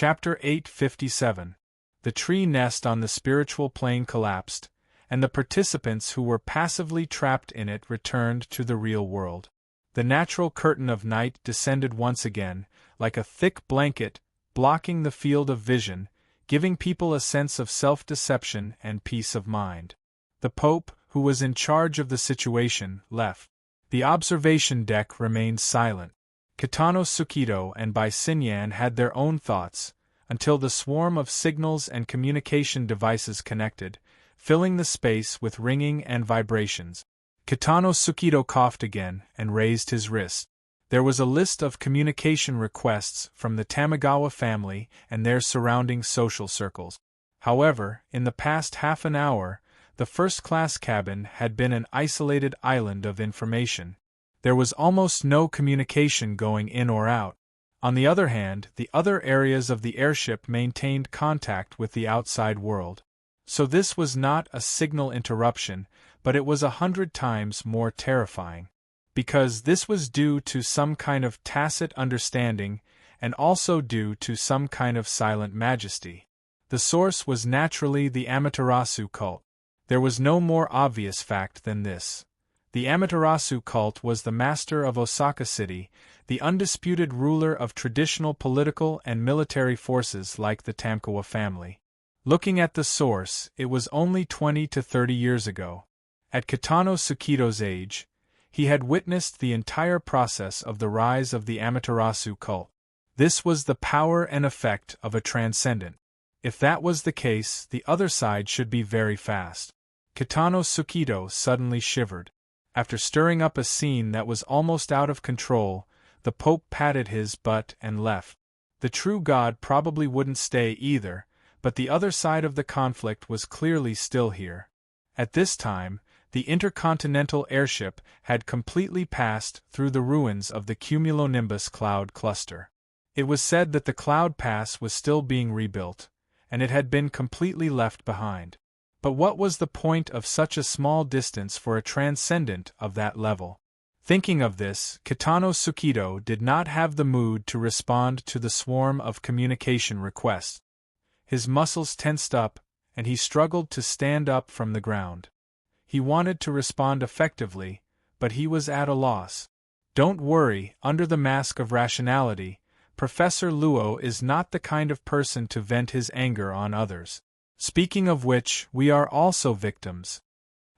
Chapter 857. The tree nest on the spiritual plane collapsed, and the participants who were passively trapped in it returned to the real world. The natural curtain of night descended once again, like a thick blanket, blocking the field of vision, giving people a sense of self-deception and peace of mind. The Pope, who was in charge of the situation, left. The observation deck remained silent. Kitano Tsukido and Bai Xinyan had their own thoughts, until the swarm of signals and communication devices connected, filling the space with ringing and vibrations. Kitano Tsukido coughed again and raised his wrist. There was a list of communication requests from the Tamagawa family and their surrounding social circles. However, in the past half an hour, the first-class cabin had been an isolated island of information. There was almost no communication going in or out. On the other hand, the other areas of the airship maintained contact with the outside world. So this was not a signal interruption, but it was 100 times more terrifying. Because this was due to some kind of tacit understanding, and also due to some kind of silent majesty. The source was naturally the Amaterasu cult. There was no more obvious fact than this. The Amaterasu cult was the master of Osaka City, the undisputed ruler of traditional political and military forces like the Tamagawa family. Looking at the source, it was only 20 to 30 years ago. At Kitano Tsukido's age, he had witnessed the entire process of the rise of the Amaterasu cult. This was the power and effect of a transcendent. If that was the case, the other side should be very fast. Kitano Tsukido suddenly shivered. After stirring up a scene that was almost out of control, the Pope patted his butt and left. The true God probably wouldn't stay either, but the other side of the conflict was clearly still here. At this time, the intercontinental airship had completely passed through the ruins of the cumulonimbus cloud cluster. It was said that the cloud pass was still being rebuilt, and it had been completely left behind. But what was the point of such a small distance for a transcendent of that level? Thinking of this, Kitano Tsukido did not have the mood to respond to the swarm of communication requests. His muscles tensed up, and he struggled to stand up from the ground. He wanted to respond effectively, but he was at a loss. Don't worry, under the mask of rationality, Professor Luo is not the kind of person to vent his anger on others. Speaking of which, we are also victims.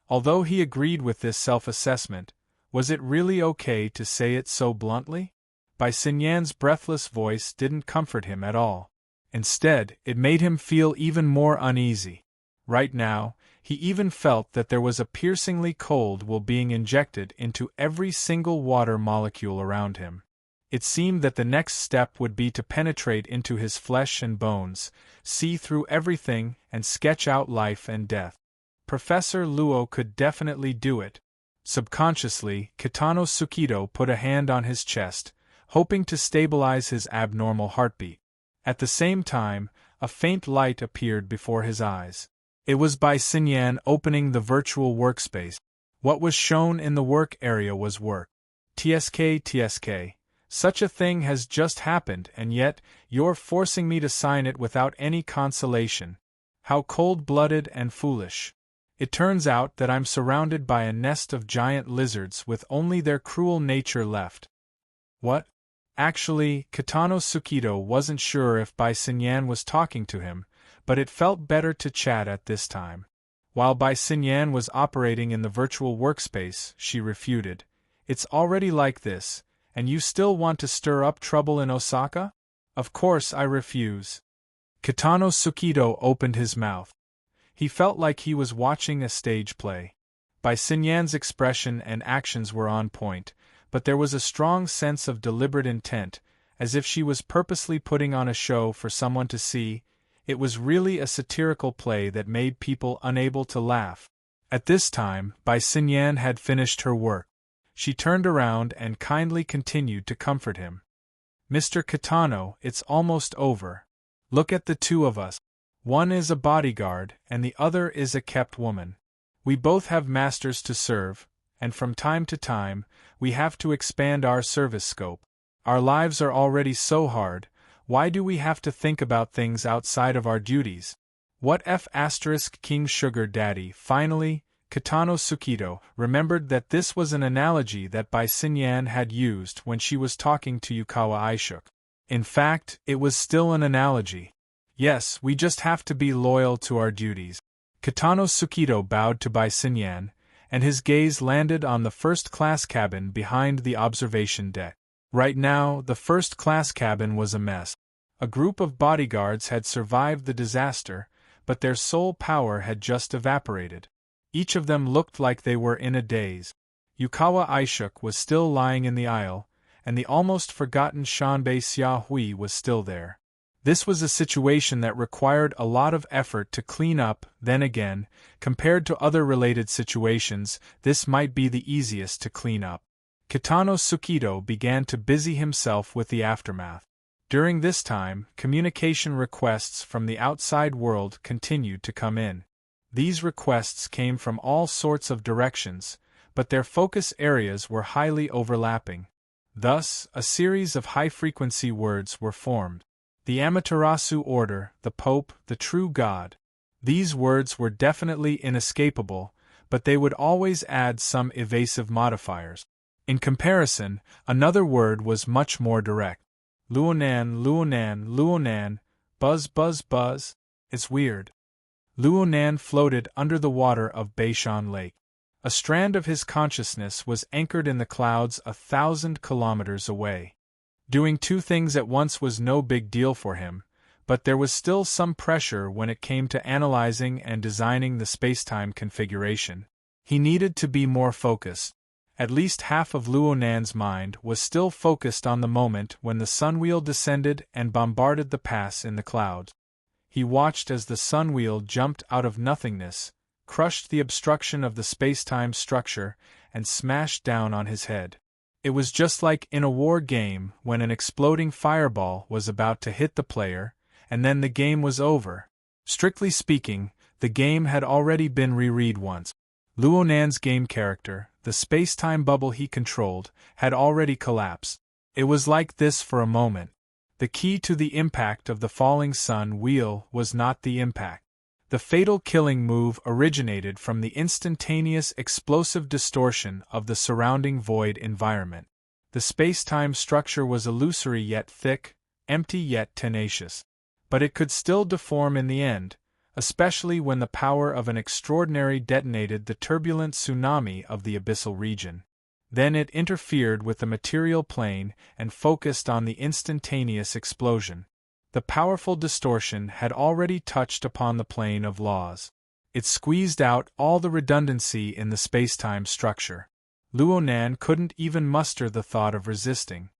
Although he agreed with this self-assessment, was it really okay to say it so bluntly? Bai Xinyan's breathless voice didn't comfort him at all. Instead, it made him feel even more uneasy. Right now, he even felt that there was a piercingly cold will being injected into every single water molecule around him. It seemed that the next step would be to penetrate into his flesh and bones, see through everything, and sketch out life and death. Professor Luo could definitely do it. Subconsciously, Kitano Tsukido put a hand on his chest, hoping to stabilize his abnormal heartbeat. At the same time, a faint light appeared before his eyes. It was Bai Xinyan opening the virtual workspace. What was shown in the work area was work. TSK. Such a thing has just happened, and yet, you're forcing me to sign it without any consolation. How cold-blooded and foolish. It turns out that I'm surrounded by a nest of giant lizards with only their cruel nature left. What? Actually, Kitano Tsukido wasn't sure if Bai Xinyan was talking to him, but it felt better to chat at this time. While Bai Xinyan was operating in the virtual workspace, she refuted. It's already like this. And you still want to stir up trouble in Osaka? Of course I refuse. Kitano Tsukido opened his mouth. He felt like he was watching a stage play. Bai Xinyan's expression and actions were on point, but there was a strong sense of deliberate intent, as if she was purposely putting on a show for someone to see. It was really a satirical play that made people unable to laugh. At this time, Bai Xinyan had finished her work. She turned around and kindly continued to comfort him. Mr. Kitano, it's almost over. Look at the two of us. One is a bodyguard, and the other is a kept woman. We both have masters to serve, and from time to time, we have to expand our service scope. Our lives are already so hard, Why do we have to think about things outside of our duties? What if King Sugar Daddy? Finally, Kitano Tsukido remembered that this was an analogy that Bai Xinyan had used when she was talking to Yukawa Aishuk. In fact, it was still an analogy. Yes, we just have to be loyal to our duties. Kitano Tsukido bowed to Bai Xinyan, and his gaze landed on the first-class cabin behind the observation deck. Right now, the first-class cabin was a mess. A group of bodyguards had survived the disaster, but their soul power had just evaporated. Each of them looked like they were in a daze. Yukawa Aishuk was still lying in the aisle, and the almost forgotten Shanbei Xiaohui was still there. This was a situation that required a lot of effort to clean up. Then again, compared to other related situations, this might be the easiest to clean up. Kitano Tsukido began to busy himself with the aftermath. During this time, communication requests from the outside world continued to come in. These requests came from all sorts of directions, but their focus areas were highly overlapping. Thus, a series of high-frequency words were formed. The Amaterasu Order, the Pope, the True God. These words were definitely inescapable, but they would always add some evasive modifiers. In comparison, another word was much more direct. Luonan, Luonan, Luonan, buzz, buzz, buzz. It's weird. Luonan floated under the water of Beishan Lake. A strand of his consciousness was anchored in the clouds 1,000 kilometers away. Doing two things at once was no big deal for him, but there was still some pressure when it came to analyzing and designing the spacetime configuration. He needed to be more focused. At least half of Luonan's mind was still focused on the moment when the sunwheel descended and bombarded the pass in the clouds. He watched as the sunwheel jumped out of nothingness, crushed the obstruction of the spacetime structure, and smashed down on his head. It was just like in a war game when an exploding fireball was about to hit the player, and then the game was over. Strictly speaking, the game had already been reread once. Luonan's game character, the space-time bubble he controlled, had already collapsed. It was like this for a moment. The key to the impact of the falling sun wheel was not the impact. The fatal killing move originated from the instantaneous explosive distortion of the surrounding void environment. The space-time structure was illusory yet thick, empty yet tenacious. But it could still deform in the end, especially when the power of an extraordinary detonated the turbulent tsunami of the abyssal region. Then it interfered with the material plane and focused on the instantaneous explosion. The powerful distortion had already touched upon the plane of laws. It squeezed out all the redundancy in the spacetime structure. Luonan couldn't even muster the thought of resisting.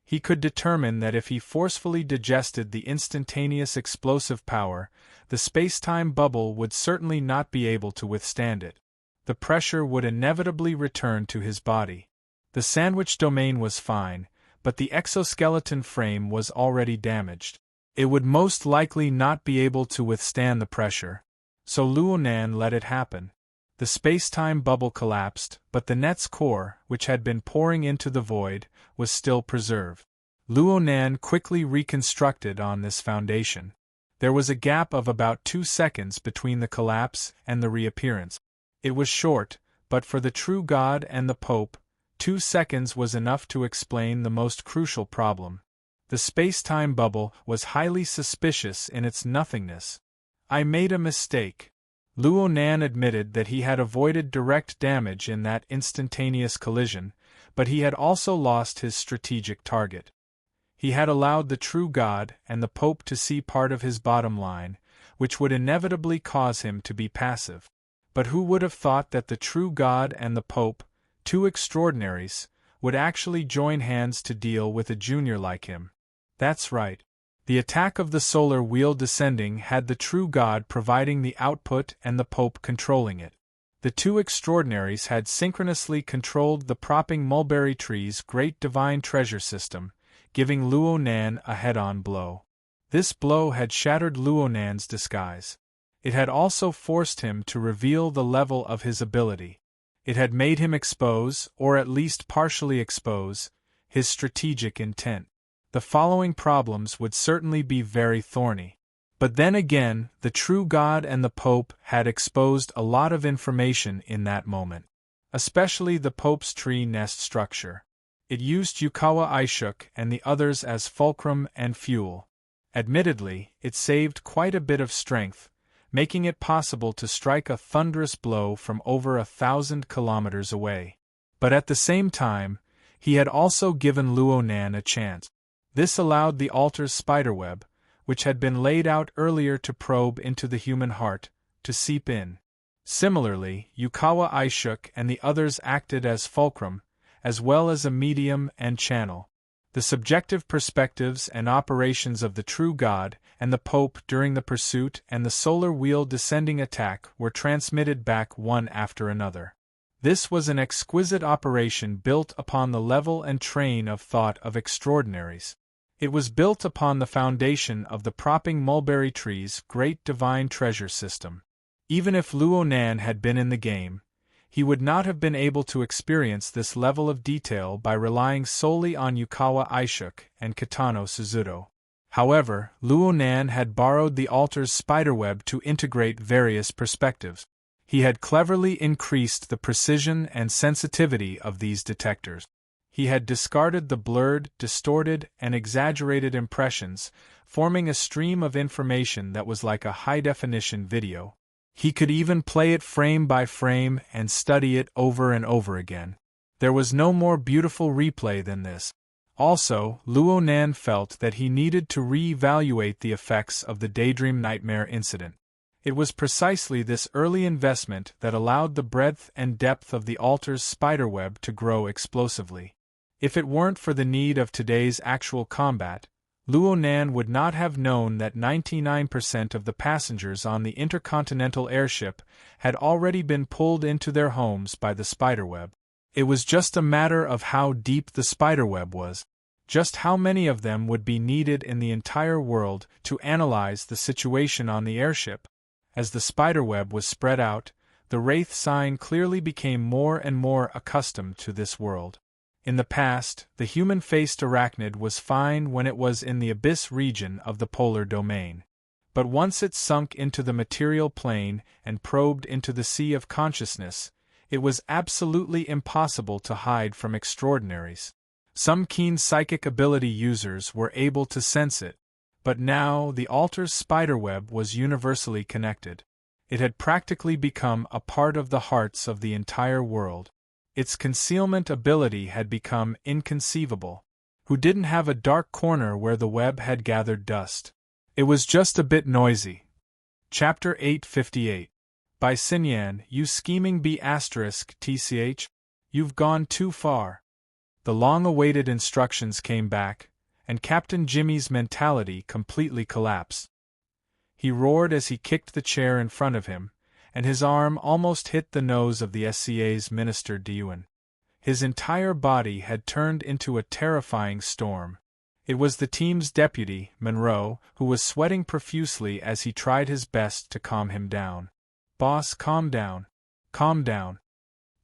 He could determine that if he forcefully digested the instantaneous explosive power, the spacetime bubble would certainly not be able to withstand it. The pressure would inevitably return to his body. The sandwich domain was fine, but the exoskeleton frame was already damaged. It would most likely not be able to withstand the pressure. So Luonan let it happen. The space-time bubble collapsed, but the net's core, which had been pouring into the void, was still preserved. Luonan quickly reconstructed on this foundation. There was a gap of about 2 seconds between the collapse and the reappearance. It was short, but for the True God and the Pope, 2 seconds was enough to explain the most crucial problem. The space-time bubble was highly suspicious in its nothingness. I made a mistake. Luonan admitted that he had avoided direct damage in that instantaneous collision, but he had also lost his strategic target. He had allowed the True God and the Pope to see part of his bottom line, which would inevitably cause him to be passive. But who would have thought that the True God and the Pope, two extraordinaries, would actually join hands to deal with a junior like him? That's right. The attack of the solar wheel descending had the True God providing the output and the Pope controlling it. The two extraordinaries had synchronously controlled the propping mulberry tree's great divine treasure system, giving Luonan a head-on blow. This blow had shattered Luonan's disguise. It had also forced him to reveal the level of his ability. It had made him expose, or at least partially expose, his strategic intent. the following problems would certainly be very thorny. But then again, the true God and the Pope had exposed a lot of information in that moment. Especially the Pope's tree nest structure. It used Yukawa Aishuk and the others as fulcrum and fuel. Admittedly, it saved quite a bit of strength, making it possible to strike a thunderous blow from over 1,000 kilometers away. But at the same time, he had also given Luo Nan a chance. This allowed the altar's spiderweb, which had been laid out earlier to probe into the human heart, to seep in. Similarly, Yukawa Aishuk and the others acted as fulcrum, as well as a medium and channel. The subjective perspectives and operations of the true God and the Pope during the pursuit and the solar wheel descending attack were transmitted back one after another. This was an exquisite operation built upon the level and train of thought of extraordinaries. It was built upon the foundation of the propping mulberry tree's great divine treasure system. Even if Luo Nan had been in the game, he would not have been able to experience this level of detail by relying solely on Yukawa Aishuk and Kitano Suzuto. However, Luo Nan had borrowed the altar's spiderweb to integrate various perspectives. He had cleverly increased the precision and sensitivity of these detectors. He had discarded the blurred, distorted, and exaggerated impressions, forming a stream of information that was like a high-definition video. He could even play it frame by frame and study it over and over again. There was no more beautiful replay than this. Also, Luo Nan felt that he needed to re-evaluate the effects of the Daydream Nightmare incident. It was precisely this early investment that allowed the breadth and depth of the altar's spiderweb to grow explosively. If it weren't for the need of today's actual combat, Luo Nan would not have known that 99% of the passengers on the intercontinental airship had already been pulled into their homes by the spiderweb. It was just a matter of how deep the spiderweb was, just how many of them would be needed in the entire world to analyze the situation on the airship. As the spiderweb was spread out, the Wraith sign clearly became more and more accustomed to this world. In the past, the human-faced arachnid was fine when it was in the abyss region of the polar domain. But once it sunk into the material plane and probed into the sea of consciousness, it was absolutely impossible to hide from extraordinaries. Some keen psychic ability users were able to sense it, but now the altar's spiderweb was universally connected. It had practically become a part of the hearts of the entire world. Its concealment ability had become inconceivable. Who didn't have a dark corner where the web had gathered dust? It was just a bit noisy. Chapter 858. By Sinyan, you scheming B***tch, you've gone too far. The long-awaited instructions came back, and Captain Jimmy's mentality completely collapsed. He roared as he kicked the chair in front of him, and his arm almost hit the nose of the SCA's Minister Diuan. His entire body had turned into a terrifying storm. It was the team's deputy, Monroe, who was sweating profusely as he tried his best to calm him down. "Boss, calm down. Calm down."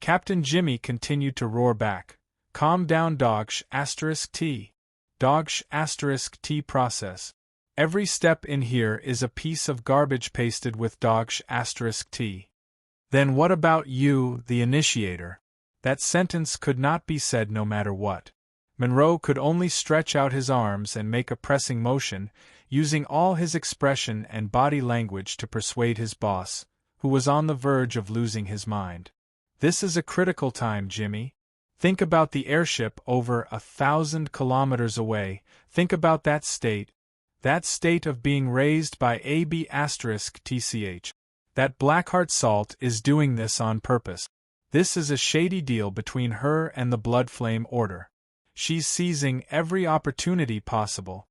Captain Jimmy continued to roar back. "Calm down, Dogsh**T. Dogsh**T process. Every step in here is a piece of garbage pasted with Dogsh**T. Then what about you, the initiator?" That sentence could not be said no matter what. Monroe could only stretch out his arms and make a pressing motion, using all his expression and body language to persuade his boss, who was on the verge of losing his mind. "This is a critical time, Jimmy. Think about the airship over 1,000 kilometers away. Think about that state of being raised by AB***tch. That Blackheart Salt is doing this on purpose. This is a shady deal between her and the Bloodflame Order. She's seizing every opportunity possible."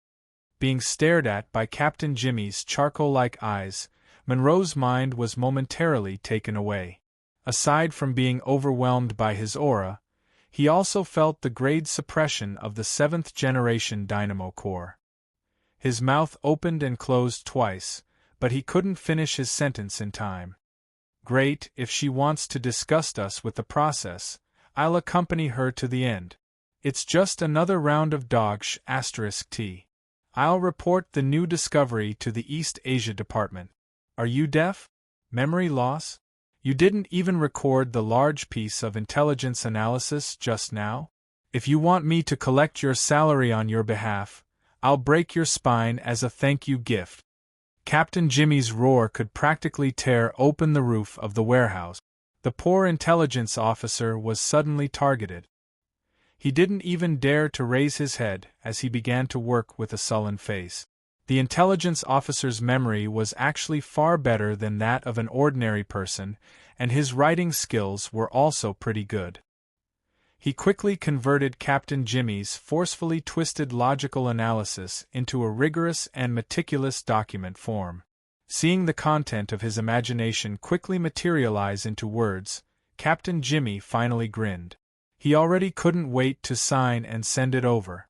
Being stared at by Captain Jimmy's charcoal-like eyes, Monroe's mind was momentarily taken away. Aside from being overwhelmed by his aura, he also felt the grade suppression of the 7th-generation dynamo core. His mouth opened and closed twice, but he couldn't finish his sentence in time. "Great, if she wants to disgust us with the process, I'll accompany her to the end. It's just another round of dog***T. I'll report the new discovery to the East Asia Department. Are you deaf? Memory loss? You didn't even record the large piece of intelligence analysis just now? If you want me to collect your salary on your behalf, I'll break your spine as a thank you gift. Captain Jimmy's roar could practically tear open the roof of the warehouse. The poor intelligence officer was suddenly targeted. He didn't even dare to raise his head as he began to work with a sullen face. The intelligence officer's memory was actually far better than that of an ordinary person, and his writing skills were also pretty good. He quickly converted Captain Jimmy's forcefully twisted logical analysis into a rigorous and meticulous document form. Seeing the content of his imagination quickly materialize into words, Captain Jimmy finally grinned. He already couldn't wait to sign and send it over.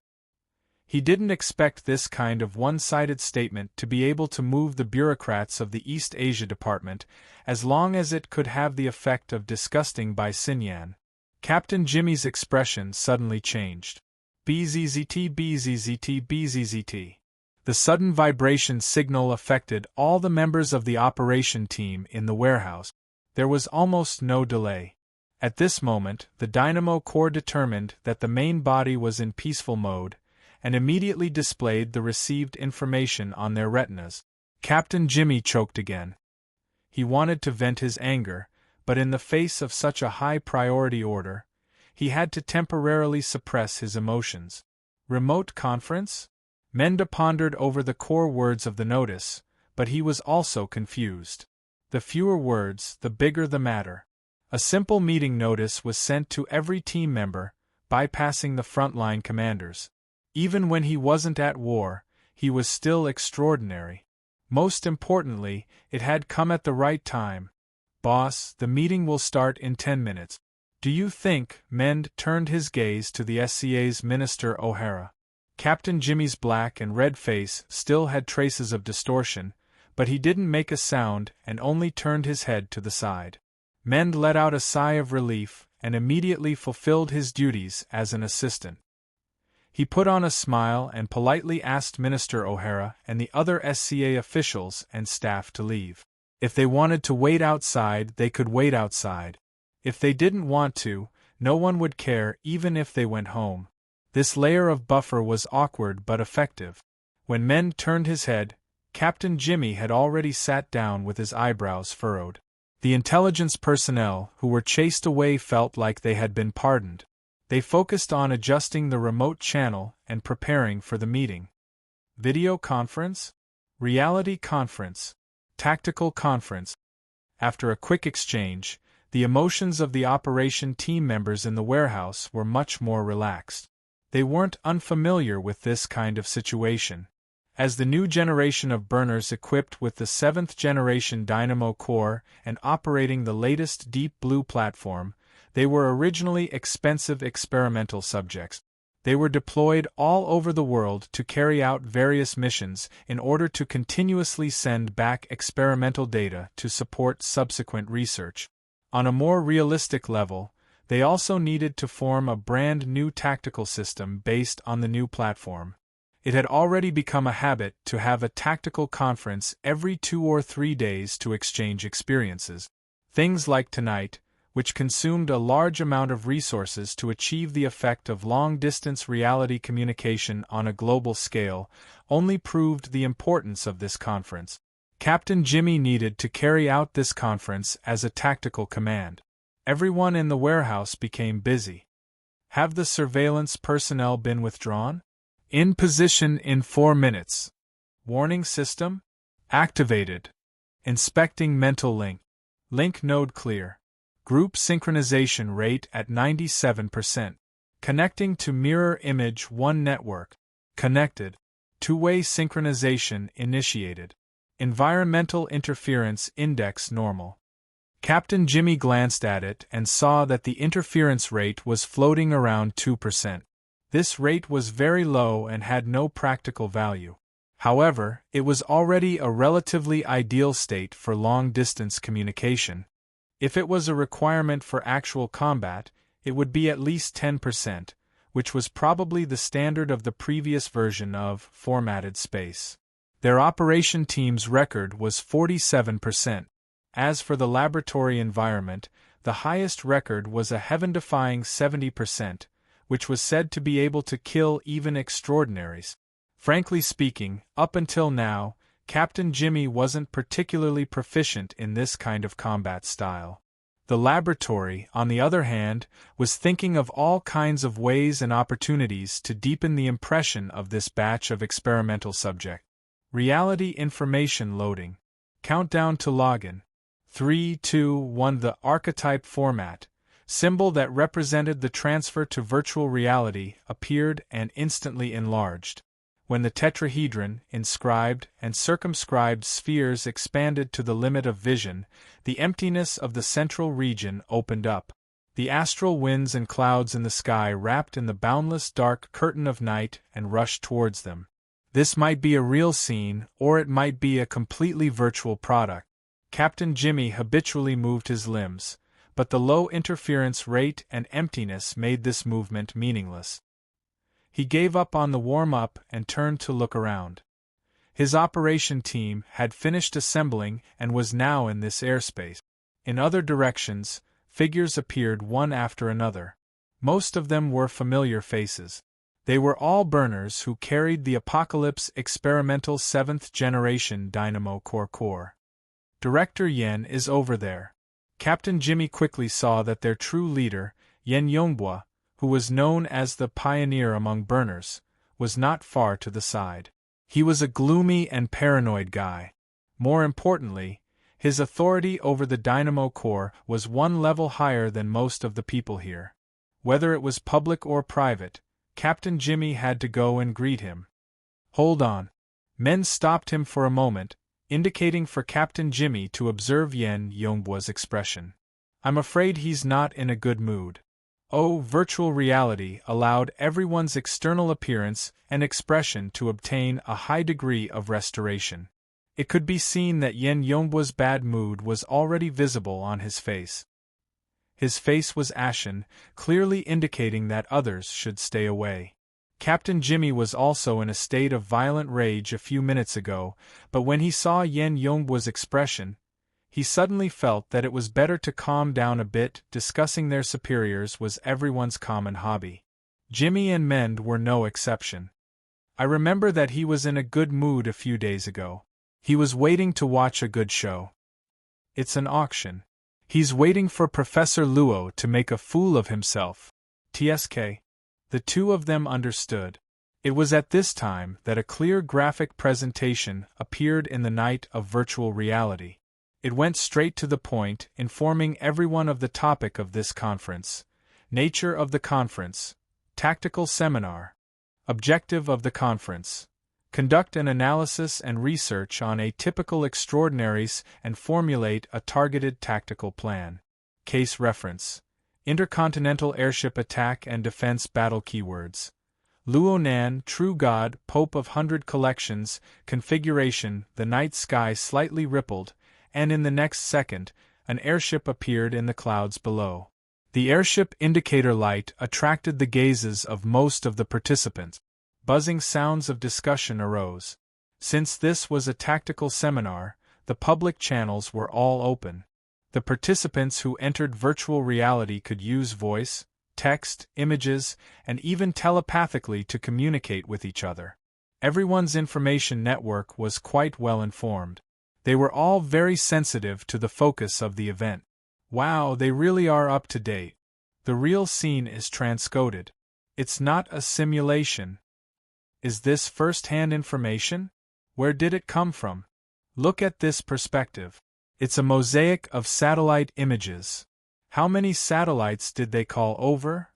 He didn't expect this kind of one-sided statement to be able to move the bureaucrats of the East Asia Department, as long as it could have the effect of disgusting Bai Xinyan. Captain Jimmy's expression suddenly changed. Bzzzt, bzzzt, bzzzt. The sudden vibration signal affected all the members of the operation team in the warehouse. There was almost no delay. At this moment, the dynamo core determined that the main body was in peaceful mode, and immediately displayed the received information on their retinas. Captain Jimmy choked again. He wanted to vent his anger, but in the face of such a high-priority order, he had to temporarily suppress his emotions. Remote conference? Menda pondered over the core words of the notice, but he was also confused. The fewer words, the bigger the matter. A simple meeting notice was sent to every team member, bypassing the frontline commanders. Even when he wasn't at war, he was still extraordinary. Most importantly, it had come at the right time. Boss, the meeting will start in 10 minutes. Do you think? Mend turned his gaze to the SCA's Minister O'Hara. Captain Jimmy's black and red face still had traces of distortion, but he didn't make a sound and only turned his head to the side. Mend let out a sigh of relief and immediately fulfilled his duties as an assistant. He put on a smile and politely asked Minister O'Hara and the other SCA officials and staff to leave. If they wanted to wait outside, they could wait outside. If they didn't want to, no one would care even if they went home. This layer of buffer was awkward but effective. When Mend turned his head, Captain Jimmy had already sat down with his eyebrows furrowed. The intelligence personnel who were chased away felt like they had been pardoned. They focused on adjusting the remote channel and preparing for the meeting. Video conference? Reality conference? Tactical conference? After a quick exchange, the emotions of the operation team members in the warehouse were much more relaxed. They weren't unfamiliar with this kind of situation. As the new generation of burners equipped with the 7th generation dynamo core and operating the latest Deep Blue platform, they were originally expensive experimental subjects. They were deployed all over the world to carry out various missions in order to continuously send back experimental data to support subsequent research. On a more realistic level, they also needed to form a brand new tactical system based on the new platform. It had already become a habit to have a tactical conference every 2 or 3 days to exchange experiences. Things like tonight, which consumed a large amount of resources to achieve the effect of long-distance reality communication on a global scale, only proved the importance of this conference. Captain Jimmy needed to carry out this conference as a tactical command. Everyone in the warehouse became busy. Have the surveillance personnel been withdrawn? In position in 4 minutes. Warning system? Activated. Inspecting mental link. Link node clear. Group synchronization rate at 97%. Connecting to mirror image 1 network. Connected. Two-way synchronization initiated. Environmental interference index normal. Captain Jimmy glanced at it and saw that the interference rate was floating around 2%. This rate was very low and had no practical value. However, it was already a relatively ideal state for long-distance communication. If it was a requirement for actual combat, it would be at least 10%, which was probably the standard of the previous version of formatted space. Their operation team's record was 47%. As for the laboratory environment, the highest record was a heaven-defying 70%, which was said to be able to kill even extraordinaries. Frankly speaking, up until now, Captain Jimmy wasn't particularly proficient in this kind of combat style. The laboratory, on the other hand, was thinking of all kinds of ways and opportunities to deepen the impression of this batch of experimental subjects. Reality information loading. Countdown to login. 3, 2, 1. The archetype format, symbol that represented the transfer to virtual reality, appeared and instantly enlarged. When the tetrahedron, inscribed, and circumscribed spheres expanded to the limit of vision, the emptiness of the central region opened up. The astral winds and clouds in the sky wrapped in the boundless dark curtain of night and rushed towards them. This might be a real scene, or it might be a completely virtual product. Captain Jimmy habitually moved his limbs, but the low interference rate and emptiness made this movement meaningless. He gave up on the warm-up and turned to look around. His operation team had finished assembling and was now in this airspace. In other directions, figures appeared one after another. Most of them were familiar faces. They were all burners who carried the Apocalypse experimental 7th-generation dynamo core. Director Yen is over there. Captain Jimmy quickly saw that their true leader, Yen Yongbwa, who was known as the pioneer among burners, was not far to the side. He was a gloomy and paranoid guy. More importantly, his authority over the dynamo core was one level higher than most of the people here. Whether it was public or private, Captain Jimmy had to go and greet him. Hold on. Men stopped him for a moment, indicating for Captain Jimmy to observe Yen Yongbwa's expression. I'm afraid he's not in a good mood. Oh, virtual reality allowed everyone's external appearance and expression to obtain a high degree of restoration. It could be seen that Yen Yongbwa's bad mood was already visible on his face. His face was ashen, clearly indicating that others should stay away. Captain Jimmy was also in a state of violent rage a few minutes ago, but when he saw Yen Yongbwa's expression, he suddenly felt that it was better to calm down a bit. Discussing their superiors was everyone's common hobby. Jimmy and Mend were no exception. I remember that he was in a good mood a few days ago. He was waiting to watch a good show. It's an auction. He's waiting for Professor Luo to make a fool of himself. TSK. The two of them understood. It was at this time that a clear graphic presentation appeared in the night of virtual reality. It went straight to the point, informing everyone of the topic of this conference, nature of the conference, tactical seminar, objective of the conference, conduct an analysis and research on atypical extraordinaries and formulate a targeted tactical plan. Case reference: Intercontinental Airship Attack and Defense Battle Keywords. Luo Nan, True God, Pope of 100 Collections, Configuration. The night sky slightly rippled, and in the next second, an airship appeared in the clouds below. The airship indicator light attracted the gazes of most of the participants. Buzzing sounds of discussion arose. Since this was a tactical seminar, the public channels were all open. The participants who entered virtual reality could use voice, text, images, and even telepathically to communicate with each other. Everyone's information network was quite well informed. They were all very sensitive to the focus of the event. Wow, they really are up to date. The real scene is transcoded. It's not a simulation. Is this first-hand information? Where did it come from? Look at this perspective. It's a mosaic of satellite images. How many satellites did they call over?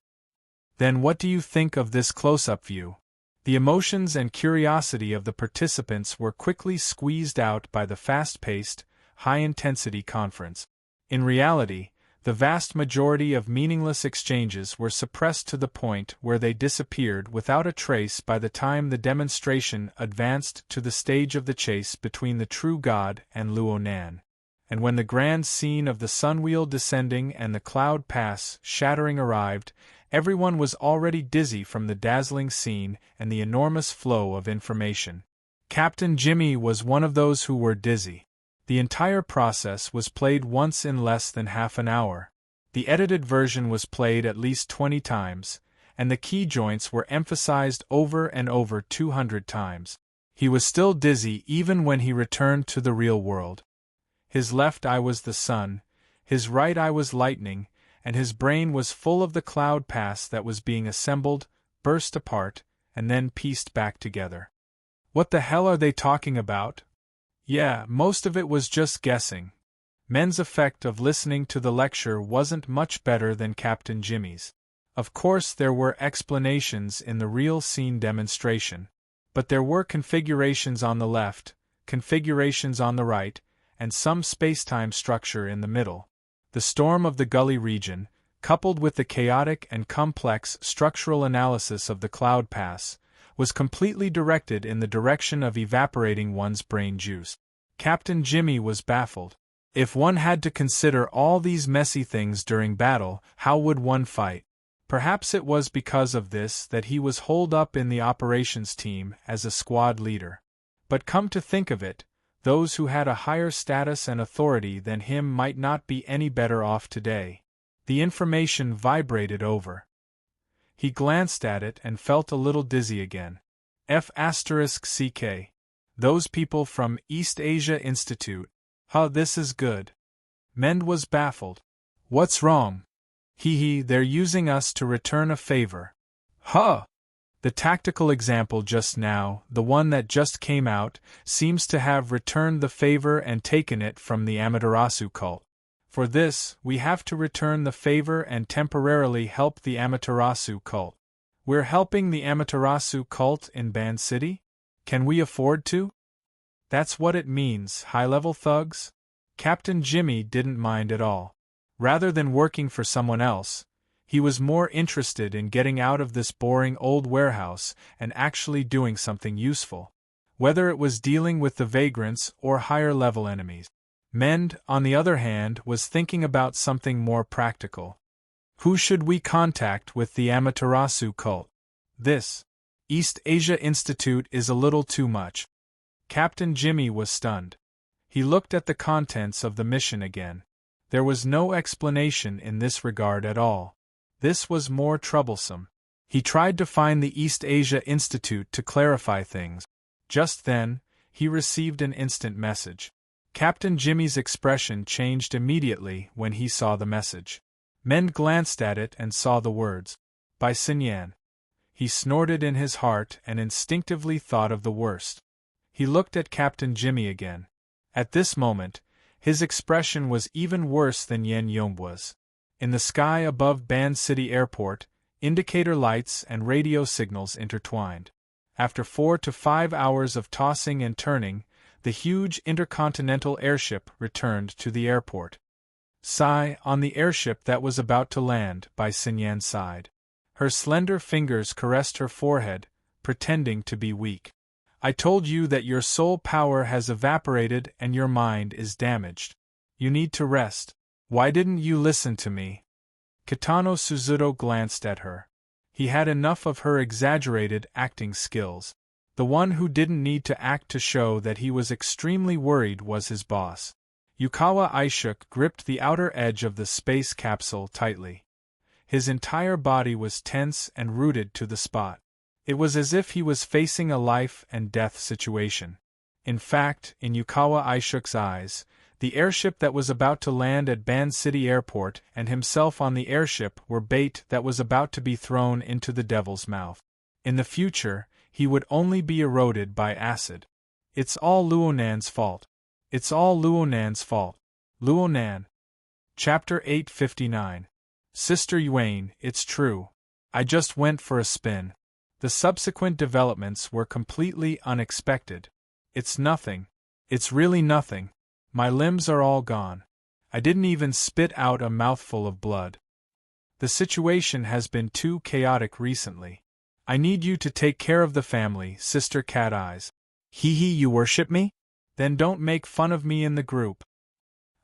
Then what do you think of this close-up view? The emotions and curiosity of the participants were quickly squeezed out by the fast-paced, high-intensity conference. In reality, the vast majority of meaningless exchanges were suppressed to the point where they disappeared without a trace by the time the demonstration advanced to the stage of the chase between the True God and Luo Nan. And when the grand scene of the sunwheel descending and the cloud pass shattering arrived, Everyone was already dizzy from the dazzling scene and the enormous flow of information. Captain Jimmy was one of those who were dizzy. The entire process was played once in less than half an hour. The edited version was played at least 20 times, and the key joints were emphasized over and over 200 times. He was still dizzy even when he returned to the real world. His left eye was the sun, his right eye was lightning, and his brain was full of the cloud pass that was being assembled, burst apart, and then pieced back together. What the hell are they talking about? Yeah, most of it was just guessing. Men's effect of listening to the lecture wasn't much better than Captain Jimmy's. Of course there were explanations in the real scene demonstration. But there were configurations on the left, configurations on the right, and some spacetime structure in the middle. The storm of the gully region, coupled with the chaotic and complex structural analysis of the cloud pass, was completely directed in the direction of evaporating one's brain juice. Captain Jimmy was baffled. If one had to consider all these messy things during battle, how would one fight? Perhaps it was because of this that he was holed up in the operations team as a squad leader. But come to think of it, those who had a higher status and authority than him might not be any better off today. The information vibrated over. He glanced at it and felt a little dizzy again. F***CK. Those people from East Asia Institute. Huh, this is good. Mend was baffled. What's wrong? They're using us to return a favor. Huh! The tactical example just now, the one that just came out, seems to have returned the favor and taken it from the Amaterasu cult. For this, we have to return the favor and temporarily help the Amaterasu cult. We're helping the Amaterasu cult in Band City? Can we afford to? That's what it means, high-level thugs? Captain Jimmy didn't mind at all. Rather than working for someone else, he was more interested in getting out of this boring old warehouse and actually doing something useful. Whether it was dealing with the vagrants or higher-level enemies. Mend, on the other hand, was thinking about something more practical. Who should we contact with the Amaterasu cult? This East Asia Institute is a little too much. Captain Jimmy was stunned. He looked at the contents of the mission again. There was no explanation in this regard at all. This was more troublesome. He tried to find the East Asia Institute to clarify things. Just then, he received an instant message. Captain Jimmy's expression changed immediately when he saw the message. Mend glanced at it and saw the words, "By Sinyan." He snorted in his heart and instinctively thought of the worst. He looked at Captain Jimmy again. At this moment, his expression was even worse than Yen Yong's. In the sky above Band City Airport, indicator lights and radio signals intertwined. After 4 to 5 hours of tossing and turning, the huge intercontinental airship returned to the airport. Sigh on the airship that was about to land, By Sinyan sighed. Her slender fingers caressed her forehead, pretending to be weak. I told you that your soul power has evaporated and your mind is damaged. You need to rest. Why didn't you listen to me? Kitano Suzuto glanced at her. He had enough of her exaggerated acting skills. The one who didn't need to act to show that he was extremely worried was his boss. Yukawa Aishuk gripped the outer edge of the space capsule tightly. His entire body was tense and rooted to the spot. It was as if he was facing a life-and-death situation. In fact, in Yukawa Aishuk's eyes, the airship that was about to land at Band City Airport and himself on the airship were bait that was about to be thrown into the devil's mouth. In the future, he would only be eroded by acid. It's all Luonan's fault. It's all Luonan's fault. Luonan. Chapter 859. Sister Yuan, it's true. I just went for a spin. The subsequent developments were completely unexpected. It's nothing. It's really nothing. My limbs are all gone. I didn't even spit out a mouthful of blood. The situation has been too chaotic recently. I need you to take care of the family, Sister Cat Eyes. You worship me? Then don't make fun of me in the group.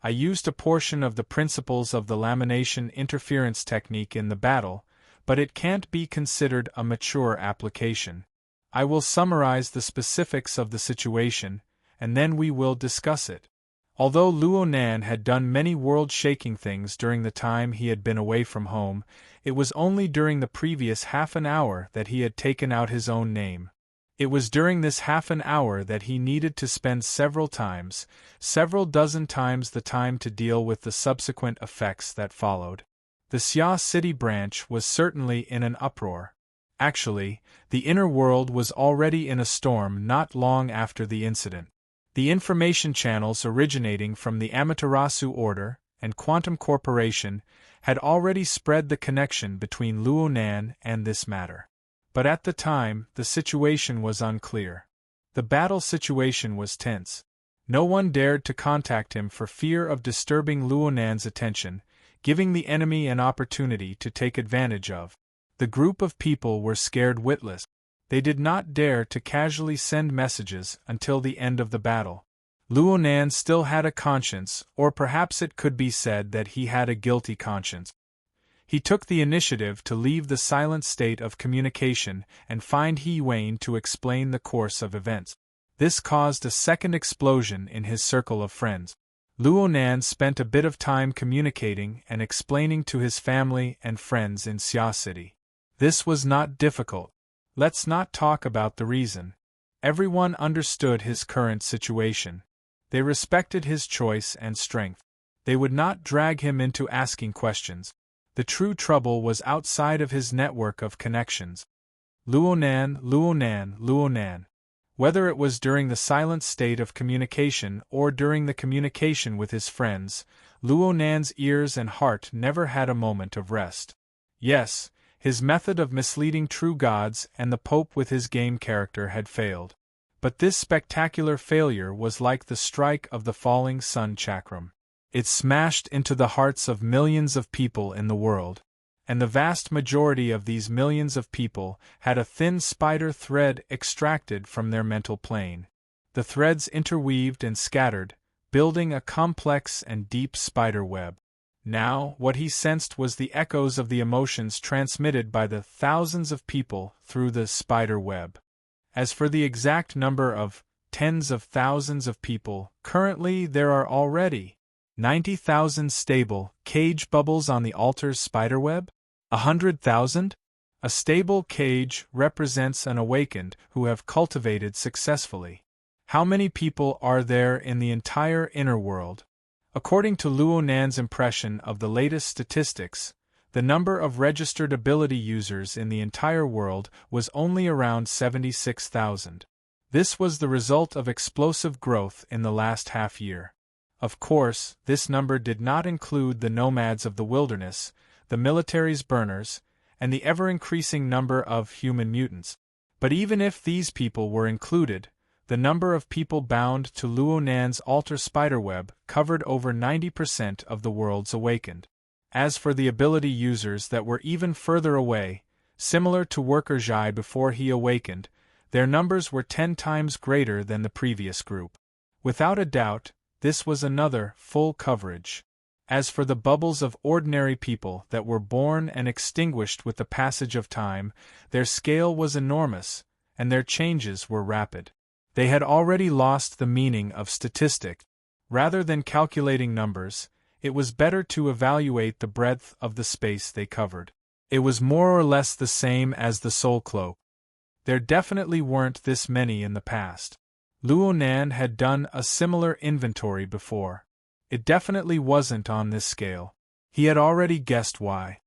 I used a portion of the principles of the lamination interference technique in the battle, but it can't be considered a mature application. I will summarize the specifics of the situation, and then we will discuss it. Although Luo Nan had done many world-shaking things during the time he had been away from home, it was only during the previous half an hour that he had taken out his own name. It was during this half an hour that he needed to spend several dozen times the time to deal with the subsequent effects that followed. The Xia City branch was certainly in an uproar. Actually, the inner world was already in a storm not long after the incident. The information channels originating from the Amaterasu Order and Quantum Corporation had already spread the connection between Luo Nan and this matter. But at the time, the situation was unclear. The battle situation was tense. No one dared to contact him for fear of disturbing Luo Nan's attention, giving the enemy an opportunity to take advantage of. The group of people were scared witless. They did not dare to casually send messages until the end of the battle. Luo Nan still had a conscience, or perhaps it could be said that he had a guilty conscience. He took the initiative to leave the silent state of communication and find He Wayne to explain the course of events. This caused a second explosion in his circle of friends. Luo Nan spent a bit of time communicating and explaining to his family and friends in Xia City. This was not difficult. Let's not talk about the reason. Everyone understood his current situation. They respected his choice and strength. They would not drag him into asking questions. The true trouble was outside of his network of connections. Luo Nan, Luo Nan, Luo Nan. Whether it was during the silent state of communication or during the communication with his friends, Luo Nan's ears and heart never had a moment of rest. Yes, his method of misleading true gods and the Pope with his game character had failed. But this spectacular failure was like the strike of the falling sun chakram. It smashed into the hearts of millions of people in the world. And the vast majority of these millions of people had a thin spider thread extracted from their mental plane. The threads interweaved and scattered, building a complex and deep spider web. Now, what he sensed was the echoes of the emotions transmitted by the thousands of people through the spider web. As for the exact number of tens of thousands of people, currently there are already 90,000 stable cage bubbles on the altar's spiderweb? 100,000? A stable cage represents an awakened who have cultivated successfully. How many people are there in the entire inner world? According to Luo Nan's impression of the latest statistics, the number of registered ability users in the entire world was only around 76,000. This was the result of explosive growth in the last half year. Of course, this number did not include the nomads of the wilderness, the military's burners, and the ever-increasing number of human mutants. But even if these people were included, the number of people bound to Luo Nan's altar spiderweb covered over 90% of the world's awakened. As for the ability users that were even further away, similar to Worker Zhai before he awakened, their numbers were 10 times greater than the previous group. Without a doubt, this was another full coverage. As for the bubbles of ordinary people that were born and extinguished with the passage of time, their scale was enormous, and their changes were rapid. They had already lost the meaning of statistic. Rather than calculating numbers, it was better to evaluate the breadth of the space they covered. It was more or less the same as the soul cloak. There definitely weren't this many in the past. Luo Nan had done a similar inventory before. It definitely wasn't on this scale. He had already guessed why.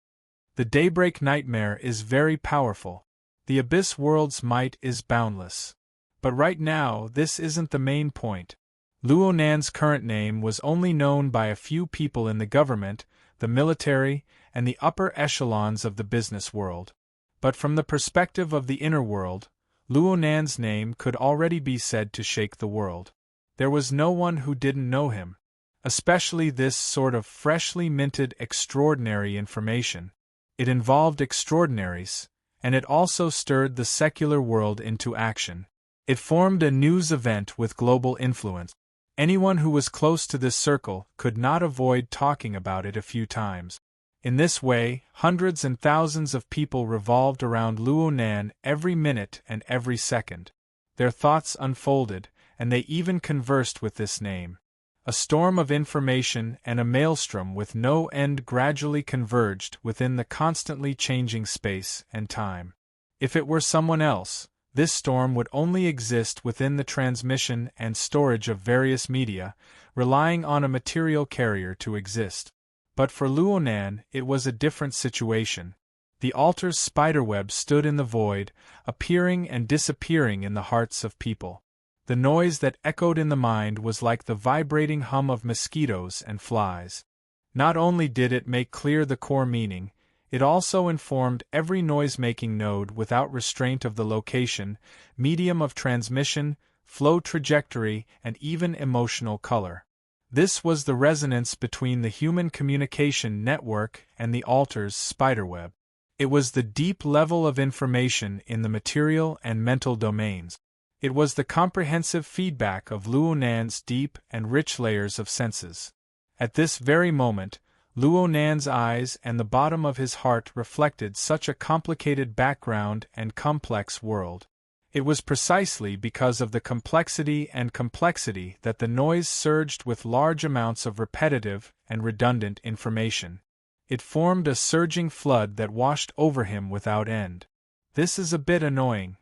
The Daybreak Nightmare is very powerful. The Abyss World's might is boundless. But right now, this isn't the main point. Luo Nan's current name was only known by a few people in the government, the military, and the upper echelons of the business world. But from the perspective of the inner world, Luo Nan's name could already be said to shake the world. There was no one who didn't know him. Especially this sort of freshly minted extraordinary information. It involved extraordinaries, and it also stirred the secular world into action. It formed a news event with global influence. Anyone who was close to this circle could not avoid talking about it a few times. In this way, hundreds and thousands of people revolved around Luo Nan every minute and every second. Their thoughts unfolded, and they even conversed with this name. A storm of information and a maelstrom with no end gradually converged within the constantly changing space and time. If it were someone else, this storm would only exist within the transmission and storage of various media, relying on a material carrier to exist. But for Luo Nan, it was a different situation. The altar's spiderweb stood in the void, appearing and disappearing in the hearts of people. The noise that echoed in the mind was like the vibrating hum of mosquitoes and flies. Not only did it make clear the core meaning, it also informed every noise-making node without restraint of the location, medium of transmission, flow trajectory, and even emotional color. This was the resonance between the human communication network and the altar's spiderweb. It was the deep level of information in the material and mental domains. It was the comprehensive feedback of Luo Nan's deep and rich layers of senses. At this very moment, Luo Nan's eyes and the bottom of his heart reflected such a complicated background and complex world. It was precisely because of the complexity that the noise surged with large amounts of repetitive and redundant information. It formed a surging flood that washed over him without end. This is a bit annoying.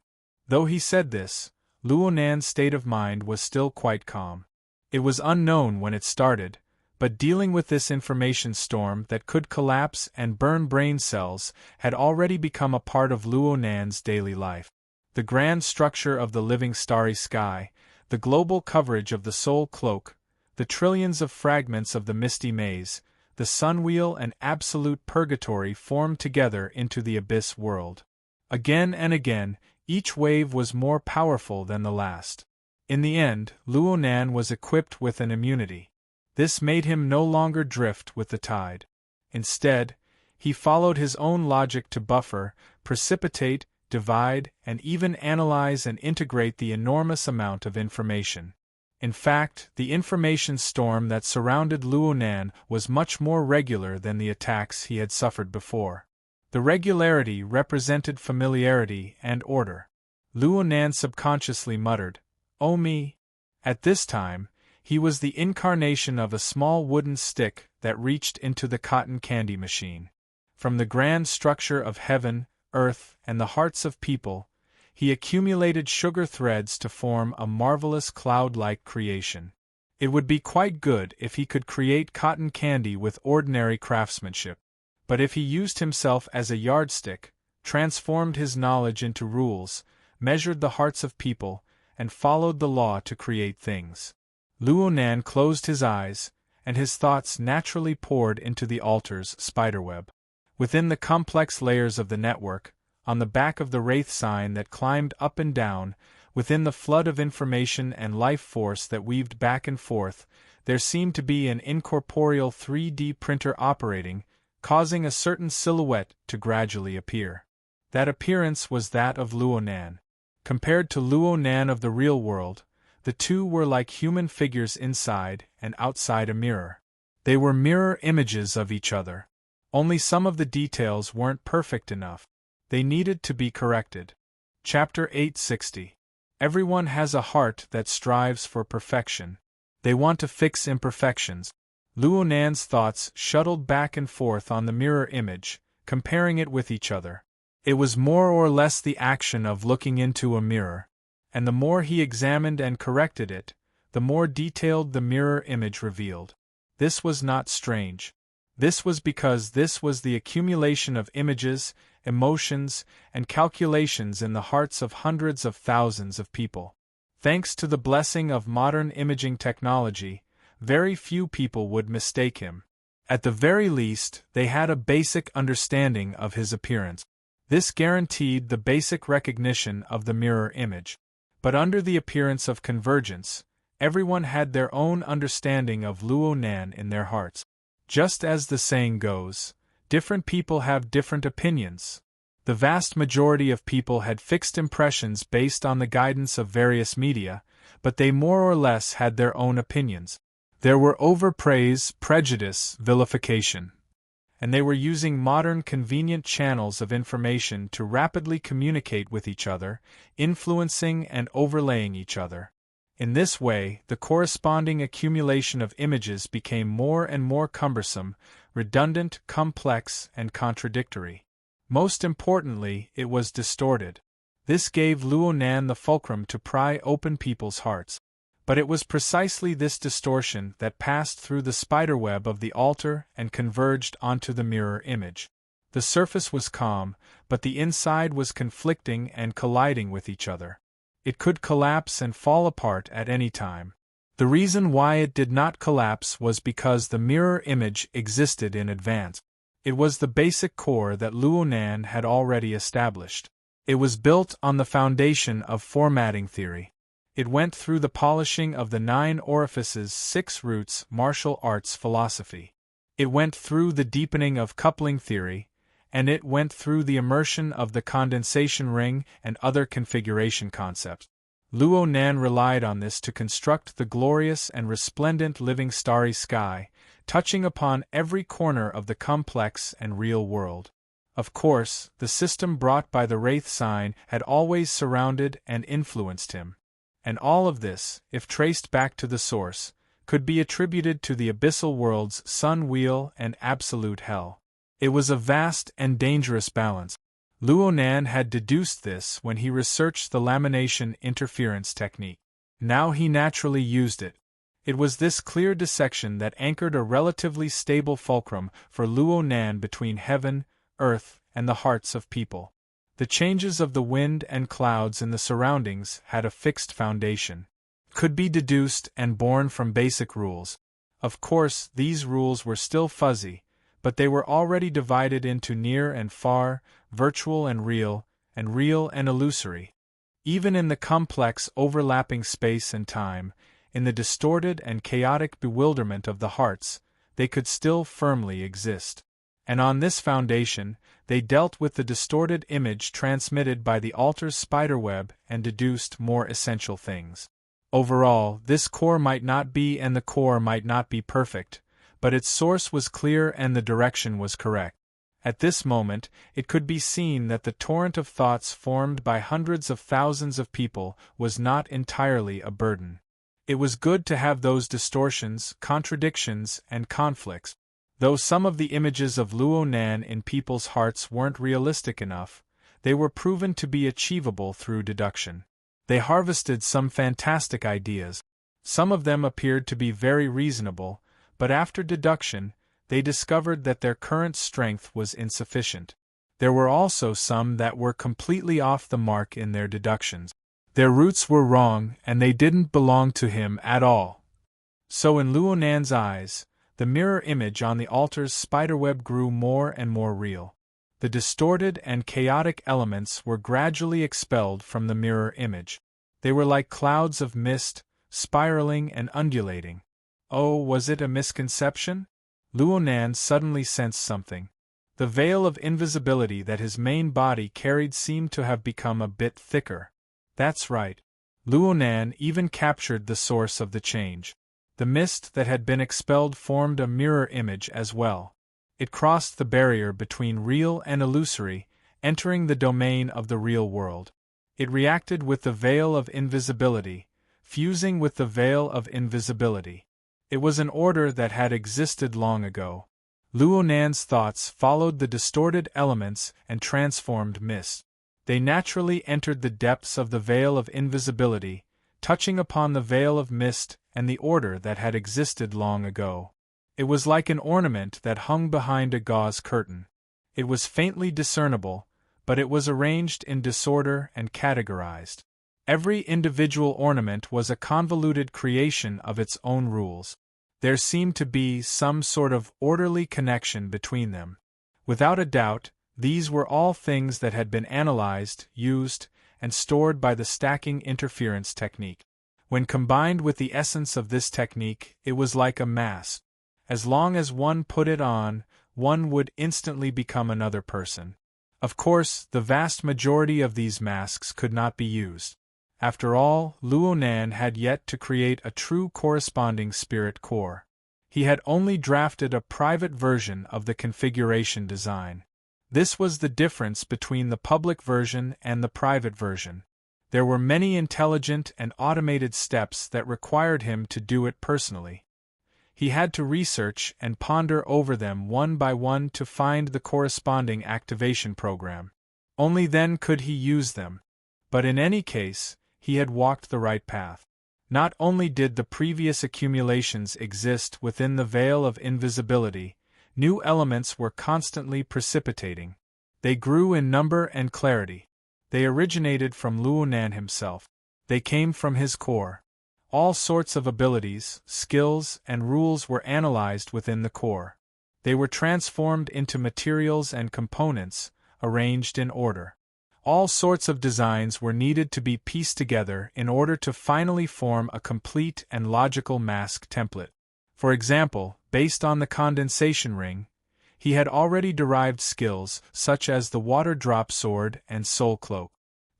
Though he said this, Luo Nan's state of mind was still quite calm. It was unknown when it started, but dealing with this information storm that could collapse and burn brain cells had already become a part of Luo Nan's daily life. The grand structure of the living starry sky, the global coverage of the soul cloak, the trillions of fragments of the misty maze, the sunwheel and absolute purgatory formed together into the abyss world. Again and again, each wave was more powerful than the last. In the end, Luo Nan was equipped with an immunity. This made him no longer drift with the tide. Instead, he followed his own logic to buffer, precipitate, divide, and even analyze and integrate the enormous amount of information. In fact, the information storm that surrounded Luo Nan was much more regular than the attacks he had suffered before. The regularity represented familiarity and order. Luo Nan subconsciously muttered, "Oh me." At this time, he was the incarnation of a small wooden stick that reached into the cotton candy machine. From the grand structure of heaven, earth, and the hearts of people, he accumulated sugar threads to form a marvelous cloud-like creation. It would be quite good if he could create cotton candy with ordinary craftsmanship. But if he used himself as a yardstick, transformed his knowledge into rules, measured the hearts of people, and followed the law to create things, Luo Nan closed his eyes, and his thoughts naturally poured into the altar's spiderweb. Within the complex layers of the network, on the back of the wraith sign that climbed up and down, within the flood of information and life force that weaved back and forth, there seemed to be an incorporeal 3D printer operating, causing a certain silhouette to gradually appear. That appearance was that of Luo Nan. Compared to Luo Nan of the real world, the two were like human figures inside and outside a mirror. They were mirror images of each other. Only some of the details weren't perfect enough. They needed to be corrected. Chapter 860. Everyone has a heart that strives for perfection. They want to fix imperfections. Luo Nan's thoughts shuttled back and forth on the mirror image, comparing it with each other. It was more or less the action of looking into a mirror, and the more he examined and corrected it, the more detailed the mirror image revealed. This was not strange. This was because this was the accumulation of images, emotions, and calculations in the hearts of hundreds of thousands of people. Thanks to the blessing of modern imaging technology, very few people would mistake him. At the very least, they had a basic understanding of his appearance. This guaranteed the basic recognition of the mirror image. But under the appearance of convergence, everyone had their own understanding of Luo Nan in their hearts. Just as the saying goes, different people have different opinions. The vast majority of people had fixed impressions based on the guidance of various media, but they more or less had their own opinions. There were overpraise, prejudice, vilification. and they were using modern convenient channels of information to rapidly communicate with each other, influencing and overlaying each other. In this way, the corresponding accumulation of images became more and more cumbersome, redundant, complex, and contradictory. Most importantly, it was distorted. This gave Luonan the fulcrum to pry open people's hearts. But it was precisely this distortion that passed through the spiderweb of the altar and converged onto the mirror image. The surface was calm, but the inside was conflicting and colliding with each other. It could collapse and fall apart at any time. The reason why it did not collapse was because the mirror image existed in advance. It was the basic core that Luonan had already established. It was built on the foundation of formatting theory. It went through the polishing of the 9 orifices 6 roots martial arts philosophy. It went through the deepening of coupling theory, and it went through the immersion of the condensation ring and other configuration concepts. Luonan relied on this to construct the glorious and resplendent living starry sky, touching upon every corner of the complex and real world. Of course, the system brought by the Wraith sign had always surrounded and influenced him. And all of this, if traced back to the source, could be attributed to the abyssal world's sun wheel and absolute hell. It was a vast and dangerous balance. Luonan had deduced this when he researched the lamination interference technique. Now he naturally used it. It was this clear dissection that anchored a relatively stable fulcrum for Luonan between heaven, earth, and the hearts of people. The changes of the wind and clouds in the surroundings had a fixed foundation, could be deduced and born from basic rules. Of course, these rules were still fuzzy, but they were already divided into near and far, virtual and real and illusory. Even in the complex overlapping space and time, in the distorted and chaotic bewilderment of the hearts, they could still firmly exist. And on this foundation, they dealt with the distorted image transmitted by the altar's spiderweb and deduced more essential things. Overall, this core might not be and the core might not be perfect, but its source was clear and the direction was correct. At this moment, it could be seen that the torrent of thoughts formed by hundreds of thousands of people was not entirely a burden. It was good to have those distortions, contradictions, and conflicts. Though some of the images of Luonan in people's hearts weren't realistic enough, they were proven to be achievable through deduction. They harvested some fantastic ideas. Some of them appeared to be very reasonable, but after deduction, they discovered that their current strength was insufficient. There were also some that were completely off the mark in their deductions. Their roots were wrong, and they didn't belong to him at all. So in Luonan's eyes, the mirror image on the altar's spiderweb grew more and more real. The distorted and chaotic elements were gradually expelled from the mirror image. They were like clouds of mist, spiraling and undulating. Oh, was it a misconception? Luonan suddenly sensed something. The veil of invisibility that his main body carried seemed to have become a bit thicker. That's right. Luonan even captured the source of the change. The mist that had been expelled formed a mirror image as well. It crossed the barrier between real and illusory, entering the domain of the real world. It reacted with the veil of invisibility, fusing with the veil of invisibility. It was an order that had existed long ago. Luonan's thoughts followed the distorted elements and transformed mist. They naturally entered the depths of the veil of invisibility, touching upon the veil of mist and the order that had existed long ago. It was like an ornament that hung behind a gauze curtain. It was faintly discernible, but it was arranged in disorder and categorized. Every individual ornament was a convoluted creation of its own rules. There seemed to be some sort of orderly connection between them. Without a doubt, these were all things that had been analyzed, used, and stored by the stacking interference technique. When combined with the essence of this technique, it was like a mask. As long as one put it on, one would instantly become another person. Of course, the vast majority of these masks could not be used. After all, Luonan had yet to create a true corresponding spirit core. He had only drafted a private version of the configuration design. This was the difference between the public version and the private version. There were many intelligent and automated steps that required him to do it personally. He had to research and ponder over them one by one to find the corresponding activation program. Only then could he use them. But in any case, he had walked the right path. Not only did the previous accumulations exist within the veil of invisibility, new elements were constantly precipitating. They grew in number and clarity. They originated from Luonan himself. They came from his core. All sorts of abilities, skills, and rules were analyzed within the core. They were transformed into materials and components, arranged in order. All sorts of designs were needed to be pieced together in order to finally form a complete and logical mask template. For example, based on the condensation ring, he had already derived skills such as the water drop sword and soul cloak.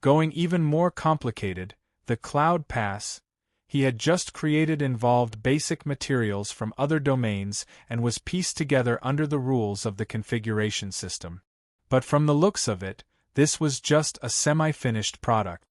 Going even more complicated, the cloud pass he had just created involved basic materials from other domains and was pieced together under the rules of the configuration system. But from the looks of it, this was just a semi-finished product.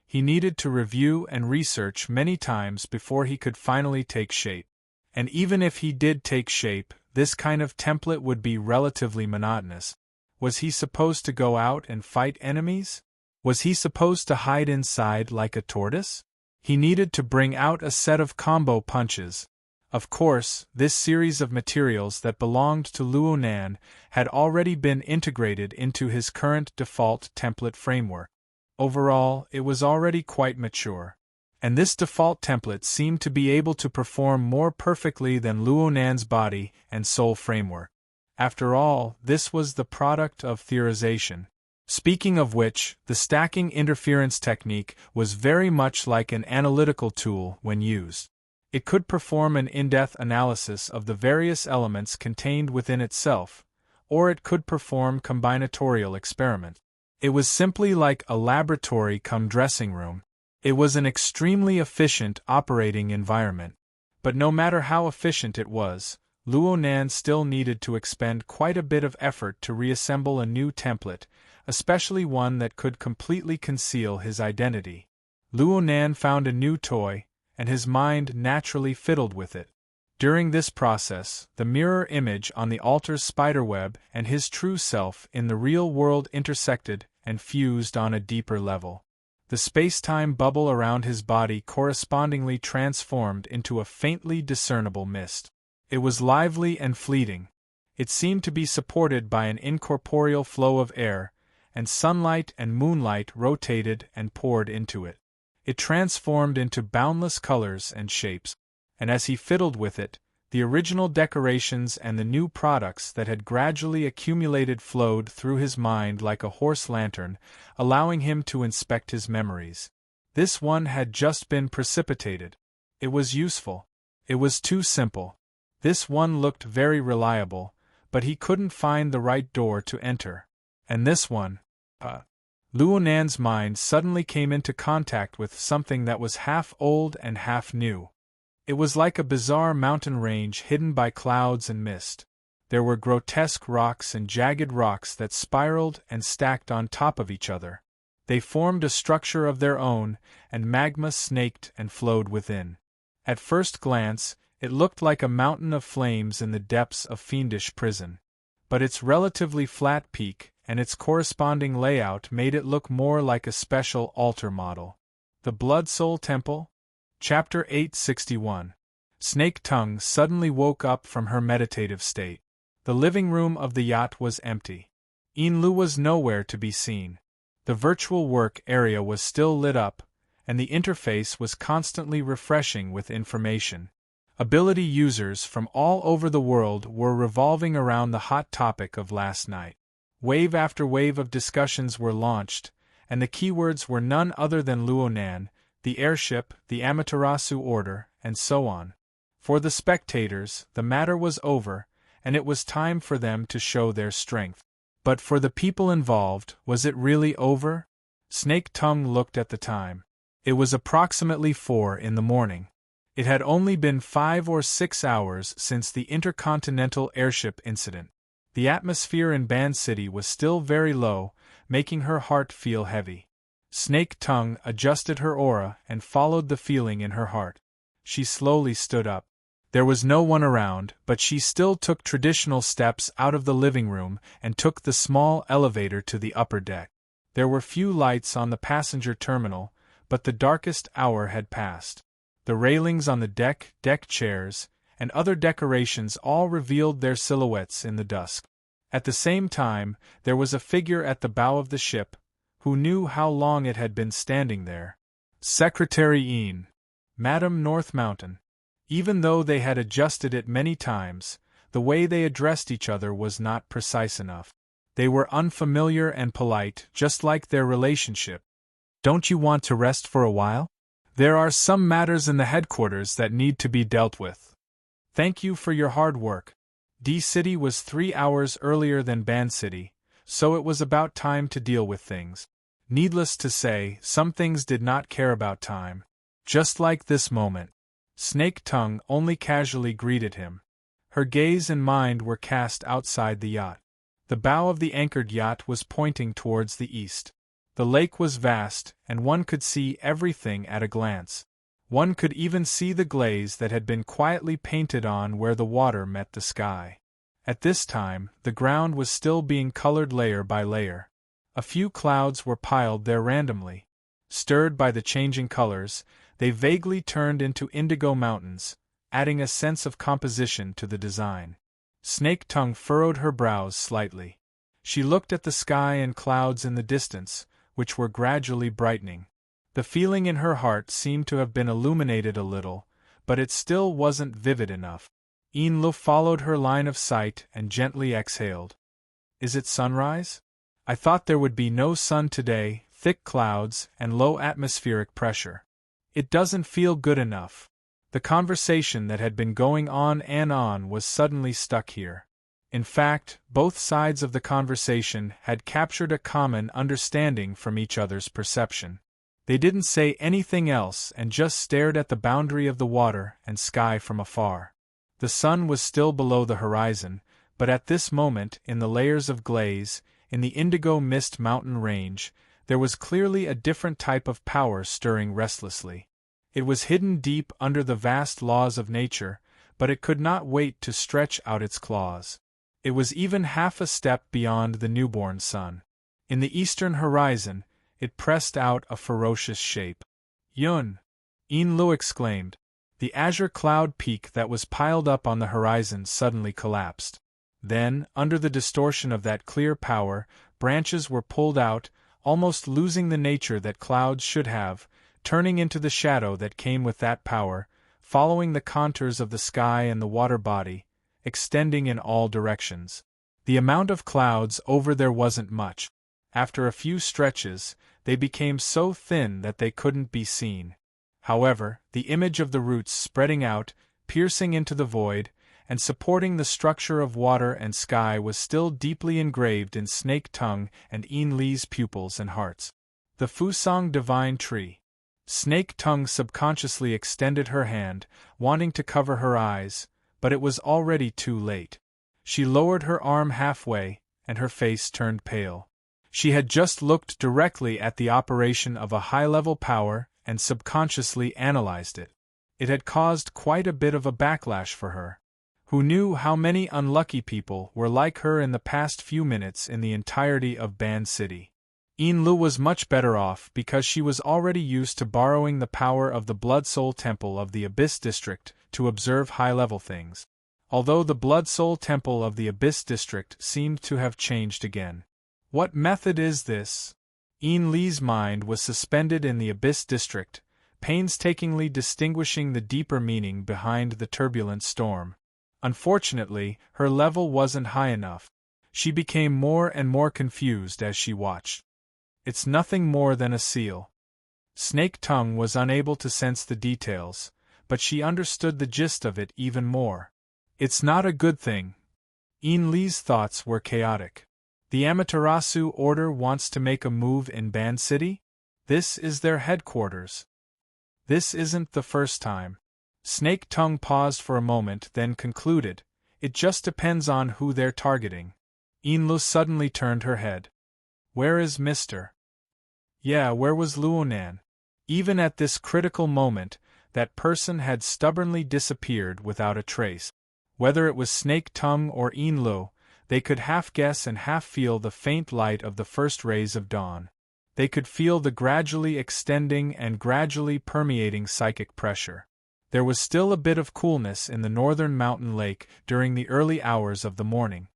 He needed to review and research many times before he could finally take shape. And even if he did take shape, this kind of template would be relatively monotonous. Was he supposed to go out and fight enemies? Was he supposed to hide inside like a tortoise? He needed to bring out a set of combo punches. Of course, this series of materials that belonged to Luonan had already been integrated into his current default template framework. Overall, it was already quite mature. And this default template seemed to be able to perform more perfectly than Luonan's body and soul framework. After all, this was the product of theorization. Speaking of which, the stacking interference technique was very much like an analytical tool when used. It could perform an in-depth analysis of the various elements contained within itself, or it could perform combinatorial experiment. It was simply like a laboratory cum dressing room. It was an extremely efficient operating environment. But no matter how efficient it was, Luonan still needed to expend quite a bit of effort to reassemble a new template, especially one that could completely conceal his identity. Luonan found a new toy, and his mind naturally fiddled with it. During this process, the mirror image on the altar's spiderweb and his true self in the real world intersected and fused on a deeper level. The space-time bubble around his body correspondingly transformed into a faintly discernible mist. It was lively and fleeting. It seemed to be supported by an incorporeal flow of air, and sunlight and moonlight rotated and poured into it. It transformed into boundless colors and shapes, and as he fiddled with it, the original decorations and the new products that had gradually accumulated flowed through his mind like a horse lantern, allowing him to inspect his memories. This one had just been precipitated. It was useful. It was too simple. This one looked very reliable, but he couldn't find the right door to enter. And this one, Luonan's mind suddenly came into contact with something that was half old and half new. It was like a bizarre mountain range hidden by clouds and mist. There were grotesque rocks and jagged rocks that spiraled and stacked on top of each other. They formed a structure of their own, and magma snaked and flowed within. At first glance, it looked like a mountain of flames in the depths of fiendish prison. But its relatively flat peak and its corresponding layout made it look more like a special altar model. The Blood Soul Temple? Chapter 861. Snake Tongue suddenly woke up from her meditative state. The living room of the yacht was empty. Enlu was nowhere to be seen. The virtual work area was still lit up, and the interface was constantly refreshing with information. Ability users from all over the world were revolving around the hot topic of last night. Wave after wave of discussions were launched, and the keywords were none other than Luonan, the airship, the Amaterasu Order, and so on. For the spectators, the matter was over, and it was time for them to show their strength. But for the people involved, was it really over? Snake Tongue looked at the time. It was approximately 4 in the morning. It had only been 5 or 6 hours since the intercontinental airship incident. The atmosphere in Band City was still very low, making her heart feel heavy. Snake Tongue adjusted her aura and followed the feeling in her heart. She slowly stood up. There was no one around, but she still took traditional steps out of the living room and took the small elevator to the upper deck. There were few lights on the passenger terminal, but the darkest hour had passed. The railings on the deck chairs, and other decorations all revealed their silhouettes in the dusk. At the same time, there was a figure at the bow of the ship, who knew how long it had been standing there. Secretary Ian. Madam North Mountain. Even though they had adjusted it many times, the way they addressed each other was not precise enough. They were unfamiliar and polite, just like their relationship. Don't you want to rest for a while? There are some matters in the headquarters that need to be dealt with. Thank you for your hard work. D-City was 3 hours earlier than Band City, so it was about time to deal with things. Needless to say, some things did not care about time. Just like this moment. Snake Tongue only casually greeted him. Her gaze and mind were cast outside the yacht. The bow of the anchored yacht was pointing towards the east. The lake was vast, and one could see everything at a glance. One could even see the glaze that had been quietly painted on where the water met the sky. At this time, the ground was still being colored layer by layer. A few clouds were piled there randomly. Stirred by the changing colors, they vaguely turned into indigo mountains, adding a sense of composition to the design. Snake Tongue furrowed her brows slightly. She looked at the sky and clouds in the distance, which were gradually brightening. The feeling in her heart seemed to have been illuminated a little, but it still wasn't vivid enough. Enlu followed her line of sight and gently exhaled. Is it sunrise? I thought there would be no sun today, thick clouds, and low atmospheric pressure. It doesn't feel good enough. The conversation that had been going on and on was suddenly stuck here. In fact, both sides of the conversation had captured a common understanding from each other's perception. They didn't say anything else and just stared at the boundary of the water and sky from afar. The sun was still below the horizon, but at this moment, in the layers of glaze, in the indigo mist mountain range, there was clearly a different type of power stirring restlessly. It was hidden deep under the vast laws of nature, but it could not wait to stretch out its claws. It was even half a step beyond the newborn sun. In the eastern horizon, it pressed out a ferocious shape. Yun! Enlu exclaimed. The azure cloud peak that was piled up on the horizon suddenly collapsed. Then, under the distortion of that clear power, branches were pulled out, almost losing the nature that clouds should have, turning into the shadow that came with that power, following the contours of the sky and the water body, extending in all directions. The amount of clouds over there wasn't much. After a few stretches, they became so thin that they couldn't be seen. However, the image of the roots spreading out, piercing into the void, and supporting the structure of water and sky was still deeply engraved in Snake Tongue and Enli's pupils and hearts. The Fusang Divine Tree. Snake Tongue subconsciously extended her hand, wanting to cover her eyes, but it was already too late. She lowered her arm halfway, and her face turned pale. She had just looked directly at the operation of a high-level power and subconsciously analyzed it. It had caused quite a bit of a backlash for her. Who knew how many unlucky people were like her in the past few minutes in the entirety of Band City? Enlu was much better off because she was already used to borrowing the power of the Blood Soul Temple of the Abyss District to observe high-level things. Although the Blood Soul Temple of the Abyss District seemed to have changed again. What method is this? Enli's mind was suspended in the Abyss District, painstakingly distinguishing the deeper meaning behind the turbulent storm. Unfortunately, her level wasn't high enough. She became more and more confused as she watched. It's nothing more than a seal. Snake Tongue was unable to sense the details, but she understood the gist of it even more. It's not a good thing. Enli's thoughts were chaotic. The Amaterasu Order wants to make a move in Band City? This is their headquarters. This isn't the first time. Snake Tongue paused for a moment, then concluded, "It just depends on who they're targeting." Enlu suddenly turned her head. "Where is Mr.?" Yeah, where was Luonan? Even at this critical moment, that person had stubbornly disappeared without a trace. Whether it was Snake Tongue or Enlu, they could half guess and half feel the faint light of the first rays of dawn. They could feel the gradually extending and gradually permeating psychic pressure. There was still a bit of coolness in the northern mountain lake during the early hours of the morning.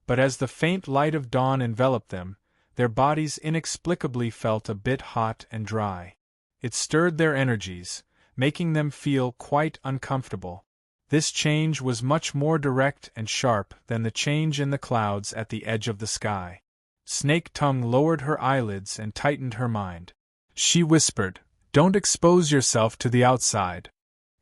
But as the faint light of dawn enveloped them, their bodies inexplicably felt a bit hot and dry. It stirred their energies, making them feel quite uncomfortable. This change was much more direct and sharp than the change in the clouds at the edge of the sky. Snake Tongue lowered her eyelids and tightened her mind. She whispered, "Don't expose yourself to the outside."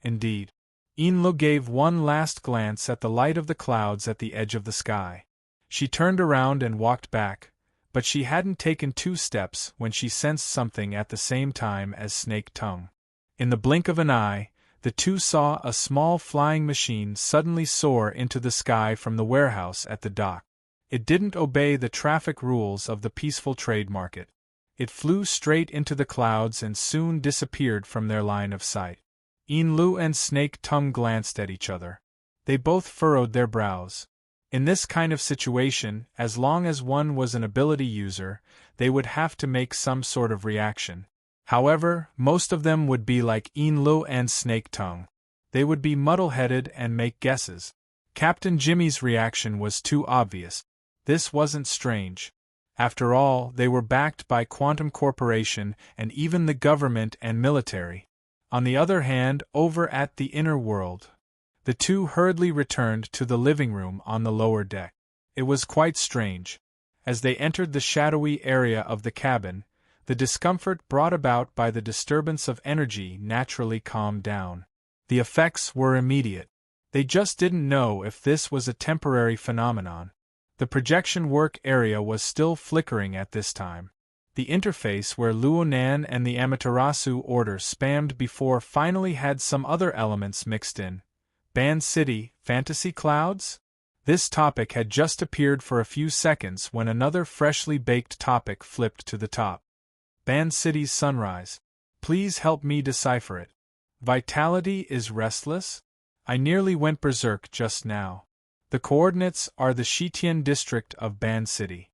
Indeed. Enlu gave one last glance at the light of the clouds at the edge of the sky. She turned around and walked back, but she hadn't taken 2 steps when she sensed something at the same time as Snake Tongue. In the blink of an eye, the two saw a small flying machine suddenly soar into the sky from the warehouse at the dock. It didn't obey the traffic rules of the peaceful trade market. It flew straight into the clouds and soon disappeared from their line of sight. Enlu and Snake Tongue glanced at each other. They both furrowed their brows. In this kind of situation, as long as one was an ability user, they would have to make some sort of reaction. However, most of them would be like Enlu and Snake Tongue. They would be muddle-headed and make guesses. Captain Jimmy's reaction was too obvious. This wasn't strange. After all, they were backed by Quantum Corporation and even the government and military. On the other hand, over at the inner world, the two hurriedly returned to the living room on the lower deck. It was quite strange. As they entered the shadowy area of the cabin, the discomfort brought about by the disturbance of energy naturally calmed down. The effects were immediate. They just didn't know if this was a temporary phenomenon. The projection work area was still flickering at this time. The interface where Luonan and the Amaterasu order spammed before finally had some other elements mixed in. Band City, Fantasy Clouds? This topic had just appeared for a few seconds when another freshly baked topic flipped to the top. Band City's sunrise. Please help me decipher it. Vitality is restless? I nearly went berserk just now. The coordinates are the Shitian district of Band City.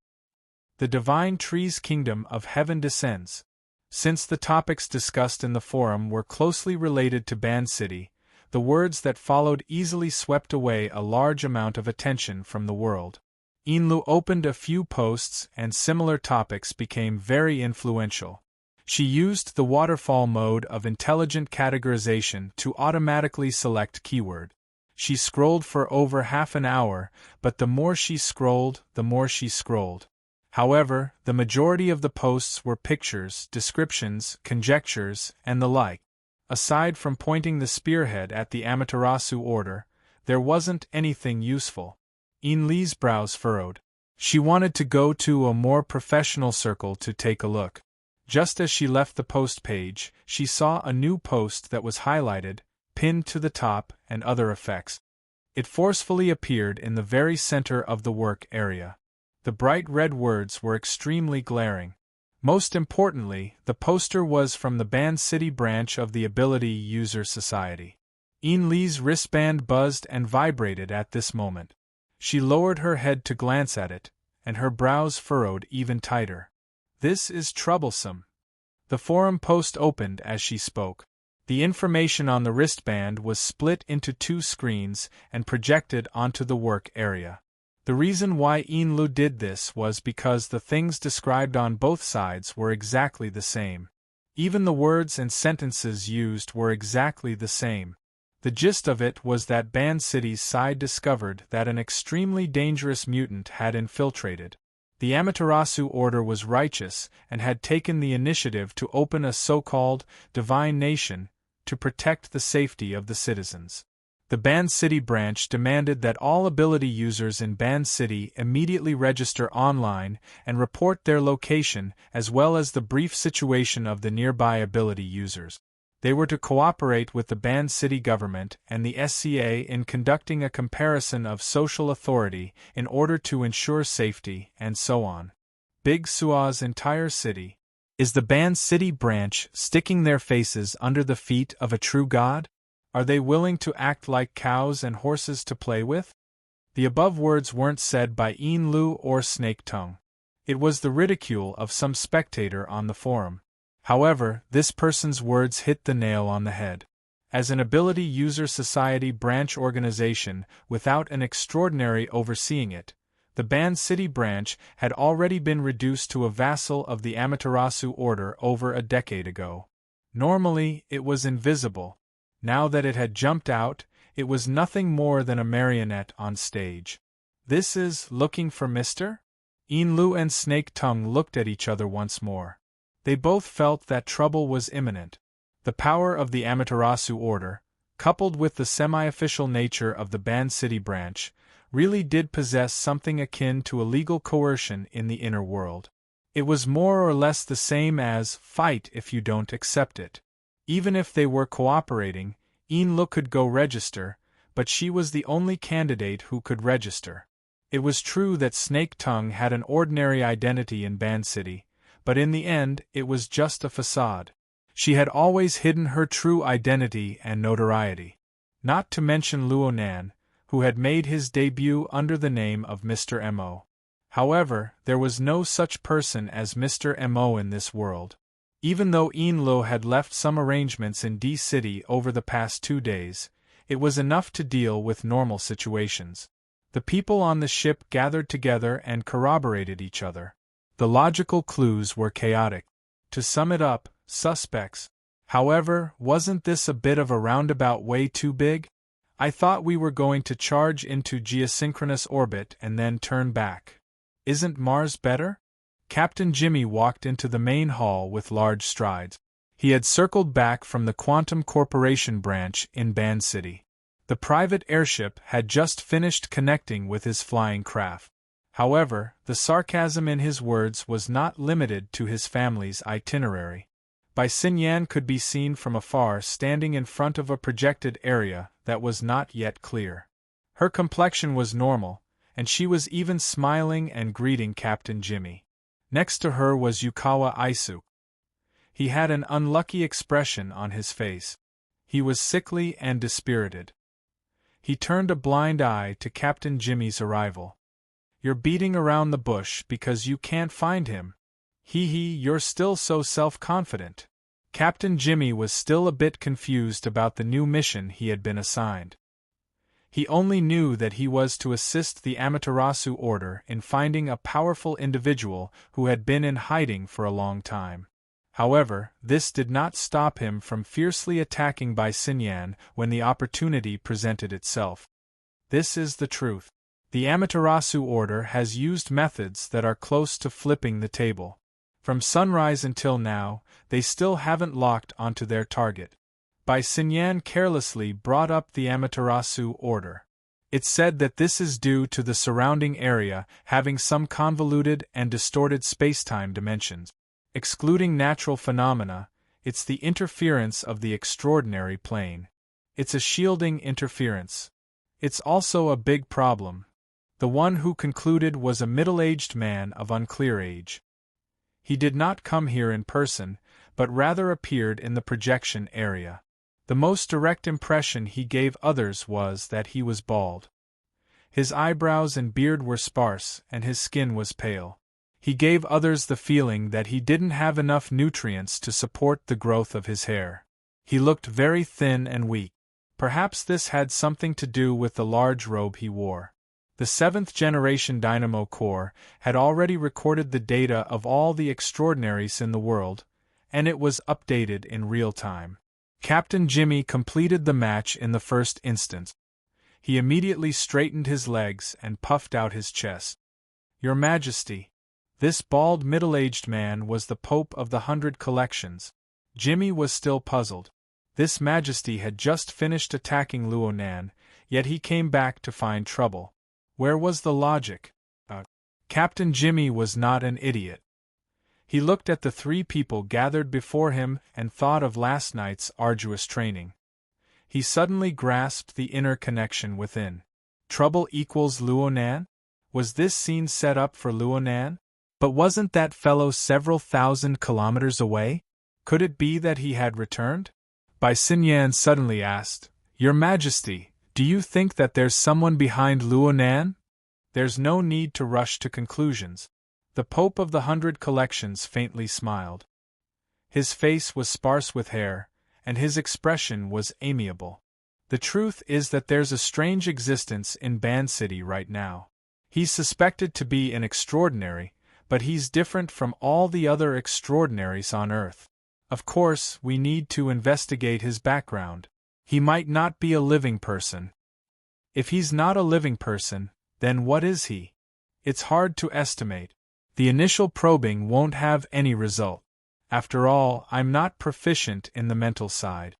The Divine Tree's Kingdom of Heaven descends. Since the topics discussed in the forum were closely related to Band City, the words that followed easily swept away a large amount of attention from the world. Enlu opened a few posts and similar topics became very influential. She used the waterfall mode of intelligent categorization to automatically select keyword. She scrolled for over half an hour, but the more she scrolled, the more she scrolled. However, the majority of the posts were pictures, descriptions, conjectures, and the like. Aside from pointing the spearhead at the Amaterasu order, there wasn't anything useful. Enlu's brows furrowed. She wanted to go to a more professional circle to take a look. Just as she left the post page, she saw a new post that was highlighted, pinned to the top, and other effects. It forcefully appeared in the very center of the work area. The bright red words were extremely glaring. Most importantly, the poster was from the Band City branch of the Ability User Society. Enlu's wristband buzzed and vibrated at this moment. She lowered her head to glance at it, and her brows furrowed even tighter. This is troublesome. The forum post opened as she spoke. The information on the wristband was split into 2 screens and projected onto the work area. The reason why Enlu did this was because the things described on both sides were exactly the same. Even the words and sentences used were exactly the same. The gist of it was that Band City's side discovered that an extremely dangerous mutant had infiltrated. The Amaterasu order was righteous and had taken the initiative to open a so-called divine nation to protect the safety of the citizens. The Band City branch demanded that all ability users in Band City immediately register online and report their location as well as the brief situation of the nearby ability users. They were to cooperate with the banned city government and the SCA in conducting a comparison of social authority in order to ensure safety, and so on. Big Sua's entire city. Is the banned city branch sticking their faces under the feet of a true god? Are they willing to act like cows and horses to play with? The above words weren't said by Yin Lu or Snake Tongue. It was the ridicule of some spectator on the forum. However, this person's words hit the nail on the head. As an ability user society branch organization without an extraordinary overseeing it, the banned city branch had already been reduced to a vassal of the Amaterasu order over a decade ago. Normally, it was invisible. Now that it had jumped out, it was nothing more than a marionette on stage. This is looking for Mr.? Yin Lu and Snake Tongue looked at each other once more. They both felt that trouble was imminent. The power of the Amaterasu order, coupled with the semi-official nature of the banned city branch, really did possess something akin to a legal coercion in the inner world. It was more or less the same as fight if you don't accept it. Even if they were cooperating, Yin Lu could go register, but she was the only candidate who could register. It was true that Snake Tongue had an ordinary identity in Band City, but in the end it was just a facade. She had always hidden her true identity and notoriety. Not to mention Luonan, who had made his debut under the name of Mr. Mo. However, there was no such person as Mr. Mo in this world. Even though Yin Lu had left some arrangements in D City over the past 2 days, it was enough to deal with normal situations. The people on the ship gathered together and corroborated each other. The logical clues were chaotic. To sum it up, suspects. However, wasn't this a bit of a roundabout way too big? I thought we were going to charge into geosynchronous orbit and then turn back. Isn't Mars better? Captain Jimmy walked into the main hall with large strides. He had circled back from the Quantum Corporation branch in Band City. The private airship had just finished connecting with his flying craft. However, the sarcasm in his words was not limited to his family's itinerary. Bai Xinyan could be seen from afar standing in front of a projected area that was not yet clear. Her complexion was normal, and she was even smiling and greeting Captain Jimmy. Next to her was Yukawa Isu. He had an unlucky expression on his face. He was sickly and dispirited. He turned a blind eye to Captain Jimmy's arrival. "You're beating around the bush because you can't find him. Hee, you're still so self-confident." Captain Jimmy was still a bit confused about the new mission he had been assigned. He only knew that he was to assist the Amaterasu order in finding a powerful individual who had been in hiding for a long time. However, this did not stop him from fiercely attacking Bai Xinyan when the opportunity presented itself. This is the truth. The Amaterasu order has used methods that are close to flipping the table. From sunrise until now, they still haven't locked onto their target. Bai Xinyan carelessly brought up the Amaterasu order. It's said that this is due to the surrounding area having some convoluted and distorted spacetime dimensions. Excluding natural phenomena, it's the interference of the extraordinary plane. It's a shielding interference. It's also a big problem. The one who concluded was a middle-aged man of unclear age. He did not come here in person, but rather appeared in the projection area. The most direct impression he gave others was that he was bald. His eyebrows and beard were sparse, and his skin was pale. He gave others the feeling that he didn't have enough nutrients to support the growth of his hair. He looked very thin and weak. Perhaps this had something to do with the large robe he wore. The 7th-generation Dynamo Core had already recorded the data of all the extraordinaries in the world, and it was updated in real time. Captain Jimmy completed the match in the first instance. He immediately straightened his legs and puffed out his chest. "Your Majesty." This bald middle-aged man was the Pope of the 100 Collections. Jimmy was still puzzled. This Majesty had just finished attacking Luonan, yet he came back to find trouble. Where was the logic? Captain Jimmy was not an idiot. He looked at the three people gathered before him and thought of last night's arduous training. He suddenly grasped the inner connection within. Trouble equals Luonan? Was this scene set up for Luonan? But wasn't that fellow several thousand kilometers away? Could it be that he had returned? Bai Xinyan suddenly asked, "Your Majesty, do you think that there's someone behind Luonan?" "There's no need to rush to conclusions." The Pope of the 100 Collections faintly smiled. His face was sparse with hair, and his expression was amiable. "The truth is that there's a strange existence in Ban City right now. He's suspected to be an extraordinary, but he's different from all the other extraordinaries on Earth. Of course, we need to investigate his background. He might not be a living person. If he's not a living person, then what is he? It's hard to estimate. The initial probing won't have any result. After all, I'm not proficient in the mental side."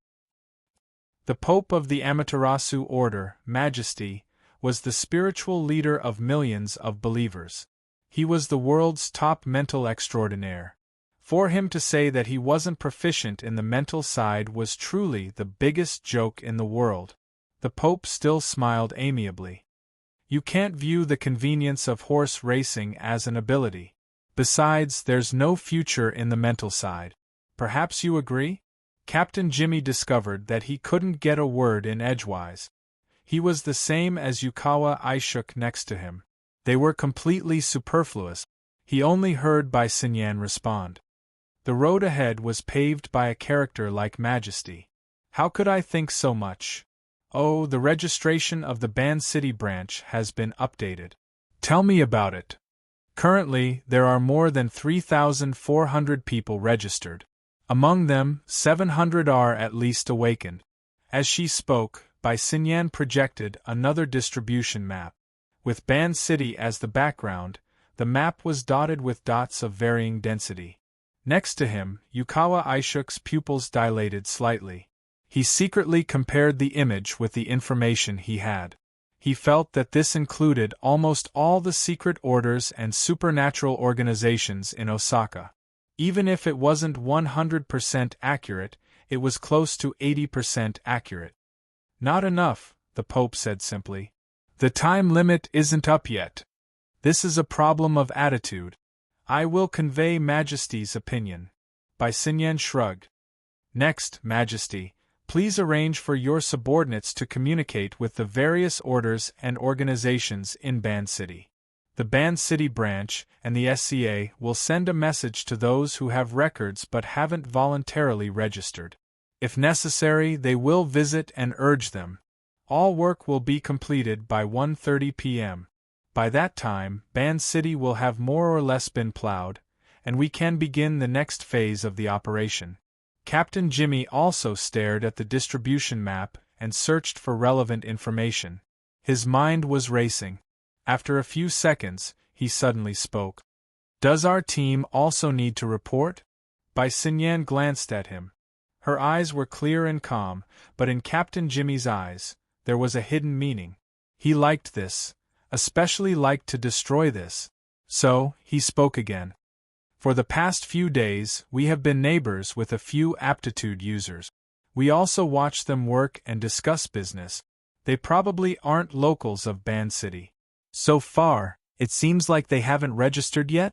The Pope of the Amaterasu Order, Majesty, was the spiritual leader of millions of believers. He was the world's top mental extraordinaire. For him to say that he wasn't proficient in the mental side was truly the biggest joke in the world. The Pope still smiled amiably. "You can't view the convenience of horse racing as an ability. Besides, there's no future in the mental side. Perhaps you agree?" Captain Jimmy discovered that he couldn't get a word in edgewise. He was the same as Yukawa Aishuk next to him. They were completely superfluous. He only heard Bai Xinyan respond. The road ahead was paved by a character like Majesty. "How could I think so much? Oh, the registration of the Ban City branch has been updated." "Tell me about it." "Currently, there are more than 3,400 people registered. Among them, 700 are at least awakened." As she spoke, Bai Xinyan projected another distribution map. With Ban City as the background, the map was dotted with dots of varying density. Next to him, Yukawa Aishuk's pupils dilated slightly. He secretly compared the image with the information he had. He felt that this included almost all the secret orders and supernatural organizations in Osaka. Even if it wasn't 100% accurate, it was close to 80% accurate. "Not enough," the Pope said simply. "The time limit isn't up yet. This is a problem of attitude. I will convey Majesty's opinion." Bai Xinyan shrugged. "Next, Majesty, please arrange for your subordinates to communicate with the various orders and organizations in Ban City. The Ban City branch and the SCA will send a message to those who have records but haven't voluntarily registered. If necessary, they will visit and urge them. All work will be completed by 1:30 p.m. By that time, Ban City will have more or less been plowed, and we can begin the next phase of the operation." Captain Jimmy also stared at the distribution map and searched for relevant information. His mind was racing. After a few seconds, he suddenly spoke. "Does our team also need to report?" Bai Xinyan glanced at him. Her eyes were clear and calm, but in Captain Jimmy's eyes, there was a hidden meaning. He liked this, especially liked to destroy this. So, he spoke again. "For the past few days, we have been neighbors with a few aptitude users. We also watch them work and discuss business. They probably aren't locals of Ban City. So far, it seems like they haven't registered yet?"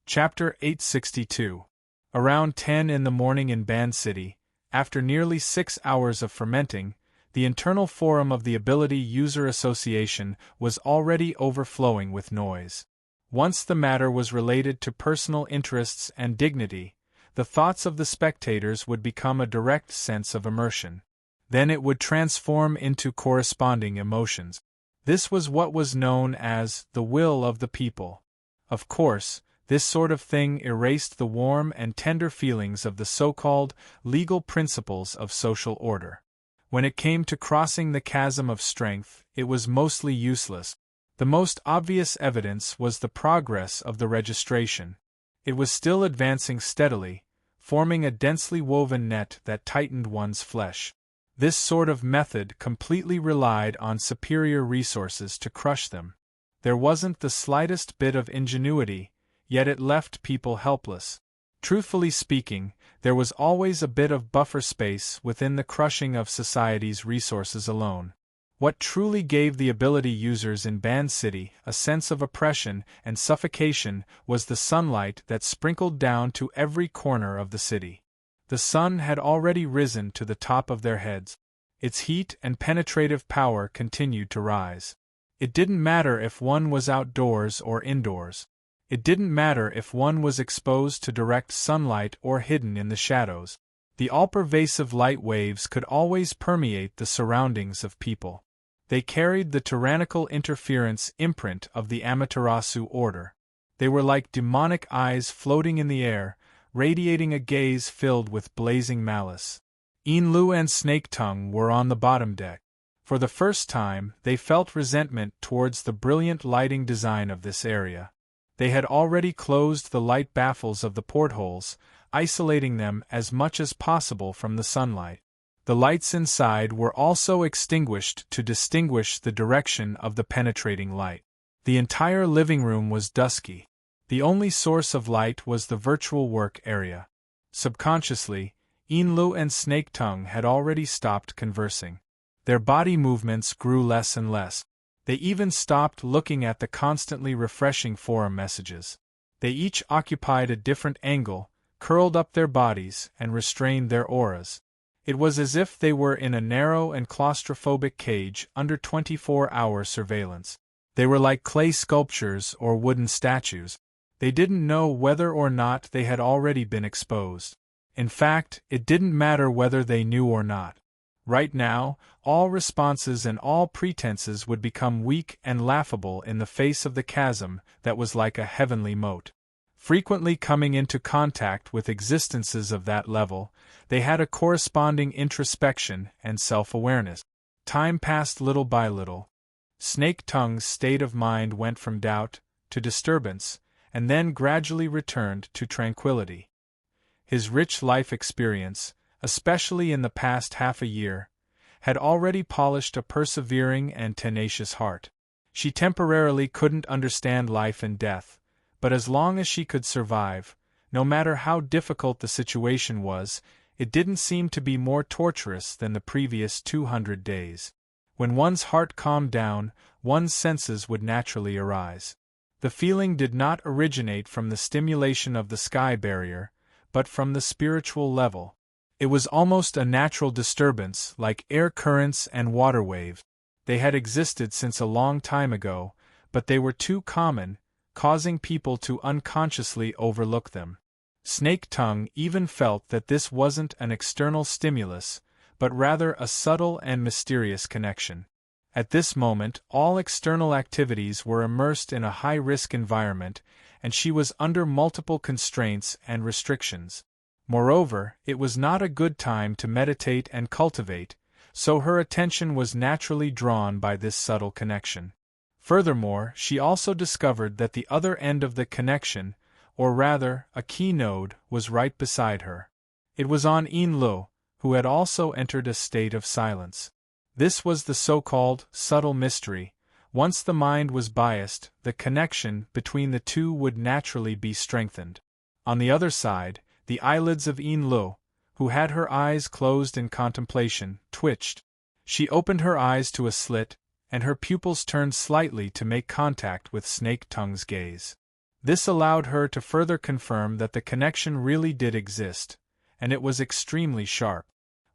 Chapter 862. Around 10 in the morning in Ban City, after nearly 6 hours of fermenting, the internal forum of the Ability User Association was already overflowing with noise. Once the matter was related to personal interests and dignity, the thoughts of the spectators would become a direct sense of immersion. Then it would transform into corresponding emotions. This was what was known as the will of the people. Of course, this sort of thing erased the warm and tender feelings of the so-called legal principles of social order. When it came to crossing the chasm of strength, it was mostly useless. The most obvious evidence was the progress of the registration. It was still advancing steadily, forming a densely woven net that tightened one's flesh. This sort of method completely relied on superior resources to crush them. There wasn't the slightest bit of ingenuity, yet it left people helpless. Truthfully speaking, there was always a bit of buffer space within the crushing of society's resources alone. What truly gave the ability users in Band City a sense of oppression and suffocation was the sunlight that sprinkled down to every corner of the city. The sun had already risen to the top of their heads. Its heat and penetrative power continued to rise. It didn't matter if one was outdoors or indoors. It didn't matter if one was exposed to direct sunlight or hidden in the shadows. The all-pervasive light waves could always permeate the surroundings of people. They carried the tyrannical interference imprint of the Amaterasu order. They were like demonic eyes floating in the air, radiating a gaze filled with blazing malice. Enlu and Snake Tongue were on the bottom deck. For the first time, they felt resentment towards the brilliant lighting design of this area. They had already closed the light baffles of the portholes, isolating them as much as possible from the sunlight. The lights inside were also extinguished to distinguish the direction of the penetrating light. The entire living room was dusky. The only source of light was the virtual work area. Subconsciously, Enlu and Snake Tongue had already stopped conversing. Their body movements grew less and less. They even stopped looking at the constantly refreshing forum messages. They each occupied a different angle, curled up their bodies, and restrained their auras. It was as if they were in a narrow and claustrophobic cage under 24-hour surveillance. They were like clay sculptures or wooden statues. They didn't know whether or not they had already been exposed. In fact, it didn't matter whether they knew or not. Right now, all responses and all pretenses would become weak and laughable in the face of the chasm that was like a heavenly moat. Frequently coming into contact with existences of that level, they had a corresponding introspection and self-awareness. Time passed little by little. Snake Tongue's state of mind went from doubt to disturbance, and then gradually returned to tranquility. His rich life experience, especially in the past half a year, had already polished a persevering and tenacious heart. She temporarily couldn't understand life and death, but as long as she could survive, no matter how difficult the situation was, it didn't seem to be more torturous than the previous 200 days. When one's heart calmed down, one's senses would naturally arise. The feeling did not originate from the stimulation of the sky barrier, but from the spiritual level. It was almost a natural disturbance, like air currents and water waves. They had existed since a long time ago, but they were too common, causing people to unconsciously overlook them. Snake Tongue even felt that this wasn't an external stimulus, but rather a subtle and mysterious connection. At this moment, all external activities were immersed in a high-risk environment, and she was under multiple constraints and restrictions. Moreover, it was not a good time to meditate and cultivate, so her attention was naturally drawn by this subtle connection. Furthermore, she also discovered that the other end of the connection, or rather, a key node, was right beside her. It was on Enlu, who had also entered a state of silence. This was the so-called subtle mystery. Once the mind was biased, the connection between the two would naturally be strengthened. On the other side, the eyelids of Enlu, who had her eyes closed in contemplation, twitched. She opened her eyes to a slit, and her pupils turned slightly to make contact with Snake Tongue's gaze. This allowed her to further confirm that the connection really did exist, and it was extremely sharp.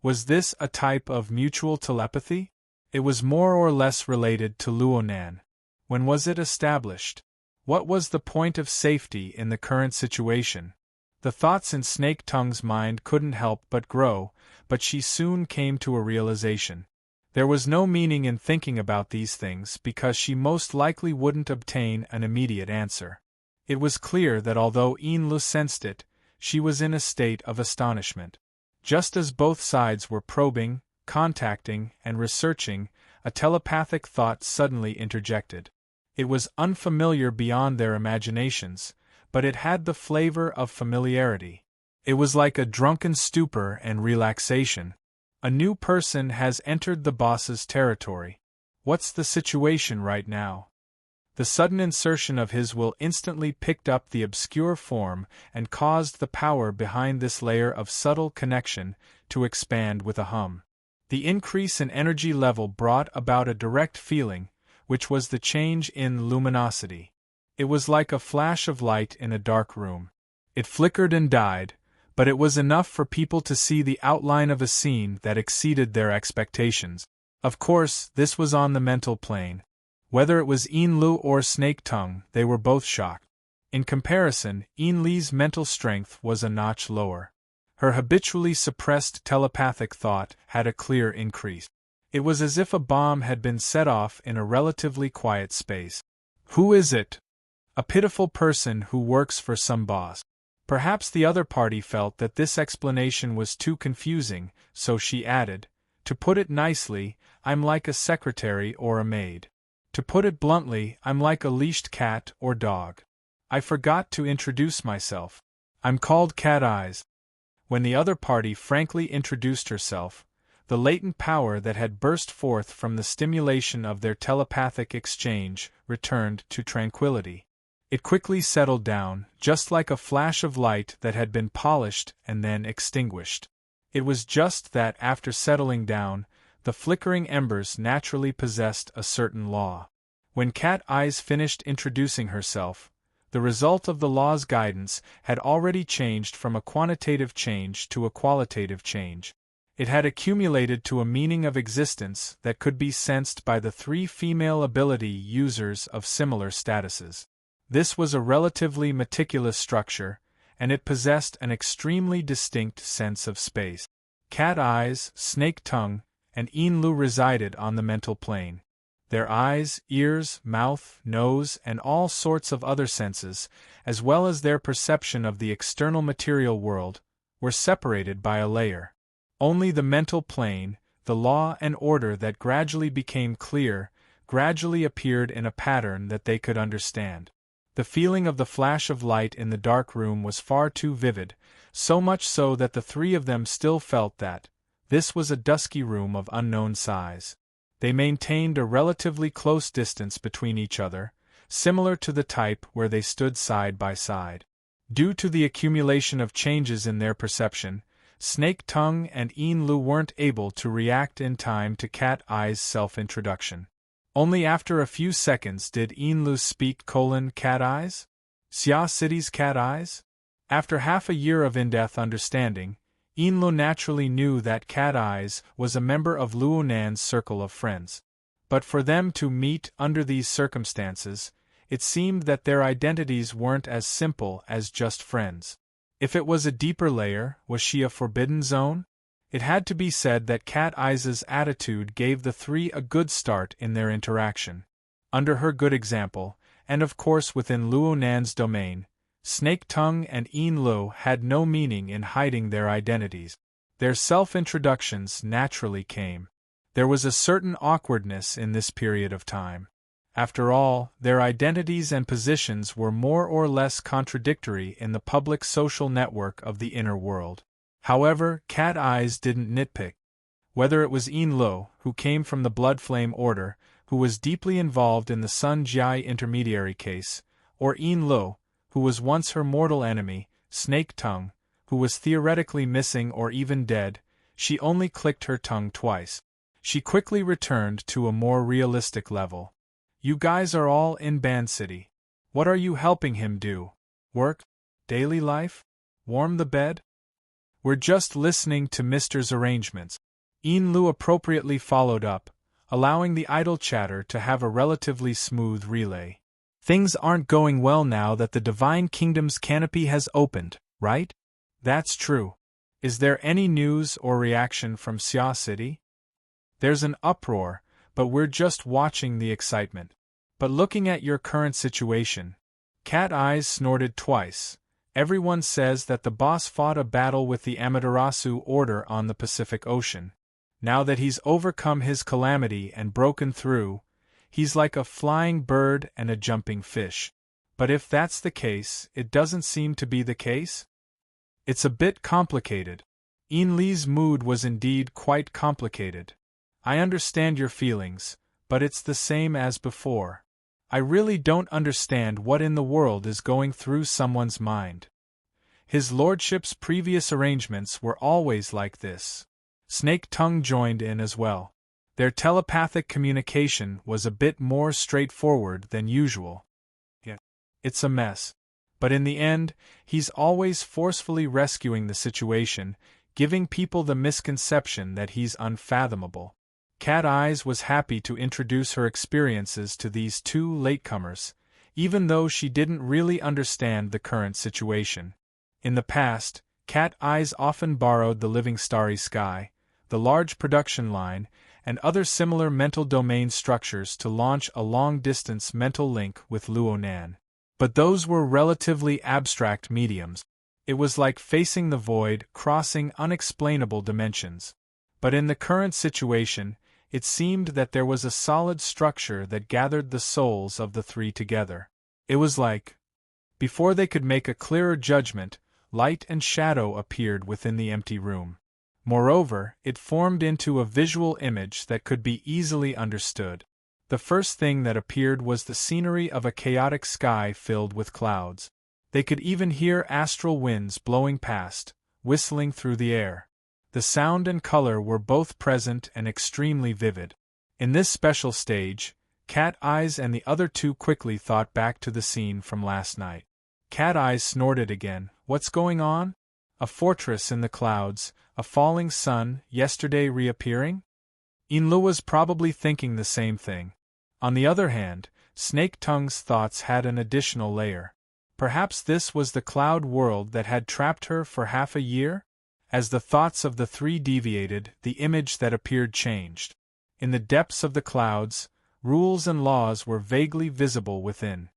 Was this a type of mutual telepathy? It was more or less related to Luonan. When was it established? What was the point of safety in the current situation? The thoughts in Snake Tongue's mind couldn't help but grow, but she soon came to a realization. There was no meaning in thinking about these things because she most likely wouldn't obtain an immediate answer. It was clear that although Enlu sensed it, she was in a state of astonishment. Just as both sides were probing, contacting, and researching, a telepathic thought suddenly interjected. It was unfamiliar beyond their imaginations, but it had the flavor of familiarity. It was like a drunken stupor and relaxation. A new person has entered the boss's territory. What's the situation right now? The sudden insertion of his will instantly picked up the obscure form and caused the power behind this layer of subtle connection to expand with a hum. The increase in energy level brought about a direct feeling, which was the change in luminosity. It was like a flash of light in a dark room. It flickered and died, but it was enough for people to see the outline of a scene that exceeded their expectations. Of course, this was on the mental plane. Whether it was Enlu or Snake Tongue, they were both shocked. In comparison, Enli's mental strength was a notch lower. Her habitually suppressed telepathic thought had a clear increase. It was as if a bomb had been set off in a relatively quiet space. Who is it? A pitiful person who works for some boss. Perhaps the other party felt that this explanation was too confusing, so she added, "To put it nicely, I'm like a secretary or a maid. To put it bluntly, I'm like a leashed cat or dog. I forgot to introduce myself. I'm called Cat Eyes." When the other party frankly introduced herself, the latent power that had burst forth from the stimulation of their telepathic exchange returned to tranquility. It quickly settled down, just like a flash of light that had been polished and then extinguished. It was just that after settling down, the flickering embers naturally possessed a certain law. When Cat Eyes finished introducing herself, the result of the law's guidance had already changed from a quantitative change to a qualitative change. It had accumulated to a meaning of existence that could be sensed by the 3 female ability users of similar statuses. This was a relatively meticulous structure, and it possessed an extremely distinct sense of space. Cat Eyes, Snake Tongue, and Enlu resided on the mental plane. Their eyes, ears, mouth, nose, and all sorts of other senses, as well as their perception of the external material world, were separated by a layer. Only the mental plane, the law and order that gradually became clear, gradually appeared in a pattern that they could understand. The feeling of the flash of light in the dark room was far too vivid, so much so that the 3 of them still felt that this was a dusky room of unknown size. They maintained a relatively close distance between each other, similar to the type where they stood side by side. Due to the accumulation of changes in their perception, Snake Tongue and Enlu weren't able to react in time to Cat Eyes' self-introduction. Only after a few seconds did Enlu speak: "Cat Eyes? Xia City's Cat Eyes?" After half a year of in-depth understanding, Enlu naturally knew that Cat Eyes was a member of Luonan's circle of friends. But for them to meet under these circumstances, it seemed that their identities weren't as simple as just friends. If it was a deeper layer, was she a forbidden zone? It had to be said that Cat Eyes' attitude gave the 3 a good start in their interaction. Under her good example, and of course within Luonan's domain, Snake Tongue and Enlu had no meaning in hiding their identities. Their self-introductions naturally came. There was a certain awkwardness in this period of time. After all, their identities and positions were more or less contradictory in the public social network of the inner world. However, Cat Eyes didn't nitpick. Whether it was Enlu, who came from the Bloodflame Order, who was deeply involved in the Sun Jiai intermediary case, or Enlu, who was once her mortal enemy, Snake Tongue, who was theoretically missing or even dead, she only clicked her tongue twice. She quickly returned to a more realistic level. "You guys are all in Band City. What are you helping him do? Work? Daily life? Warm the bed?" "We're just listening to Mr.'s arrangements." Enlu appropriately followed up, allowing the idle chatter to have a relatively smooth relay. "Things aren't going well now that the Divine Kingdom's canopy has opened, right?" "That's true. Is there any news or reaction from Xia City?" "There's an uproar, but we're just watching the excitement. But looking at your current situation," Cat Eyes snorted twice, "everyone says that the boss fought a battle with the Amaterasu Order on the Pacific Ocean. Now that he's overcome his calamity and broken through, he's like a flying bird and a jumping fish. But if that's the case, it doesn't seem to be the case?" "It's a bit complicated." Enli's mood was indeed quite complicated. "I understand your feelings, but it's the same as before. I really don't understand what in the world is going through someone's mind. His lordship's previous arrangements were always like this. Snake Tongue joined in as well. Their telepathic communication was a bit more straightforward than usual. Yeah, it's a mess. But in the end, he's always forcefully rescuing the situation, giving people the misconception that he's unfathomable. Cat Eyes was happy to introduce her experiences to these two latecomers, even though she didn't really understand the current situation. In the past, Cat Eyes often borrowed the Living Starry Sky, the large production line, and other similar mental domain structures to launch a long-distance mental link with Luonan. But those were relatively abstract mediums. It was like facing the void, crossing unexplainable dimensions. But in the current situation, it seemed that there was a solid structure that gathered the souls of the three together. It was like, before they could make a clearer judgment, light and shadow appeared within the empty room. Moreover, it formed into a visual image that could be easily understood. The first thing that appeared was the scenery of a chaotic sky filled with clouds. They could even hear astral winds blowing past, whistling through the air. The sound and color were both present and extremely vivid. In this special stage, Cat Eyes and the other two quickly thought back to the scene from last night. Cat Eyes snorted again. What's going on? A fortress in the clouds, a falling sun, yesterday reappearing? Inlu was probably thinking the same thing. On the other hand, Snake Tongue's thoughts had an additional layer. Perhaps this was the cloud world that had trapped her for half a year? As the thoughts of the three deviated, the image that appeared changed. In the depths of the clouds, rules and laws were vaguely visible within.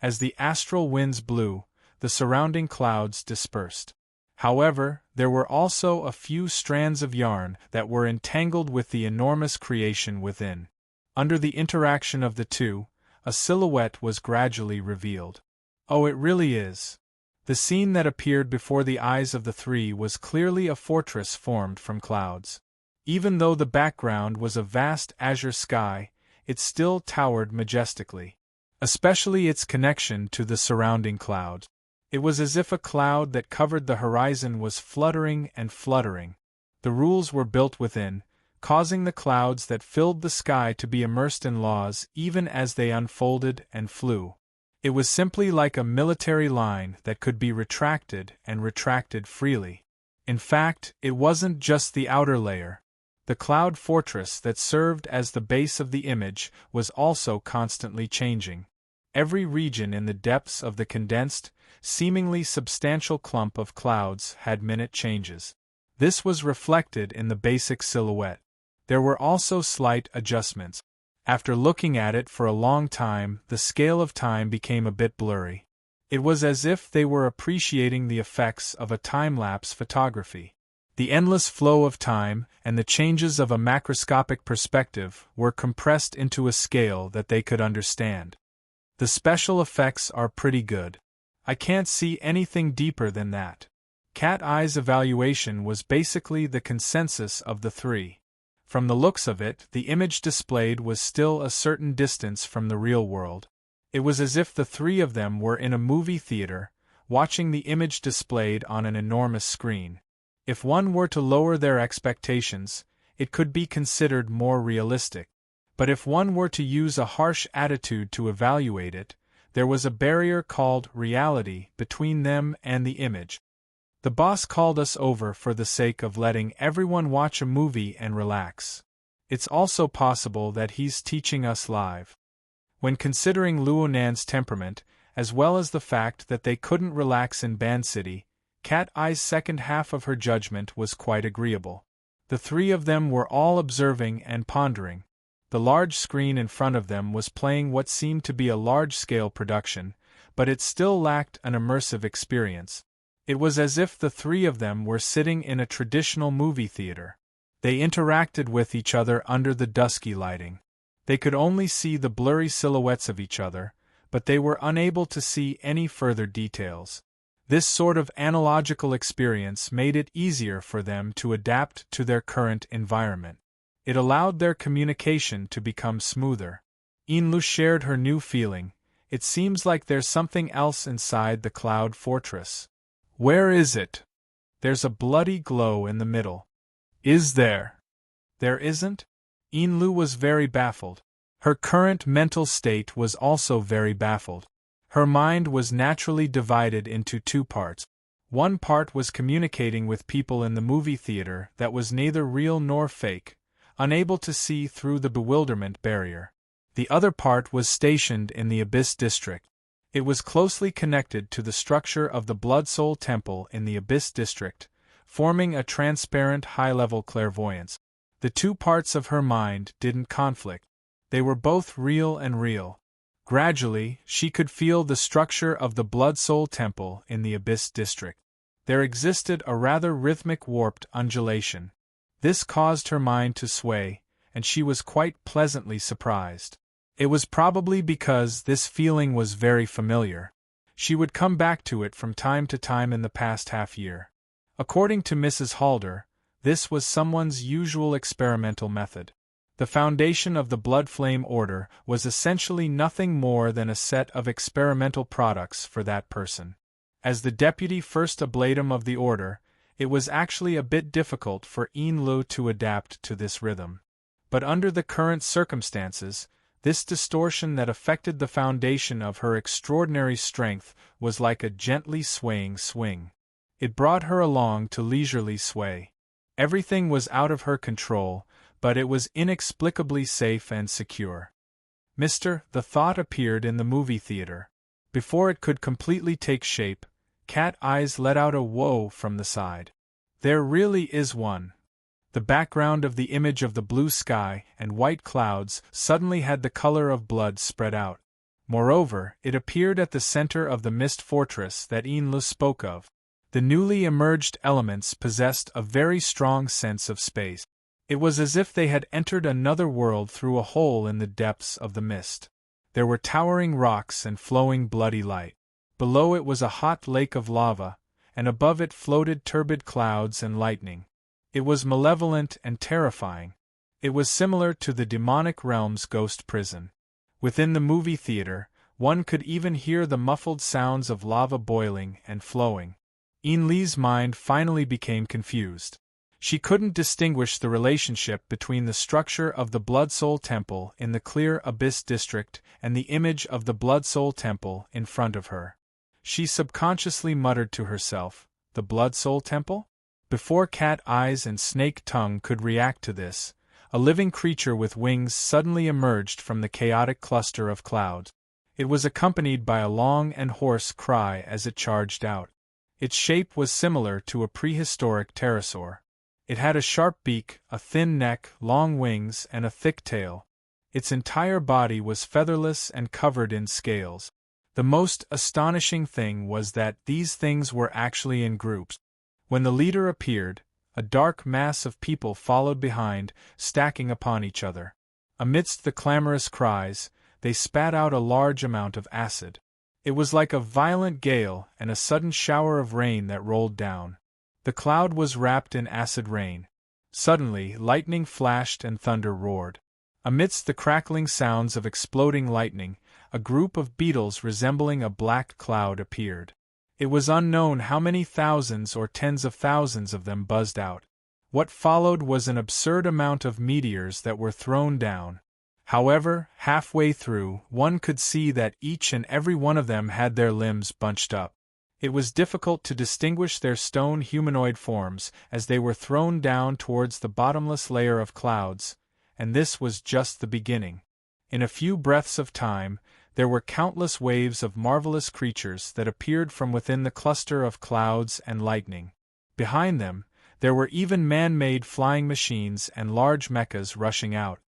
As the astral winds blew, the surrounding clouds dispersed. However, there were also a few strands of yarn that were entangled with the enormous creation within. Under the interaction of the two, a silhouette was gradually revealed. Oh, it really is. The scene that appeared before the eyes of the three was clearly a fortress formed from clouds. Even though the background was a vast azure sky, it still towered majestically. Especially its connection to the surrounding clouds. It was as if a cloud that covered the horizon was fluttering and fluttering. The rules were built within, causing the clouds that filled the sky to be immersed in laws even as they unfolded and flew. It was simply like a military line that could be retracted and retracted freely. In fact, it wasn't just the outer layer. The cloud fortress that served as the base of the image was also constantly changing. Every region in the depths of the condensed, seemingly substantial clump of clouds had minute changes. This was reflected in the basic silhouette. There were also slight adjustments. After looking at it for a long time, the scale of time became a bit blurry. It was as if they were appreciating the effects of a time-lapse photography. The endless flow of time and the changes of a macroscopic perspective were compressed into a scale that they could understand. The special effects are pretty good. I can't see anything deeper than that. Cat Eye's evaluation was basically the consensus of the three. From the looks of it, the image displayed was still a certain distance from the real world. It was as if the three of them were in a movie theater, watching the image displayed on an enormous screen. If one were to lower their expectations, it could be considered more realistic. But if one were to use a harsh attitude to evaluate it, there was a barrier called reality between them and the image. The boss called us over for the sake of letting everyone watch a movie and relax. It's also possible that he's teaching us live. When considering Luonan's temperament, as well as the fact that they couldn't relax in Band City, Cat Eye's second half of her judgment was quite agreeable. The three of them were all observing and pondering. The large screen in front of them was playing what seemed to be a large-scale production, but it still lacked an immersive experience. It was as if the three of them were sitting in a traditional movie theater. They interacted with each other under the dusky lighting. They could only see the blurry silhouettes of each other, but they were unable to see any further details. This sort of analogical experience made it easier for them to adapt to their current environment. It allowed their communication to become smoother. Enlu shared her new feeling. It seems like there's something else inside the cloud fortress. Where is it? There's a bloody glow in the middle. Is there? There isn't? Enlu was very baffled. Her current mental state was also very baffled. Her mind was naturally divided into two parts. One part was communicating with people in the movie theater that was neither real nor fake, unable to see through the bewilderment barrier. The other part was stationed in the Abyss District. It was closely connected to the structure of the Blood Soul Temple in the Abyss District, forming a transparent high-level clairvoyance. The two parts of her mind didn't conflict. They were both real and real. Gradually, she could feel the structure of the Blood Soul Temple in the Abyss District. There existed a rather rhythmic warped undulation. This caused her mind to sway, and she was quite pleasantly surprised. It was probably because this feeling was very familiar. She would come back to it from time to time in the past half-year. According to Mrs. Halder, this was someone's usual experimental method. The foundation of the Blood Flame Order was essentially nothing more than a set of experimental products for that person. As the deputy first ablatum of the order, it was actually a bit difficult for Enlu to adapt to this rhythm. But under the current circumstances, this distortion that affected the foundation of her extraordinary strength was like a gently swaying swing. It brought her along to leisurely sway. Everything was out of her control, but it was inexplicably safe and secure. The thought appeared in the movie theater. Before it could completely take shape, Cat Eyes let out a whoa from the side. There really is one. The background of the image of the blue sky and white clouds suddenly had the color of blood spread out. Moreover, it appeared at the center of the mist fortress that Enlu spoke of. The newly emerged elements possessed a very strong sense of space. It was as if they had entered another world through a hole in the depths of the mist. There were towering rocks and flowing bloody light. Below it was a hot lake of lava, and above it floated turbid clouds and lightning. It was malevolent and terrifying. It was similar to the demonic realm's ghost prison. Within the movie theater, one could even hear the muffled sounds of lava boiling and flowing. Enlu's mind finally became confused. She couldn't distinguish the relationship between the structure of the Blood Soul Temple in the clear Abyss District and the image of the Blood Soul Temple in front of her. She subconsciously muttered to herself, "The Blood Soul Temple?" Before Cat Eyes and Snake Tongue could react to this, a living creature with wings suddenly emerged from the chaotic cluster of clouds. It was accompanied by a long and hoarse cry as it charged out. Its shape was similar to a prehistoric pterosaur. It had a sharp beak, a thin neck, long wings, and a thick tail. Its entire body was featherless and covered in scales. The most astonishing thing was that these things were actually in groups. When the leader appeared, a dark mass of people followed behind, stacking upon each other. Amidst the clamorous cries, they spat out a large amount of acid. It was like a violent gale and a sudden shower of rain that rolled down. The cloud was wrapped in acid rain. Suddenly, lightning flashed and thunder roared. Amidst the crackling sounds of exploding lightning, a group of beetles resembling a black cloud appeared. It was unknown how many thousands or tens of thousands of them buzzed out. What followed was an absurd amount of meteors that were thrown down. However, halfway through, one could see that each and every one of them had their limbs bunched up. It was difficult to distinguish their stone humanoid forms as they were thrown down towards the bottomless layer of clouds, and this was just the beginning. In a few breaths of time, there were countless waves of marvelous creatures that appeared from within the cluster of clouds and lightning. Behind them, there were even man-made flying machines and large mechas rushing out.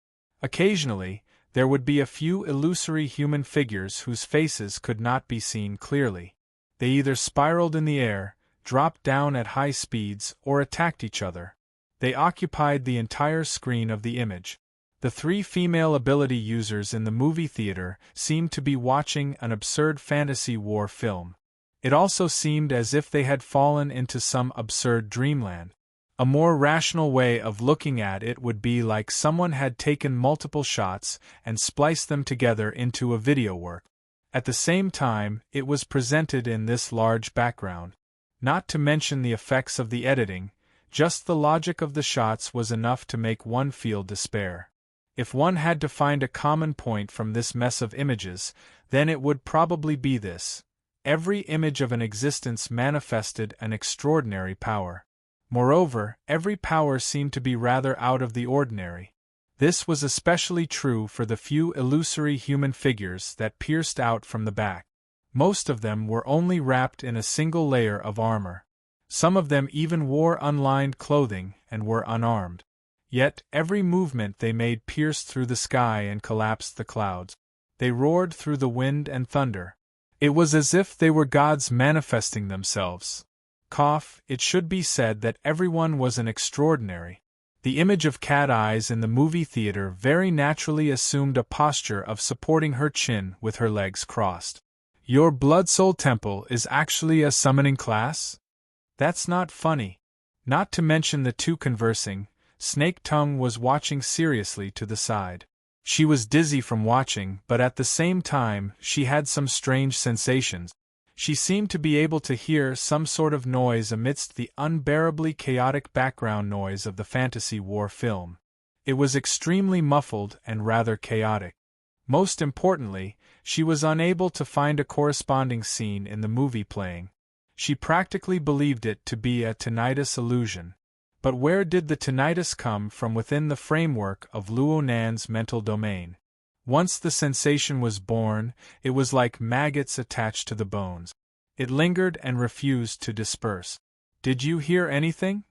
Occasionally, there would be a few illusory human figures whose faces could not be seen clearly. They either spiraled in the air, dropped down at high speeds, or attacked each other. They occupied the entire screen of the image. The three female ability users in the movie theater seemed to be watching an absurd fantasy war film. It also seemed as if they had fallen into some absurd dreamland. A more rational way of looking at it would be like someone had taken multiple shots and spliced them together into a video work. At the same time, it was presented in this large background. Not to mention the effects of the editing, just the logic of the shots was enough to make one feel despair. If one had to find a common point from this mess of images, then it would probably be this: every image of an existence manifested an extraordinary power. Moreover, every power seemed to be rather out of the ordinary. This was especially true for the few illusory human figures that pierced out from the back. Most of them were only wrapped in a single layer of armor. Some of them even wore unlined clothing and were unarmed. Yet, every movement they made pierced through the sky and collapsed the clouds. They roared through the wind and thunder. It was as if they were gods manifesting themselves. It should be said that everyone was an extraordinary. The image of Cat Eyes in the movie theater very naturally assumed a posture of supporting her chin with her legs crossed. Your Blood Soul Temple is actually a summoning class? That's not funny. Not to mention the two conversing, Snake Tongue was watching seriously to the side. She was dizzy from watching, but at the same time, she had some strange sensations. She seemed to be able to hear some sort of noise amidst the unbearably chaotic background noise of the fantasy war film. It was extremely muffled and rather chaotic. Most importantly, she was unable to find a corresponding scene in the movie playing. She practically believed it to be a tinnitus illusion. But where did the tinnitus come from within the framework of Luo Nan's mental domain? Once the sensation was born, it was like maggots attached to the bones. It lingered and refused to disperse. Did you hear anything?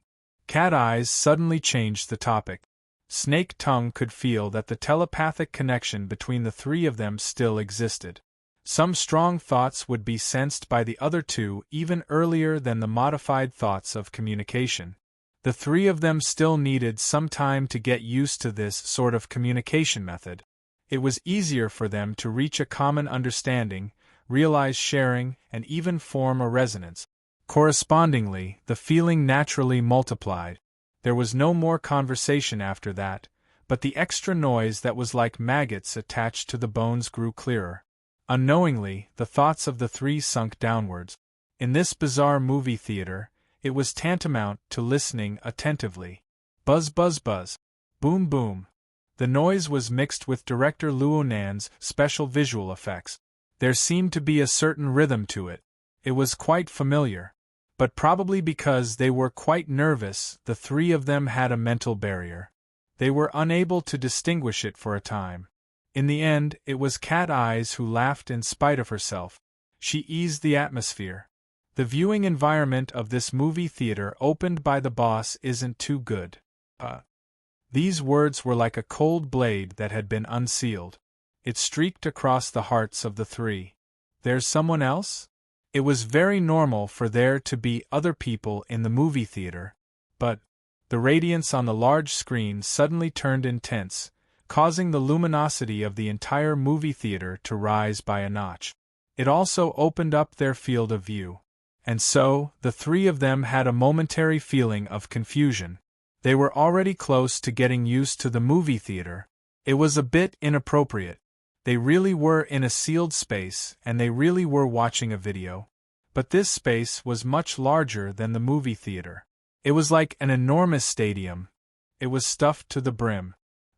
Cat Eyes suddenly changed the topic. Snake Tongue could feel that the telepathic connection between the three of them still existed. Some strong thoughts would be sensed by the other two even earlier than the modified thoughts of communication. The three of them still needed some time to get used to this sort of communication method. It was easier for them to reach a common understanding, realize sharing, and even form a resonance. Correspondingly, the feeling naturally multiplied. There was no more conversation after that, but the extra noise that was like maggots attached to the bones grew clearer. Unknowingly, the thoughts of the three sunk downwards. In this bizarre movie theater, it was tantamount to listening attentively. Buzz buzz buzz. Boom boom. The noise was mixed with director Luo Nan's special visual effects. There seemed to be a certain rhythm to it. It was quite familiar. But probably because they were quite nervous, the three of them had a mental barrier. They were unable to distinguish it for a time. In the end, it was Cat Eyes who laughed in spite of herself. She eased the atmosphere. The viewing environment of this movie theater opened by the boss isn't too good. These words were like a cold blade that had been unsealed. It streaked across the hearts of the three. There's someone else? It was very normal for there to be other people in the movie theater, but the radiance on the large screen suddenly turned intense, causing the luminosity of the entire movie theater to rise by a notch. It also opened up their field of view. And so, the three of them had a momentary feeling of confusion. They were already close to getting used to the movie theater. It was a bit inappropriate. They really were in a sealed space, and they really were watching a video. But this space was much larger than the movie theater. It was like an enormous stadium. It was stuffed to the brim.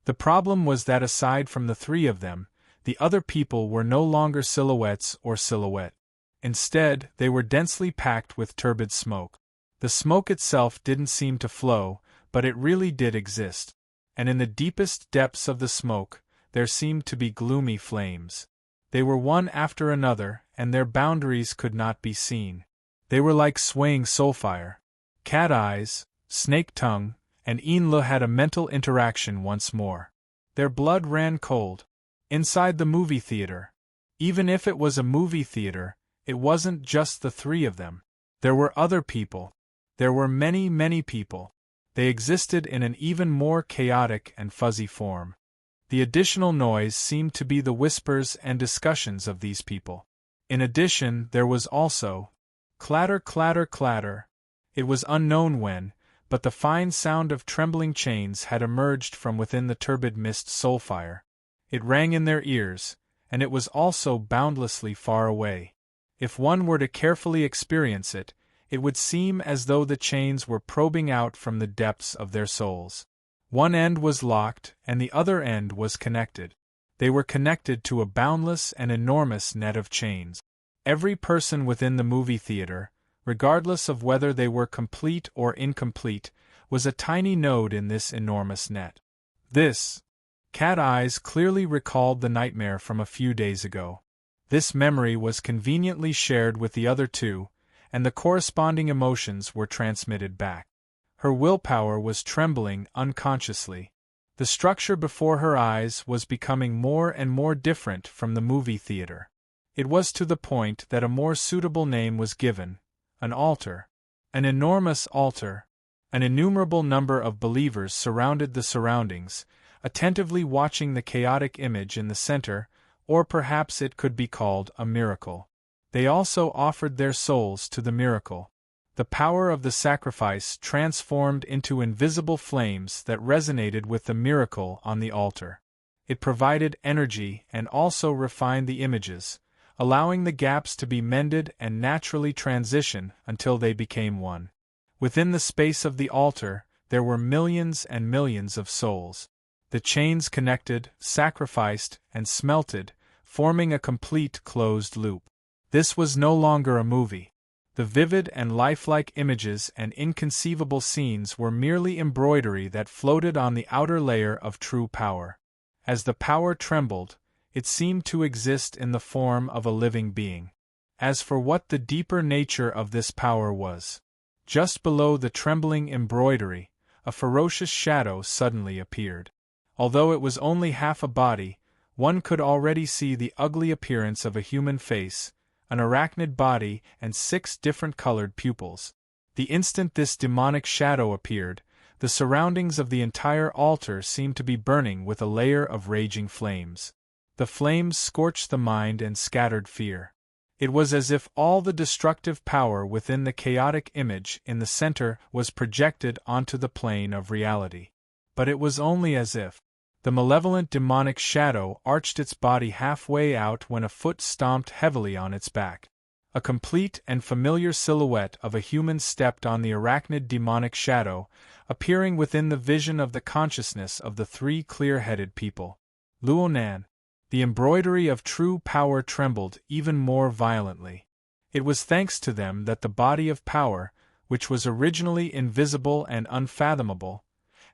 The problem was that aside from the three of them, the other people were no longer silhouettes or silhouette. Instead, they were densely packed with turbid smoke. The smoke itself didn't seem to flow, but it really did exist. And in the deepest depths of the smoke, there seemed to be gloomy flames. They were one after another, and their boundaries could not be seen. They were like swaying soulfire. Cat Eyes, Snake Tongue, and Enla had a mental interaction once more. Their blood ran cold. Inside the movie theater. Even if it was a movie theater, it wasn't just the three of them. There were other people. There were many, many people. They existed in an even more chaotic and fuzzy form. The additional noise seemed to be the whispers and discussions of these people. In addition, there was also clatter, clatter, clatter. It was unknown when, but the fine sound of trembling chains had emerged from within the turbid mist soulfire. It rang in their ears, and it was also boundlessly far away. If one were to carefully experience it, it would seem as though the chains were probing out from the depths of their souls. One end was locked, and the other end was connected. They were connected to a boundless and enormous net of chains. Every person within the movie theater, regardless of whether they were complete or incomplete, was a tiny node in this enormous net. This, Cat Eyes clearly recalled the nightmare from a few days ago. This memory was conveniently shared with the other two, and the corresponding emotions were transmitted back. Her willpower was trembling unconsciously. The structure before her eyes was becoming more and more different from the movie theater. It was to the point that a more suitable name was given: an altar. An enormous altar. An innumerable number of believers surrounded the surroundings, attentively watching the chaotic image in the center, or perhaps it could be called a miracle. They also offered their souls to the miracle. The power of the sacrifice transformed into invisible flames that resonated with the miracle on the altar. It provided energy and also refined the images, allowing the gaps to be mended and naturally transition until they became one. Within the space of the altar, there were millions and millions of souls. The chains connected, sacrificed, and smelted, forming a complete closed loop. This was no longer a movie. The vivid and lifelike images and inconceivable scenes were merely embroidery that floated on the outer layer of true power. As the power trembled, it seemed to exist in the form of a living being. As for what the deeper nature of this power was, just below the trembling embroidery, a ferocious shadow suddenly appeared. Although it was only half a body, one could already see the ugly appearance of a human face, an arachnid body, and 6 different colored pupils. The instant this demonic shadow appeared, the surroundings of the entire altar seemed to be burning with a layer of raging flames. The flames scorched the mind and scattered fear. It was as if all the destructive power within the chaotic image in the center was projected onto the plane of reality. But it was only as if. The malevolent demonic shadow arched its body halfway out when a foot stomped heavily on its back. A complete and familiar silhouette of a human stepped on the arachnid demonic shadow, appearing within the vision of the consciousness of the 3 clear-headed people. Luonan. The embroidery of true power trembled even more violently. It was thanks to them that the body of power, which was originally invisible and unfathomable,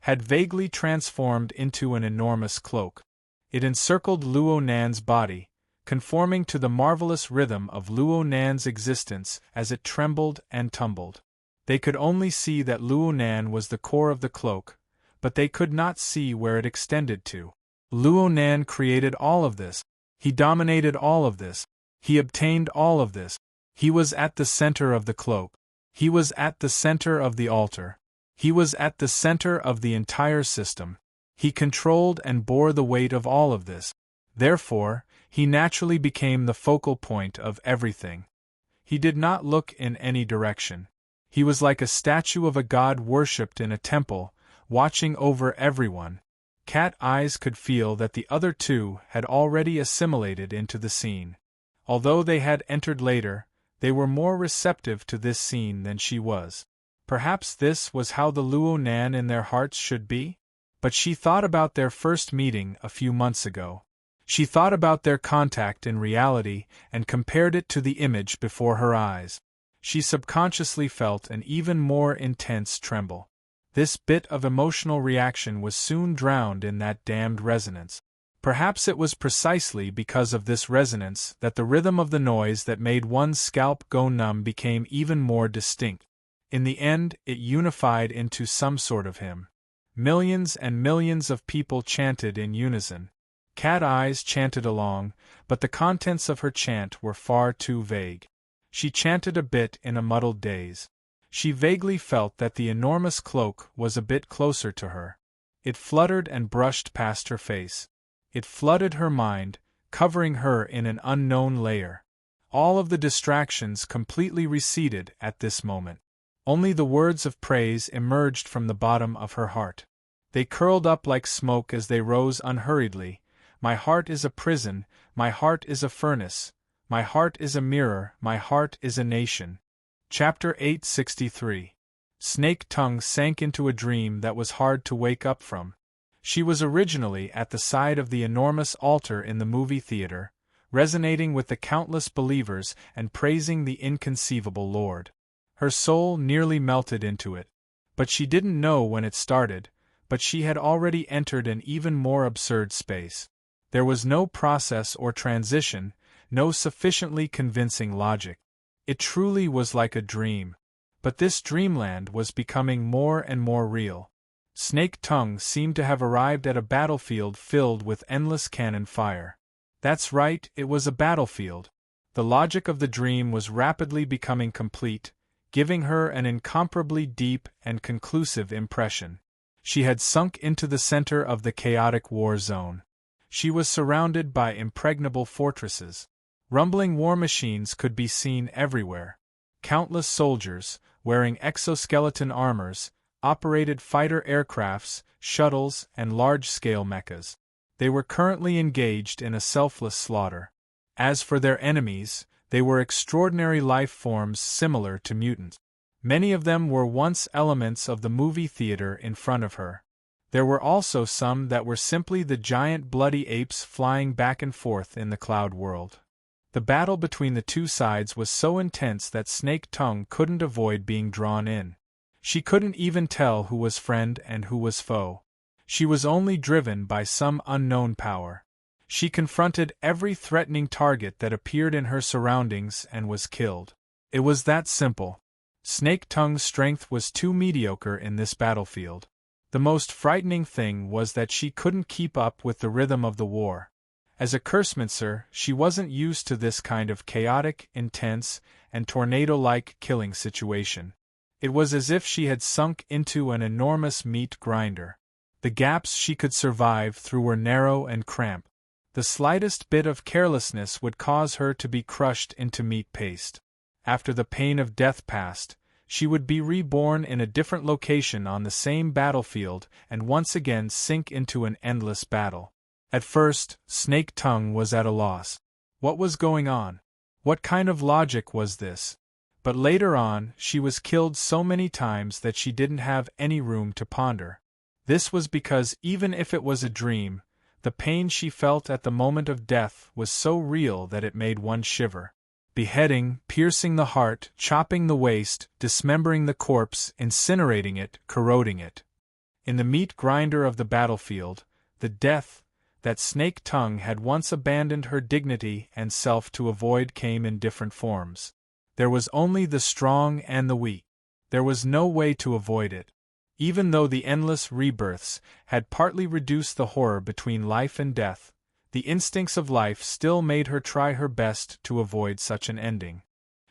had vaguely transformed into an enormous cloak. It encircled Luo Nan's body, conforming to the marvelous rhythm of Luo Nan's existence as it trembled and tumbled. They could only see that Luo Nan was the core of the cloak, but they could not see where it extended to. Luo Nan created all of this. He dominated all of this. He obtained all of this. He was at the center of the cloak. He was at the center of the altar. He was at the center of the entire system. He controlled and bore the weight of all of this. Therefore, he naturally became the focal point of everything. He did not look in any direction. He was like a statue of a god worshipped in a temple, watching over everyone. Cat Eyes could feel that the other two had already assimilated into the scene. Although they had entered later, they were more receptive to this scene than she was. Perhaps this was how the Luo Nan in their hearts should be? But she thought about their first meeting a few months ago. She thought about their contact in reality and compared it to the image before her eyes. She subconsciously felt an even more intense tremble. This bit of emotional reaction was soon drowned in that damned resonance. Perhaps it was precisely because of this resonance that the rhythm of the noise that made one's scalp go numb became even more distinct. In the end, it unified into some sort of hymn. Millions and millions of people chanted in unison. Cat Eyes chanted along, but the contents of her chant were far too vague. She chanted a bit in a muddled daze. She vaguely felt that the enormous cloak was a bit closer to her. It fluttered and brushed past her face. It flooded her mind, covering her in an unknown layer. All of the distractions completely receded at this moment. Only the words of praise emerged from the bottom of her heart. They curled up like smoke as they rose unhurriedly. My heart is a prison, my heart is a furnace, my heart is a mirror, my heart is a nation. Chapter 863. Snake Tongue sank into a dream that was hard to wake up from. She was originally at the side of the enormous altar in the movie theater, resonating with the countless believers and praising the inconceivable Lord. Her soul nearly melted into it. But she didn't know when it started, but she had already entered an even more absurd space. There was no process or transition, no sufficiently convincing logic. It truly was like a dream. But this dreamland was becoming more and more real. Snake Tongue seemed to have arrived at a battlefield filled with endless cannon fire. That's right, it was a battlefield. The logic of the dream was rapidly becoming complete, giving her an incomparably deep and conclusive impression. She had sunk into the center of the chaotic war zone. She was surrounded by impregnable fortresses. Rumbling war machines could be seen everywhere. Countless soldiers, wearing exoskeleton armors, operated fighter aircrafts, shuttles, and large-scale mechas. They were currently engaged in a selfless slaughter. As for their enemies, they were extraordinary life forms similar to mutants. Many of them were once elements of the movie theater in front of her. There were also some that were simply the giant bloody apes flying back and forth in the cloud world. The battle between the two sides was so intense that Snake Tongue couldn't avoid being drawn in. She couldn't even tell who was friend and who was foe. She was only driven by some unknown power. She confronted every threatening target that appeared in her surroundings and was killed. It was that simple. Snake Tongue's strength was too mediocre in this battlefield. The most frightening thing was that she couldn't keep up with the rhythm of the war. As a cursemancer, she wasn't used to this kind of chaotic, intense, and tornado-like killing situation. It was as if she had sunk into an enormous meat grinder. The gaps she could survive through were narrow and cramped. The slightest bit of carelessness would cause her to be crushed into meat paste. After the pain of death passed, she would be reborn in a different location on the same battlefield and once again sink into an endless battle. At first, Snake Tongue was at a loss. What was going on? What kind of logic was this? But later on, she was killed so many times that she didn't have any room to ponder. This was because even if it was a dream, the pain she felt at the moment of death was so real that it made one shiver. Beheading, piercing the heart, chopping the waist, dismembering the corpse, incinerating it, corroding it. In the meat grinder of the battlefield, the death that Snake Tongue had once abandoned her dignity and self to avoid came in different forms. There was only the strong and the weak. There was no way to avoid it. Even though the endless rebirths had partly reduced the horror between life and death, the instincts of life still made her try her best to avoid such an ending.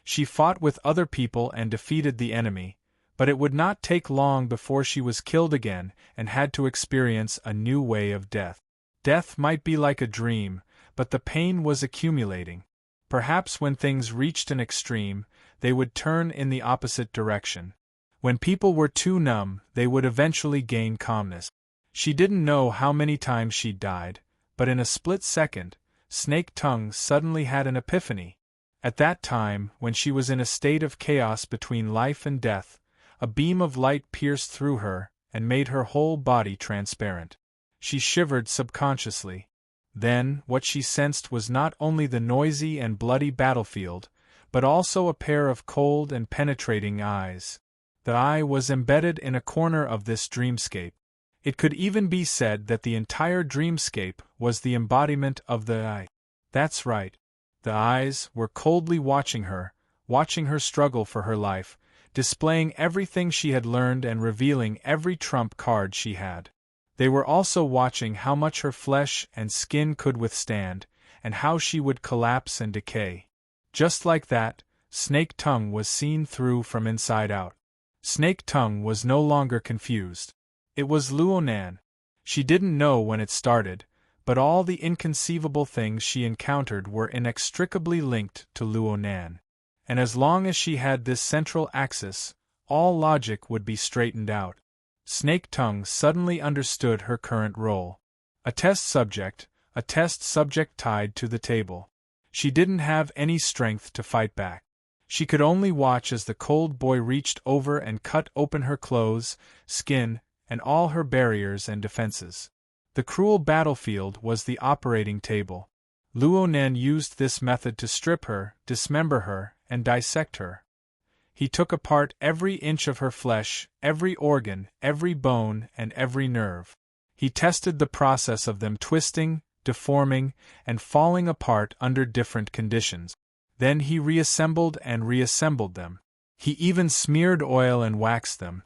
She fought with other people and defeated the enemy, but it would not take long before she was killed again and had to experience a new way of death. Death might be like a dream, but the pain was accumulating. Perhaps when things reached an extreme, they would turn in the opposite direction. When people were too numb, they would eventually gain calmness. She didn't know how many times she'd died, but in a split second, Snake Tongue suddenly had an epiphany. At that time, when she was in a state of chaos between life and death, a beam of light pierced through her and made her whole body transparent. She shivered subconsciously. Then, what she sensed was not only the noisy and bloody battlefield, but also a pair of cold and penetrating eyes. The eye was embedded in a corner of this dreamscape. It could even be said that the entire dreamscape was the embodiment of the eye. That's right. The eyes were coldly watching her struggle for her life, displaying everything she had learned and revealing every trump card she had. They were also watching how much her flesh and skin could withstand, and how she would collapse and decay. Just like that, Snake Tongue was seen through from inside out. Snake Tongue was no longer confused. It was Luonan. She didn't know when it started, but all the inconceivable things she encountered were inextricably linked to Luonan. And as long as she had this central axis, all logic would be straightened out. Snake Tongue suddenly understood her current role. A test subject tied to the table. She didn't have any strength to fight back. She could only watch as the cold boy reached over and cut open her clothes, skin, and all her barriers and defenses. The cruel battlefield was the operating table. Luonan used this method to strip her, dismember her, and dissect her. He took apart every inch of her flesh, every organ, every bone, and every nerve. He tested the process of them twisting, deforming, and falling apart under different conditions. Then he reassembled and reassembled them. He even smeared oil and waxed them.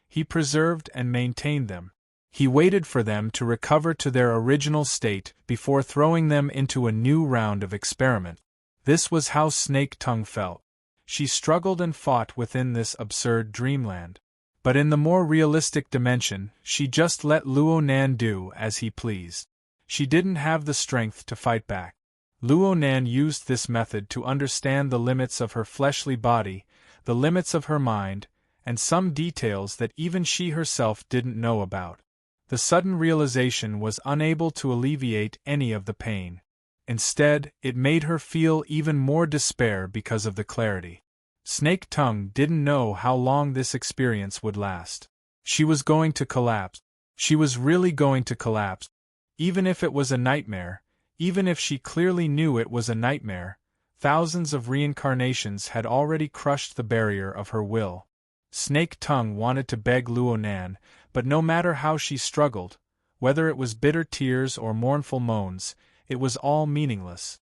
He preserved and maintained them. He waited for them to recover to their original state before throwing them into a new round of experiment. This was how Snake Tongue felt. She struggled and fought within this absurd dreamland. But in the more realistic dimension, she just let Luonan do as he pleased. She didn't have the strength to fight back. Luonan used this method to understand the limits of her fleshly body, the limits of her mind, and some details that even she herself didn't know about. The sudden realization was unable to alleviate any of the pain. Instead, it made her feel even more despair because of the clarity. Snake Tongue didn't know how long this experience would last. She was going to collapse. She was really going to collapse. Even if it was a nightmare, even if she clearly knew it was a nightmare, thousands of reincarnations had already crushed the barrier of her will. Snake Tongue wanted to beg Luonan, but no matter how she struggled, whether it was bitter tears or mournful moans, it was all meaningless.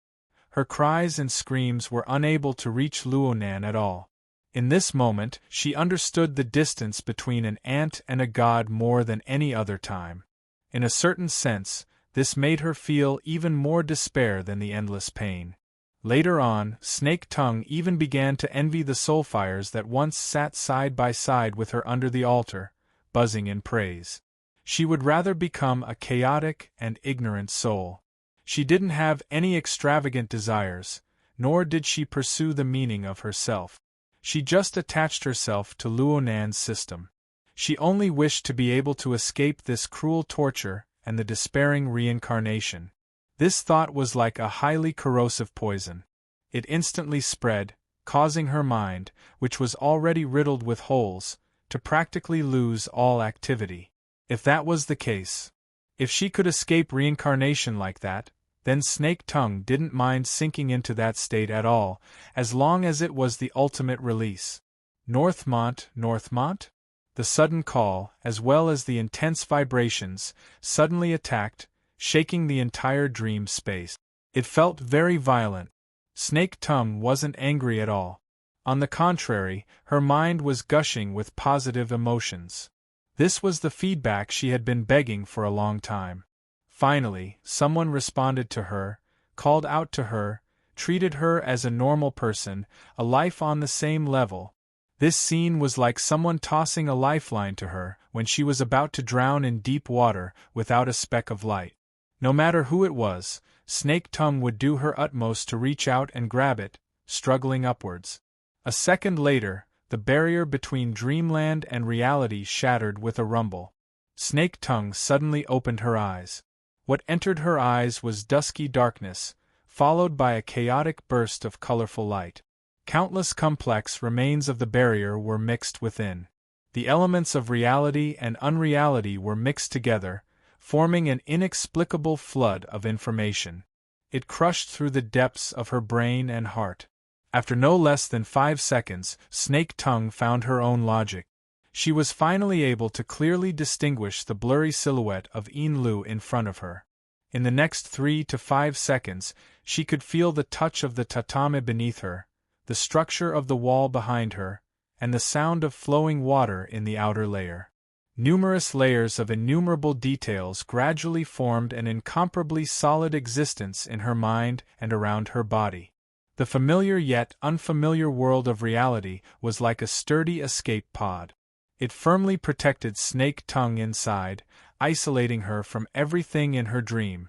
Her cries and screams were unable to reach Luonan at all. In this moment, she understood the distance between an ant and a god more than any other time. In a certain sense, this made her feel even more despair than the endless pain. Later on, Snake Tongue even began to envy the soulfires that once sat side by side with her under the altar, buzzing in praise. She would rather become a chaotic and ignorant soul. She didn't have any extravagant desires, nor did she pursue the meaning of herself. She just attached herself to Luonan's system. She only wished to be able to escape this cruel torture and the despairing reincarnation. This thought was like a highly corrosive poison. It instantly spread, causing her mind, which was already riddled with holes, to practically lose all activity. If that was the case, if she could escape reincarnation like that, then Snake Tongue didn't mind sinking into that state at all, as long as it was the ultimate release. Northmont, Northmont? The sudden call, as well as the intense vibrations, suddenly attacked, shaking the entire dream space. It felt very violent. Snake Tongue wasn't angry at all. On the contrary, her mind was gushing with positive emotions. This was the feedback she had been begging for a long time. Finally, someone responded to her, called out to her, treated her as a normal person, a life on the same level. This scene was like someone tossing a lifeline to her when she was about to drown in deep water without a speck of light. No matter who it was, Snake Tongue would do her utmost to reach out and grab it, struggling upwards. A second later, the barrier between dreamland and reality shattered with a rumble. Snake Tongue suddenly opened her eyes. What entered her eyes was dusky darkness, followed by a chaotic burst of colorful light. Countless complex remains of the barrier were mixed within. The elements of reality and unreality were mixed together, forming an inexplicable flood of information. It crushed through the depths of her brain and heart. After no less than 5 seconds, Snake Tongue found her own logic. She was finally able to clearly distinguish the blurry silhouette of Enlu in front of her. In the next 3 to 5 seconds, she could feel the touch of the tatame beneath her, the structure of the wall behind her, and the sound of flowing water in the outer layer. Numerous layers of innumerable details gradually formed an incomparably solid existence in her mind and around her body. The familiar yet unfamiliar world of reality was like a sturdy escape pod. It firmly protected Snake Tongue inside, isolating her from everything in her dream.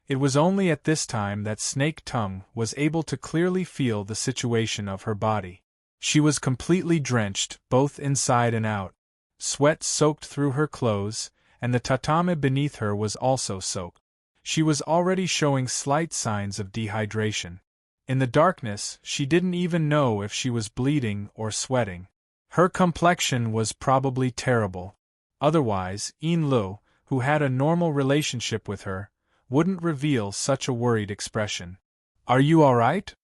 It was only at this time that Snake Tongue was able to clearly feel the situation of her body. She was completely drenched, both inside and out. Sweat soaked through her clothes, and the tatame beneath her was also soaked. She was already showing slight signs of dehydration. In the darkness, she didn't even know if she was bleeding or sweating. Her complexion was probably terrible. Otherwise, Lu, who had a normal relationship with her, wouldn't reveal such a worried expression. "Are you alright?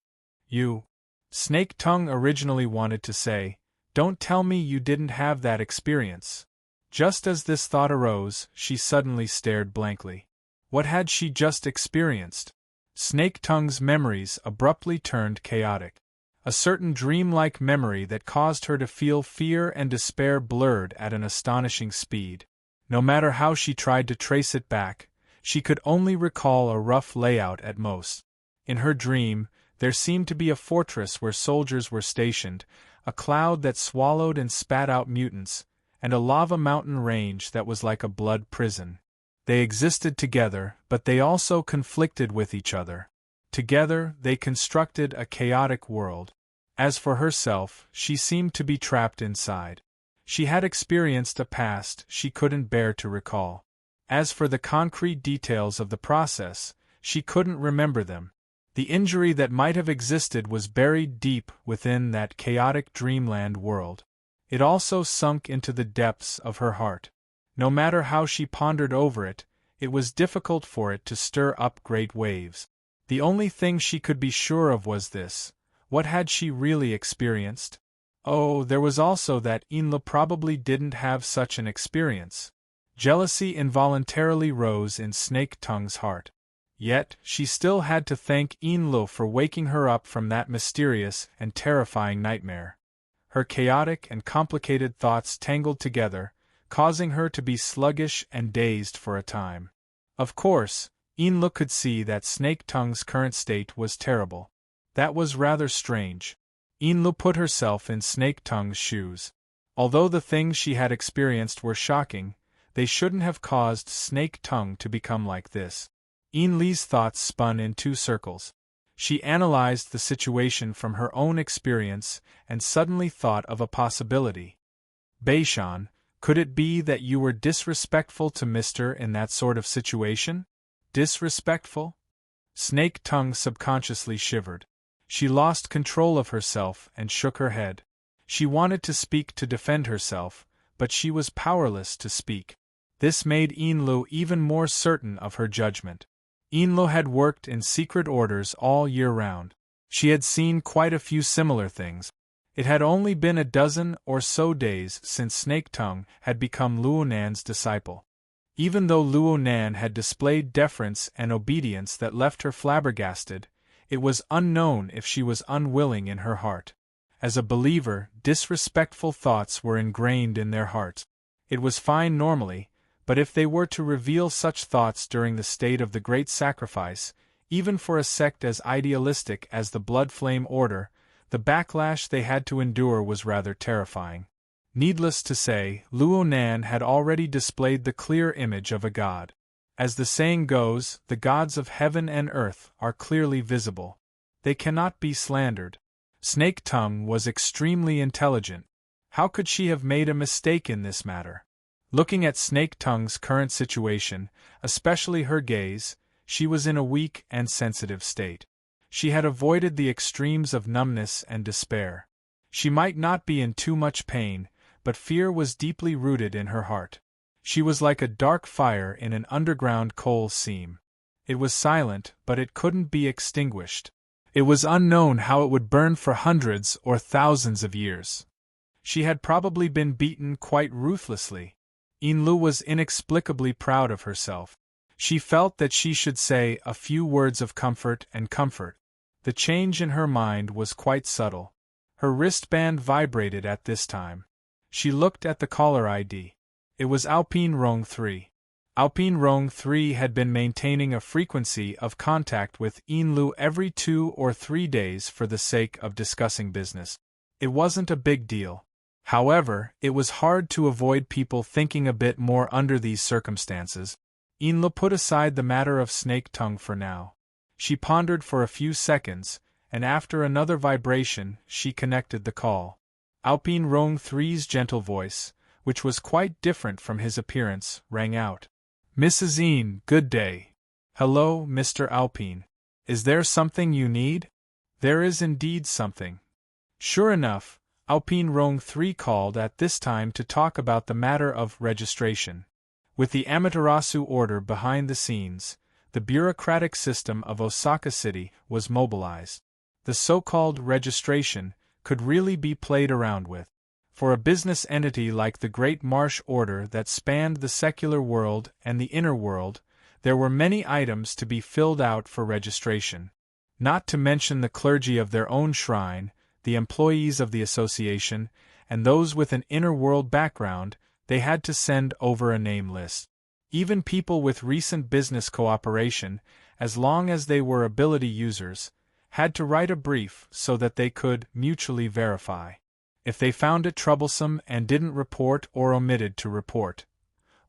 You?" Snake Tongue originally wanted to say, "Don't tell me you didn't have that experience." Just as this thought arose, she suddenly stared blankly. What had she just experienced? Snake Tongue's memories abruptly turned chaotic. A certain dreamlike memory that caused her to feel fear and despair blurred at an astonishing speed. No matter how she tried to trace it back, she could only recall a rough layout at most. In her dream, there seemed to be a fortress where soldiers were stationed, a cloud that swallowed and spat out mutants, and a lava mountain range that was like a blood prison. They existed together, but they also conflicted with each other. Together, they constructed a chaotic world. As for herself, she seemed to be trapped inside. She had experienced a past she couldn't bear to recall. As for the concrete details of the process, she couldn't remember them. The injury that might have existed was buried deep within that chaotic dreamland world. It also sunk into the depths of her heart. No matter how she pondered over it, it was difficult for it to stir up great waves. The only thing she could be sure of was this: what had she really experienced? Oh, there was also that Lu probably didn't have such an experience. Jealousy involuntarily rose in Snake Tongue's heart. Yet, she still had to thank Lu for waking her up from that mysterious and terrifying nightmare. Her chaotic and complicated thoughts tangled together, causing her to be sluggish and dazed for a time. Of course, Lu could see that Snake Tongue's current state was terrible. That was rather strange. Lu put herself in Snake Tongue's shoes. Although the things she had experienced were shocking, they shouldn't have caused Snake Tongue to become like this. Li's thoughts spun in two circles. She analyzed the situation from her own experience and suddenly thought of a possibility. Beishan, could it be that you were disrespectful to Mister in that sort of situation? Disrespectful? Snake Tongue subconsciously shivered. She lost control of herself and shook her head. She wanted to speak to defend herself, but she was powerless to speak. This made Lu even more certain of her judgment. Lu had worked in secret orders all year round. She had seen quite a few similar things. It had only been a dozen or so days since Snake Tongue had become Luonan's disciple. Even though Luonan had displayed deference and obedience that left her flabbergasted, it was unknown if she was unwilling in her heart. As a believer, disrespectful thoughts were ingrained in their hearts. It was fine normally, but if they were to reveal such thoughts during the state of the Great Sacrifice, even for a sect as idealistic as the Blood Flame Order, the backlash they had to endure was rather terrifying. Needless to say, Luonan had already displayed the clear image of a god. As the saying goes, the gods of heaven and earth are clearly visible. They cannot be slandered. Snake Tongue was extremely intelligent. How could she have made a mistake in this matter? Looking at Snake Tongue's current situation, especially her gaze, she was in a weak and sensitive state. She had avoided the extremes of numbness and despair. She might not be in too much pain, but fear was deeply rooted in her heart. She was like a dark fire in an underground coal seam. It was silent, but it couldn't be extinguished. It was unknown how it would burn for hundreds or thousands of years. She had probably been beaten quite ruthlessly. Lu was inexplicably proud of herself. She felt that she should say a few words of comfort and comfort. The change in her mind was quite subtle. Her wristband vibrated at this time. She looked at the caller ID. It was Alpine Rong 3. Alpine Rong 3 had been maintaining a frequency of contact with Lu every 2 or 3 days for the sake of discussing business. It wasn't a big deal. However, it was hard to avoid people thinking a bit more under these circumstances. Lu put aside the matter of Snake Tongue for now. She pondered for a few seconds, and after another vibration, she connected the call. Alpine Rong 3's gentle voice, which was quite different from his appearance, rang out. Mrs. Een, good day. Hello, Mr. Alpine. Is there something you need? There is indeed something. Sure enough, Alpine Rong 3 called at this time to talk about the matter of registration. With the Amaterasu order behind the scenes, the bureaucratic system of Osaka City was mobilized. The so-called registration could really be played around with. For a business entity like the Great Marsh Order that spanned the secular world and the inner world, there were many items to be filled out for registration. Not to mention the clergy of their own shrine, the employees of the association, and those with an inner world background, they had to send over a name list. Even people with recent business cooperation, as long as they were ability users, had to write a brief so that they could mutually verify. If they found it troublesome and didn't report or omitted to report,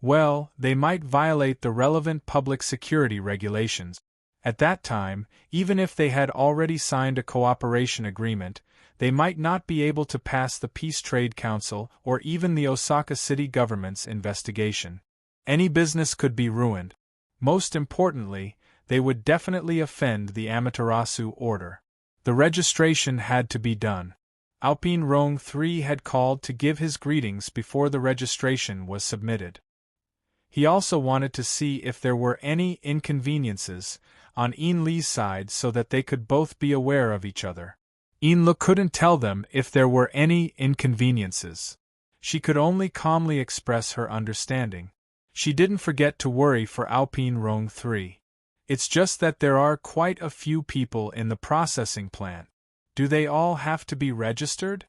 well, they might violate the relevant public security regulations. At that time, even if they had already signed a cooperation agreement, they might not be able to pass the Peace Trade Council or even the Osaka City government's investigation. Any business could be ruined. Most importantly, they would definitely offend the Amaterasu order. The registration had to be done. Alpine Rong 3 had called to give his greetings before the registration was submitted. He also wanted to see if there were any inconveniences on Enli's side so that they could both be aware of each other. Enli couldn't tell them if there were any inconveniences. She could only calmly express her understanding. She didn't forget to worry for Alpine Rong 3. It's just that there are quite a few people in the processing plant. Do they all have to be registered?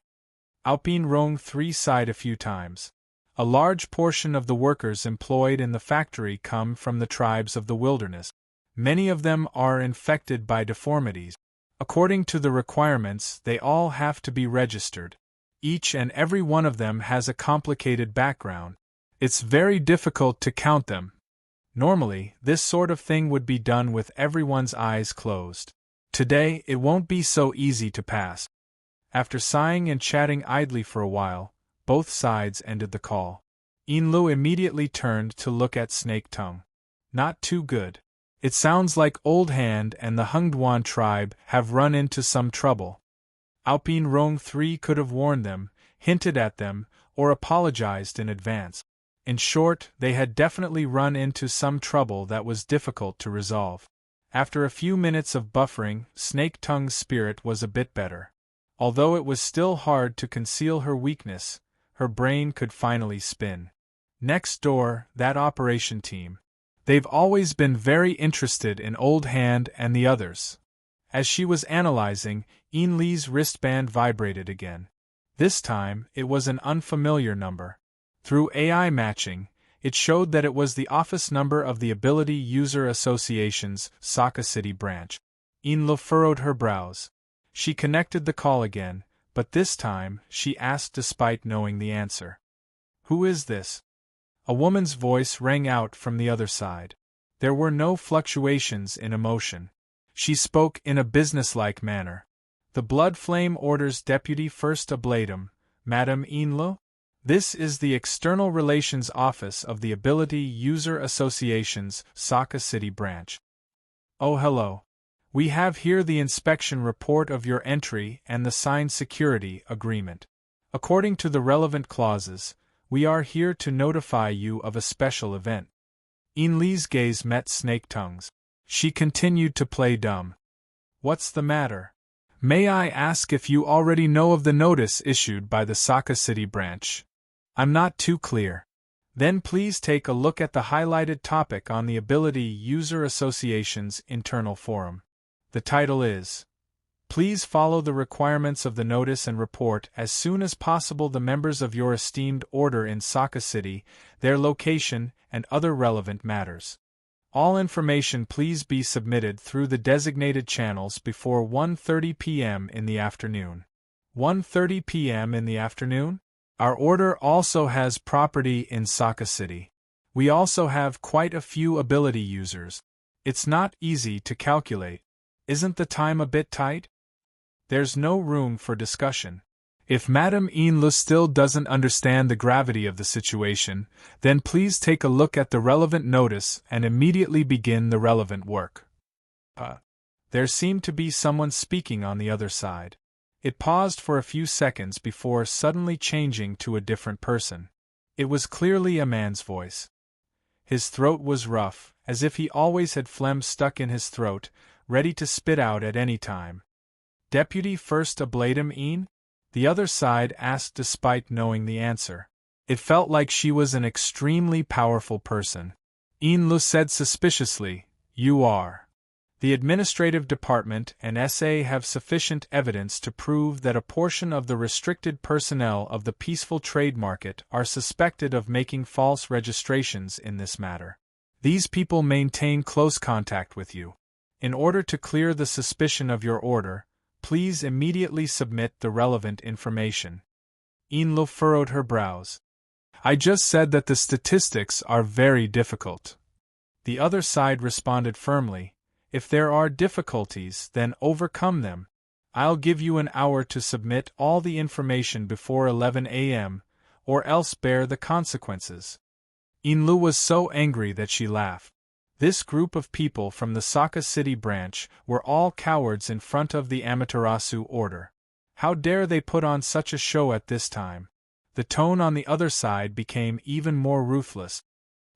Alpine Rong 3 sighed a few times. A large portion of the workers employed in the factory come from the tribes of the wilderness. Many of them are infected by deformities. According to the requirements, they all have to be registered. Each and every one of them has a complicated background. It's very difficult to count them. Normally, this sort of thing would be done with everyone's eyes closed. Today, it won't be so easy to pass. After sighing and chatting idly for a while, both sides ended the call. Enlu immediately turned to look at Snake Tongue. Not too good. It sounds like Old Hand and the Hungduan tribe have run into some trouble. Alpine Rong 3 could have warned them, hinted at them, or apologized in advance. In short, they had definitely run into some trouble that was difficult to resolve. After a few minutes of buffering, Snake Tongue's spirit was a bit better. Although it was still hard to conceal her weakness, her brain could finally spin. Next door, that operation team. They've always been very interested in Old Hand and the others. As she was analyzing, Enli's wristband vibrated again. This time, it was an unfamiliar number. Through AI matching, it showed that it was the office number of the Ability User Association's Osaka City branch. Enli furrowed her brows. She connected the call again, but this time, she asked despite knowing the answer. Who is this? A woman's voice rang out from the other side. There were no fluctuations in emotion. She spoke in a businesslike manner. The Blood Flame Order's Deputy First Ablatum, Madame Enli? This is the External Relations Office of the Ability User Association's Osaka City branch. Oh, hello. We have here the inspection report of your entry and the signed security agreement. According to the relevant clauses, we are here to notify you of a special event. Enli's gaze met Snake Tongue's. She continued to play dumb. What's the matter? May I ask if you already know of the notice issued by the Osaka City branch? I'm not too clear. Then please take a look at the highlighted topic on the Ability User Association's internal forum. The title is, Please follow the requirements of the notice and report as soon as possible the members of your esteemed order in Osaka City, their location, and other relevant matters. All information please be submitted through the designated channels before 1:30 p.m. in the afternoon. 1:30 p.m. in the afternoon? Our order also has property in Osaka City. We also have quite a few ability users. It's not easy to calculate. Isn't the time a bit tight? There's no room for discussion. If Madame Inlu still doesn't understand the gravity of the situation, then please take a look at the relevant notice and immediately begin the relevant work. There seemed to be someone speaking on the other side. It paused for a few seconds before suddenly changing to a different person. It was clearly a man's voice. His throat was rough, as if he always had phlegm stuck in his throat, ready to spit out at any time. Deputy First Ablatum Een? The other side asked despite knowing the answer. It felt like she was an extremely powerful person. Inlu said suspiciously, "You are." The administrative department and SA have sufficient evidence to prove that a portion of the restricted personnel of the peaceful trade market are suspected of making false registrations in this matter. These people maintain close contact with you. In order to clear the suspicion of your order, please immediately submit the relevant information. Inlu furrowed her brows. I just said that the statistics are very difficult. The other side responded firmly, if there are difficulties, then overcome them. I'll give you an hour to submit all the information before 11 a.m., or else bear the consequences. Inlu was so angry that she laughed. This group of people from the Saka City branch were all cowards in front of the Amaterasu order. How dare they put on such a show at this time? The tone on the other side became even more ruthless.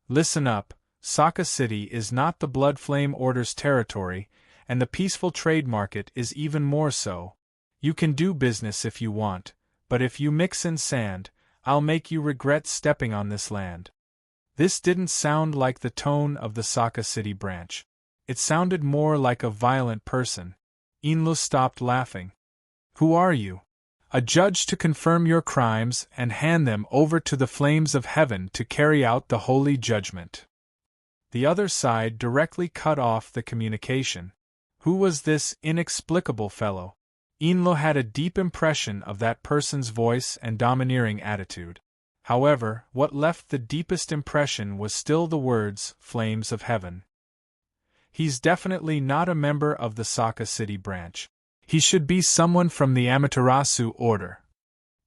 Listen up, Saka City is not the Blood Flame Order's territory, and the peaceful trade market is even more so. You can do business if you want, but if you mix in sand, I'll make you regret stepping on this land. This didn't sound like the tone of the Saka City branch. It sounded more like a violent person. Inlu stopped laughing. Who are you? A judge to confirm your crimes and hand them over to the flames of heaven to carry out the holy judgment. The other side directly cut off the communication. Who was this inexplicable fellow? Inlu had a deep impression of that person's voice and domineering attitude. However, what left the deepest impression was still the words, flames of heaven. He's definitely not a member of the Saka City branch. He should be someone from the Amaterasu order.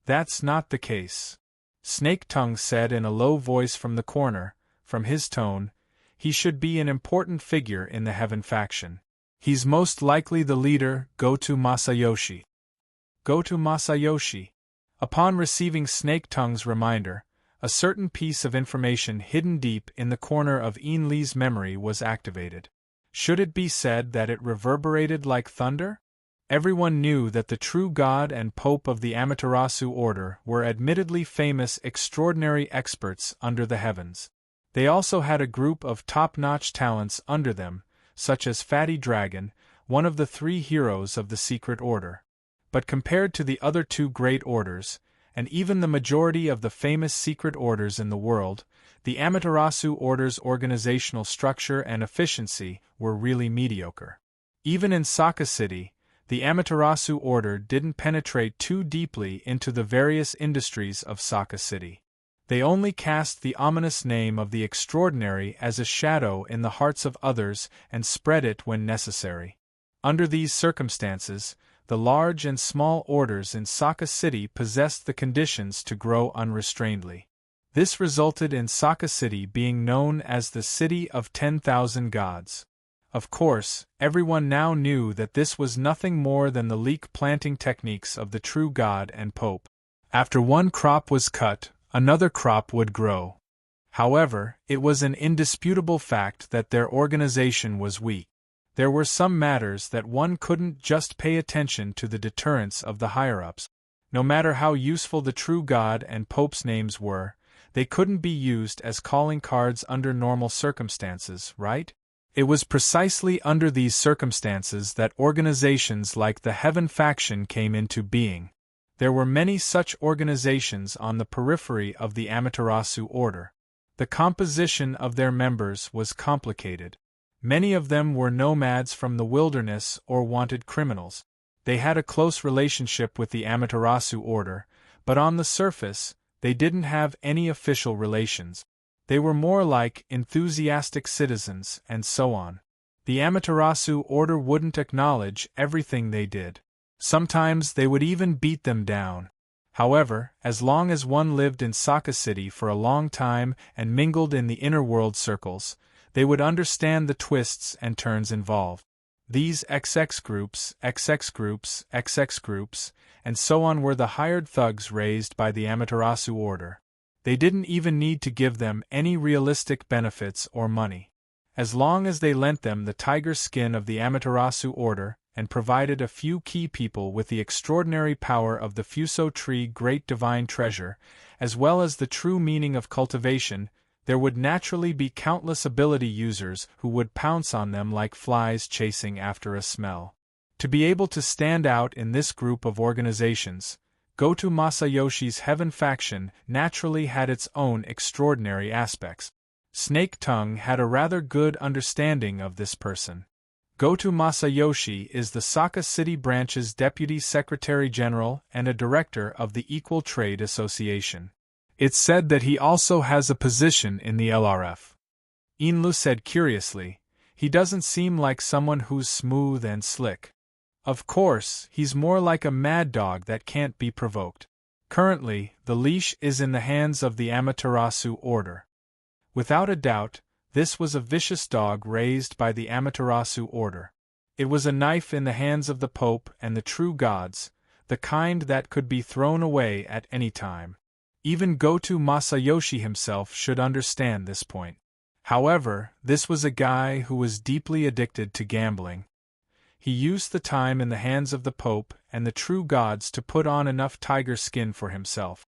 That's not the case. Snake Tongue said in a low voice from the corner. From his tone, he should be an important figure in the Heaven faction. He's most likely the leader, Goto Masayoshi. Goto Masayoshi. Upon receiving Snake Tongue's reminder, a certain piece of information hidden deep in the corner of Enli's memory was activated. Should it be said that it reverberated like thunder? Everyone knew that the true God and Pope of the Amaterasu order were admittedly famous extraordinary experts under the heavens. They also had a group of top-notch talents under them, such as Fatty Dragon, one of the 3 heroes of the secret order. But compared to the other 2 great orders, and even the majority of the famous secret orders in the world, the Amaterasu order's organizational structure and efficiency were really mediocre. Even in Saka City, the Amaterasu order didn't penetrate too deeply into the various industries of Saka City. They only cast the ominous name of the extraordinary as a shadow in the hearts of others and spread it when necessary. Under these circumstances, the large and small orders in Saka City possessed the conditions to grow unrestrainedly. This resulted in Saka City being known as the City of 10,000 Gods. Of course, everyone now knew that this was nothing more than the leek planting techniques of the true God and Pope. After one crop was cut, another crop would grow. However, it was an indisputable fact that their organization was weak. There were some matters that one couldn't just pay attention to the deterrence of the higher-ups. No matter how useful the true God and Pope's names were, they couldn't be used as calling cards under normal circumstances, right? It was precisely under these circumstances that organizations like the Heaven faction came into being. There were many such organizations on the periphery of the Amaterasu order. The composition of their members was complicated. Many of them were nomads from the wilderness or wanted criminals. They had a close relationship with the Amaterasu order, but on the surface, they didn't have any official relations. They were more like enthusiastic citizens, and so on. The Amaterasu order wouldn't acknowledge everything they did. Sometimes they would even beat them down. However, as long as one lived in Saka City for a long time and mingled in the inner world circles, they would understand the twists and turns involved. These XX groups, XX groups, XX groups, and so on were the hired thugs raised by the Amaterasu order. They didn't even need to give them any realistic benefits or money. As long as they lent them the tiger skin of the Amaterasu order, and provided a few key people with the extraordinary power of the Fuso tree great divine treasure, as well as the true meaning of cultivation, there would naturally be countless ability users who would pounce on them like flies chasing after a smell. To be able to stand out in this group of organizations, Goto Masayoshi's Heaven faction naturally had its own extraordinary aspects. Snake Tongue had a rather good understanding of this person. Goto Masayoshi is the Saka City branch's Deputy Secretary General and a director of the Equal Trade Association. It's said that he also has a position in the LRF. Inlu said curiously, he doesn't seem like someone who's smooth and slick. Of course, he's more like a mad dog that can't be provoked. Currently, the leash is in the hands of the Amaterasu order. Without a doubt, this was a vicious dog raised by the Amaterasu order. It was a knife in the hands of the Pope and the true gods, the kind that could be thrown away at any time. Even Goto Masayoshi himself should understand this point. However, this was a guy who was deeply addicted to gambling. He used the time in the hands of the Pope and the true gods to put on enough tiger skin for himself.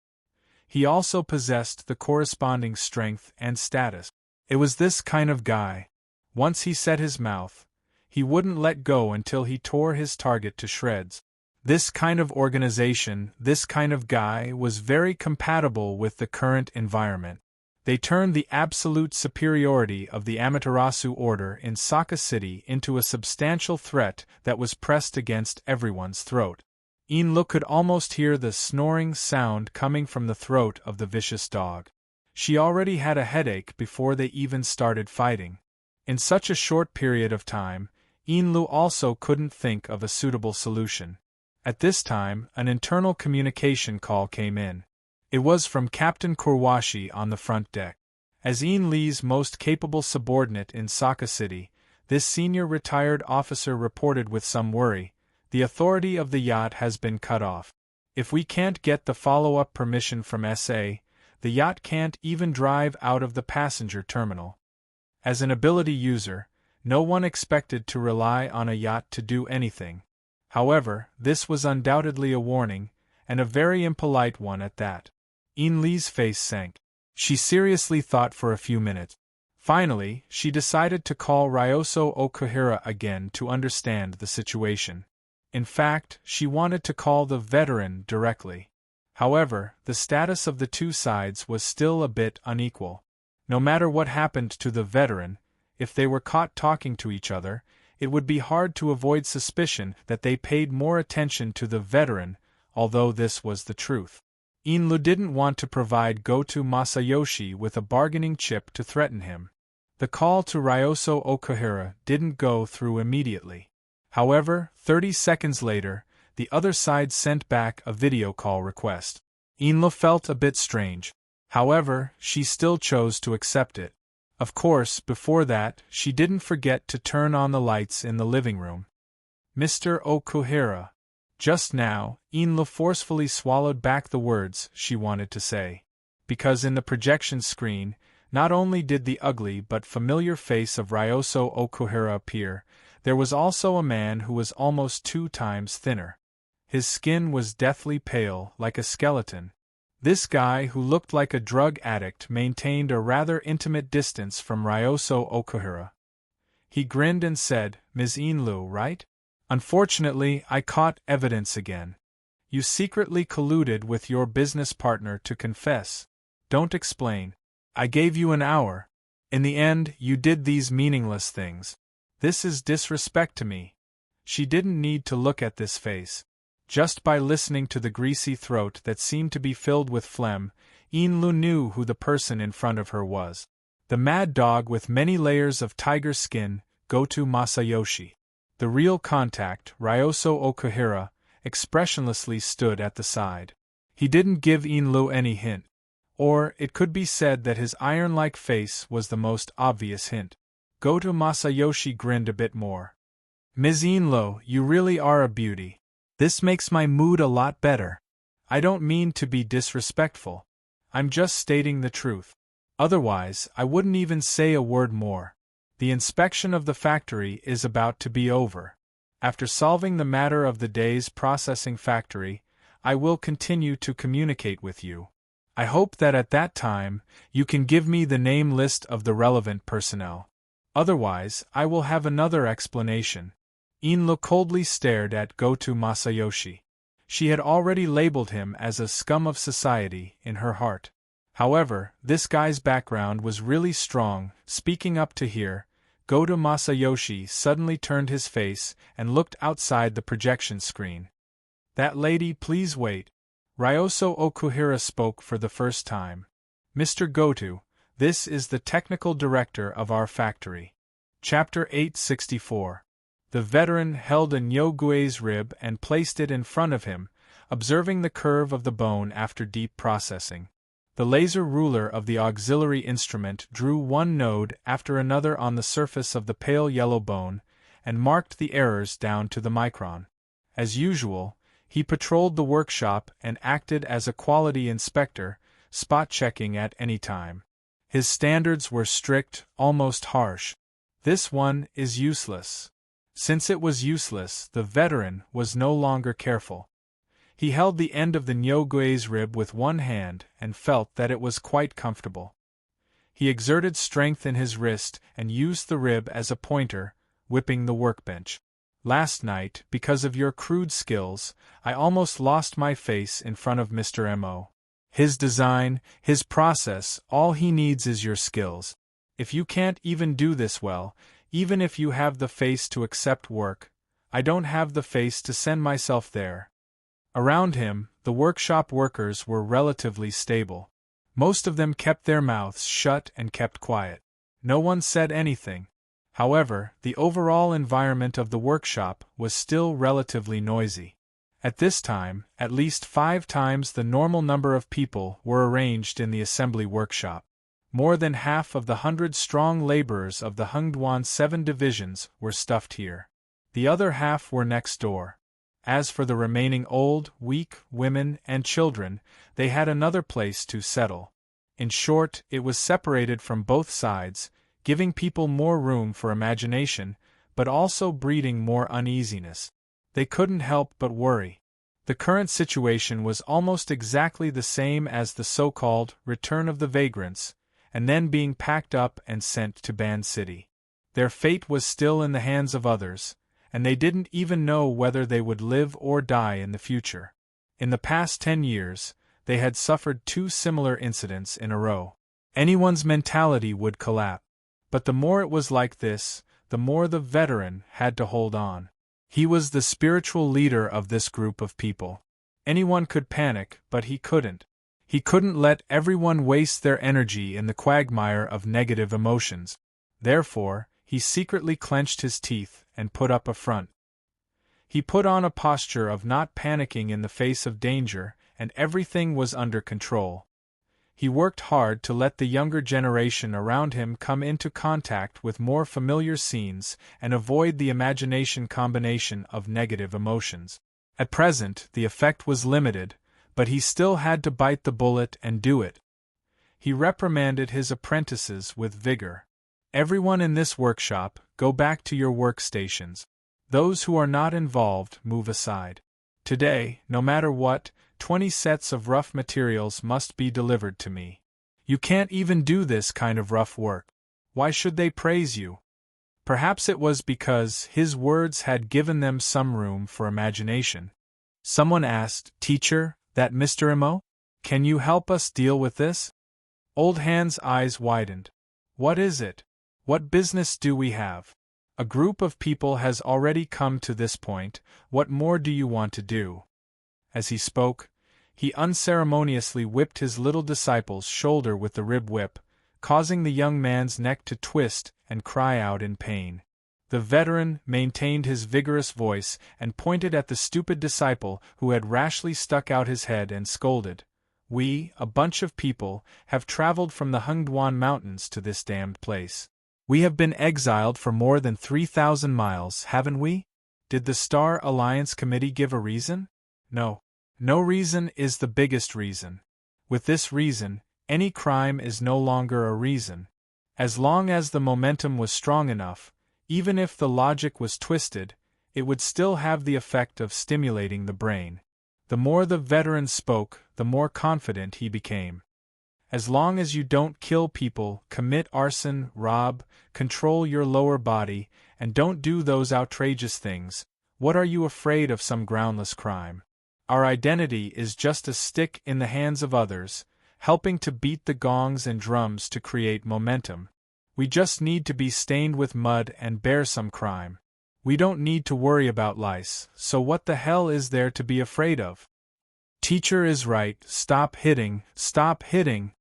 He also possessed the corresponding strength and status. It was this kind of guy. Once he set his mouth, he wouldn't let go until he tore his target to shreds. This kind of organization, this kind of guy, was very compatible with the current environment. They turned the absolute superiority of the Amaterasu order in Saka City into a substantial threat that was pressed against everyone's throat. Inlu could almost hear the snoring sound coming from the throat of the vicious dog. She already had a headache before they even started fighting. In such a short period of time, Inlu also couldn't think of a suitable solution. At this time, an internal communication call came in. It was from Captain Kurwashi on the front deck. As Inli's most capable subordinate in Saka City, this senior retired officer reported with some worry, "The authority of the yacht has been cut off. If we can't get the follow-up permission from SA, the yacht can't even drive out of the passenger terminal." As an ability user, no one expected to rely on a yacht to do anything. However, this was undoubtedly a warning, and a very impolite one at that. Inli's face sank. She seriously thought for a few minutes. Finally, she decided to call Ryoso Okuhira again to understand the situation. In fact, she wanted to call the veteran directly. However, the status of the two sides was still a bit unequal. No matter what happened to the veteran, if they were caught talking to each other, it would be hard to avoid suspicion that they paid more attention to the veteran, although this was the truth. Inlu didn't want to provide Goto Masayoshi with a bargaining chip to threaten him. The call to Ryoso Okuhira didn't go through immediately. However, 30 seconds later, the other side sent back a video call request. Inlu felt a bit strange. However, she still chose to accept it. Of course, before that, she didn't forget to turn on the lights in the living room. "Mr. Okuhira." Just now, Inlu forcefully swallowed back the words she wanted to say. Because in the projection screen, not only did the ugly but familiar face of Ryoso Okuhira appear, there was also a man who was almost 2 times thinner. His skin was deathly pale, like a skeleton. This guy, who looked like a drug addict, maintained a rather intimate distance from Ryoso Okuhira. He grinned and said, "Ms. Inlu, right? Unfortunately, I caught evidence again. You secretly colluded with your business partner to confess. Don't explain. I gave you an hour. In the end, you did these meaningless things. This is disrespect to me." She didn't need to look at this face. Just by listening to the greasy throat that seemed to be filled with phlegm, Inlu knew who the person in front of her was. The mad dog with many layers of tiger skin, Goto Masayoshi. The real contact, Ryoso Okuhira, expressionlessly stood at the side. He didn't give Inlu any hint. Or, it could be said that his iron-like face was the most obvious hint. Goto Masayoshi grinned a bit more. Ms. Inlo, you really are a beauty. This makes my mood a lot better. I don't mean to be disrespectful. I'm just stating the truth. Otherwise, I wouldn't even say a word more. The inspection of the factory is about to be over. After solving the matter of the day's processing factory, I will continue to communicate with you. I hope that at that time, you can give me the name list of the relevant personnel. Otherwise, I will have another explanation. Inlo coldly stared at Goto Masayoshi. She had already labeled him as a scum of society in her heart. However, this guy's background was really strong. Speaking up to hear, Goto Masayoshi suddenly turned his face and looked outside the projection screen. That lady, please wait. Ryoso Okuhira spoke for the first time. Mr. Goto, this is the technical director of our factory. Chapter 864. The veteran held a Nyogue's rib and placed it in front of him, observing the curve of the bone after deep processing. The laser ruler of the auxiliary instrument drew one node after another on the surface of the pale yellow bone, and marked the errors down to the micron. As usual, he patrolled the workshop and acted as a quality inspector, spot-checking at any time. His standards were strict, almost harsh. This one is useless. Since it was useless, the veteran was no longer careful. He held the end of the Nyogue's rib with one hand and felt that it was quite comfortable. He exerted strength in his wrist and used the rib as a pointer, whipping the workbench. Last night, because of your crude skills, I almost lost my face in front of Mr. M.O. His design, his process, all he needs is your skills. If you can't even do this well, even if you have the face to accept work, I don't have the face to send myself there. Around him, the workshop workers were relatively stable. Most of them kept their mouths shut and kept quiet. No one said anything. However, the overall environment of the workshop was still relatively noisy. At this time, at least 5 times the normal number of people were arranged in the assembly workshop. More than half of the 100-strong laborers of the Hungduan 7 divisions were stuffed here. The other half were next door. As for the remaining old, weak women and children, they had another place to settle. In short, it was separated from both sides, giving people more room for imagination, but also breeding more uneasiness. They couldn't help but worry. The current situation was almost exactly the same as the so-called return of the vagrants, and then being packed up and sent to Ban City. Their fate was still in the hands of others, and they didn't even know whether they would live or die in the future. In the past 10 years, they had suffered 2 similar incidents in a row. Anyone's mentality would collapse. But the more it was like this, the more the veteran had to hold on. He was the spiritual leader of this group of people. Anyone could panic, but he couldn't. He couldn't let everyone waste their energy in the quagmire of negative emotions. Therefore, he secretly clenched his teeth and put up a front. He put on a posture of not panicking in the face of danger, and everything was under control. He worked hard to let the younger generation around him come into contact with more familiar scenes and avoid the imagination combination of negative emotions. At present, the effect was limited, but he still had to bite the bullet and do it. He reprimanded his apprentices with vigor. Everyone in this workshop, go back to your workstations. Those who are not involved, move aside. Today, no matter what, 20 sets of rough materials must be delivered to me. You can't even do this kind of rough work. Why should they praise you? Perhaps it was because his words had given them some room for imagination. Someone asked, "Teacher, that Mr. Mo? Can you help us deal with this?" Old Hand's eyes widened. What is it? What business do we have? A group of people has already come to this point, what more do you want to do? As he spoke, he unceremoniously whipped his little disciple's shoulder with the rib whip, causing the young man's neck to twist and cry out in pain. The veteran maintained his vigorous voice and pointed at the stupid disciple who had rashly stuck out his head and scolded. We, a bunch of people, have traveled from the Hengduan Mountains to this damned place. We have been exiled for more than 3,000 miles, haven't we? Did the Star Alliance Committee give a reason? No. No reason is the biggest reason. With this reason, any crime is no longer a reason. As long as the momentum was strong enough, even if the logic was twisted, it would still have the effect of stimulating the brain. The more the veteran spoke, the more confident he became. As long as you don't kill people, commit arson, rob, control your lower body, and don't do those outrageous things, what are you afraid of some groundless crime? Our identity is just a stick in the hands of others, helping to beat the gongs and drums to create momentum. We just need to be stained with mud and bear some crime. We don't need to worry about lice, so what the hell is there to be afraid of? Teacher is right, stop hitting, stop hitting.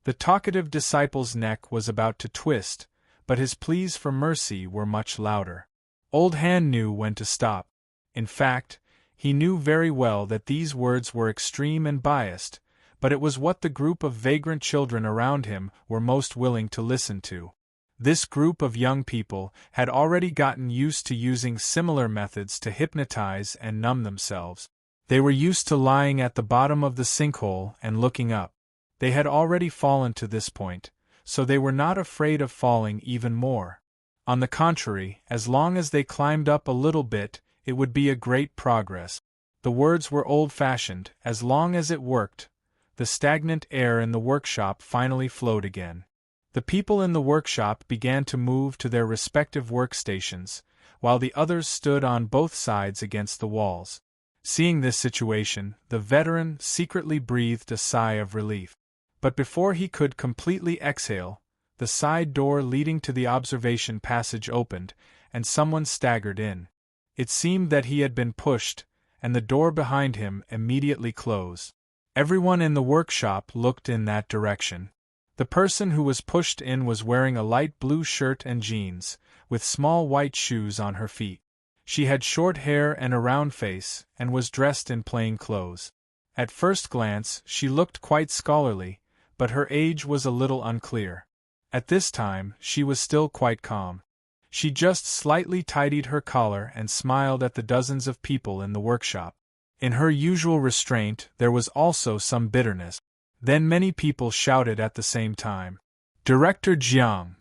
The talkative disciple's neck was about to twist, but his pleas for mercy were much louder. Old Han knew when to stop. In fact, he knew very well that these words were extreme and biased, but it was what the group of vagrant children around him were most willing to listen to. This group of young people had already gotten used to using similar methods to hypnotize and numb themselves. They were used to lying at the bottom of the sinkhole and looking up. They had already fallen to this point, so they were not afraid of falling even more. On the contrary, as long as they climbed up a little bit, it would be a great progress. The words were old-fashioned, as long as it worked. The stagnant air in the workshop finally flowed again. The people in the workshop began to move to their respective workstations, while the others stood on both sides against the walls. Seeing this situation, the veteran secretly breathed a sigh of relief. But before he could completely exhale, the side door leading to the observation passage opened, and someone staggered in. It seemed that he had been pushed, and the door behind him immediately closed. Everyone in the workshop looked in that direction. The person who was pushed in was wearing a light blue shirt and jeans, with small white shoes on her feet. She had short hair and a round face, and was dressed in plain clothes. At first glance, she looked quite scholarly, but her age was a little unclear. At this time, she was still quite calm. She just slightly tidied her collar and smiled at the dozens of people in the workshop. In her usual restraint, there was also some bitterness. Then many people shouted at the same time. Director Jiang!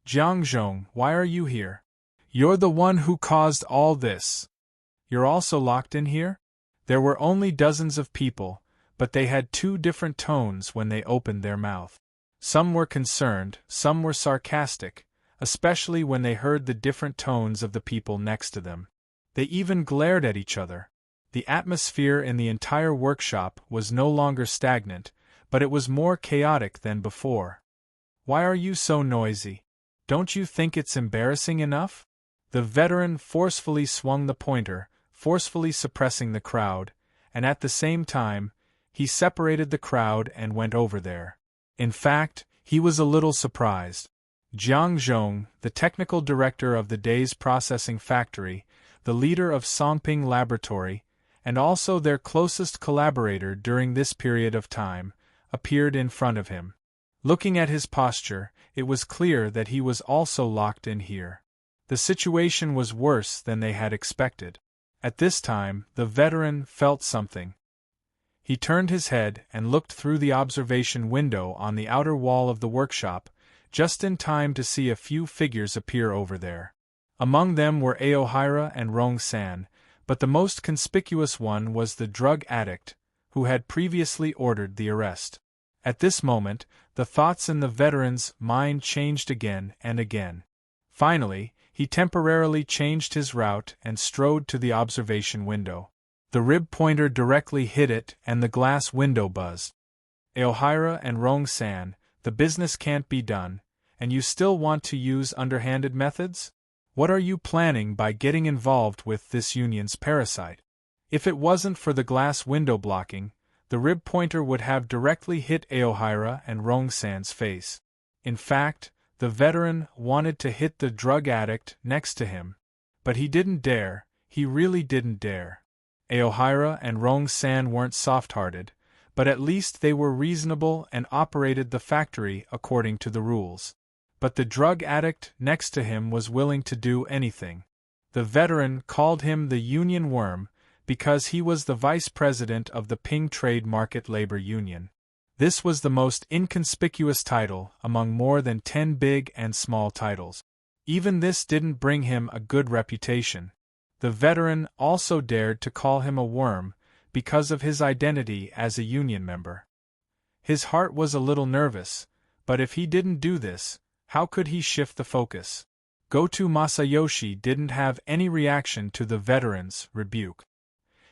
Jiang Zhong, why are you here? You're the one who caused all this. You're also locked in here? There were only dozens of people, but they had two different tones when they opened their mouth. Some were concerned, some were sarcastic, especially when they heard the different tones of the people next to them. They even glared at each other. The atmosphere in the entire workshop was no longer stagnant, but it was more chaotic than before. Why are you so noisy? Don't you think it's embarrassing enough? The veteran forcefully swung the pointer, forcefully suppressing the crowd, and at the same time, he separated the crowd and went over there. In fact, he was a little surprised. Jiang Zhong, the technical director of the Day's processing factory, the leader of Songping Laboratory, and also their closest collaborator during this period of time, appeared in front of him. Looking at his posture, it was clear that he was also locked in here. The situation was worse than they had expected. At this time, the veteran felt something. He turned his head and looked through the observation window on the outer wall of the workshop, just in time to see a few figures appear over there. Among them were Aohira and Rong San, but the most conspicuous one was the drug addict, who had previously ordered the arrest. At this moment, the thoughts in the veteran's mind changed again and again. Finally, he temporarily changed his route and strode to the observation window. The rib pointer directly hit it and the glass window buzzed. Aohira and Rong San, the business can't be done, and you still want to use underhanded methods? What are you planning by getting involved with this union's parasite? If it wasn't for the glass window blocking, the rib pointer would have directly hit Aohira and Rong San's face. In fact, the veteran wanted to hit the drug addict next to him. But he didn't dare, he really didn't dare. Aohira and Rong-san weren't soft-hearted, but at least they were reasonable and operated the factory according to the rules. But the drug addict next to him was willing to do anything. The veteran called him the Union Worm because he was the vice president of the Ping Trade Market Labor Union. This was the most inconspicuous title among more than 10 big and small titles. Even this didn't bring him a good reputation. The veteran also dared to call him a worm because of his identity as a union member. His heart was a little nervous, but if he didn't do this, how could he shift the focus? Goto Masayoshi didn't have any reaction to the veteran's rebuke.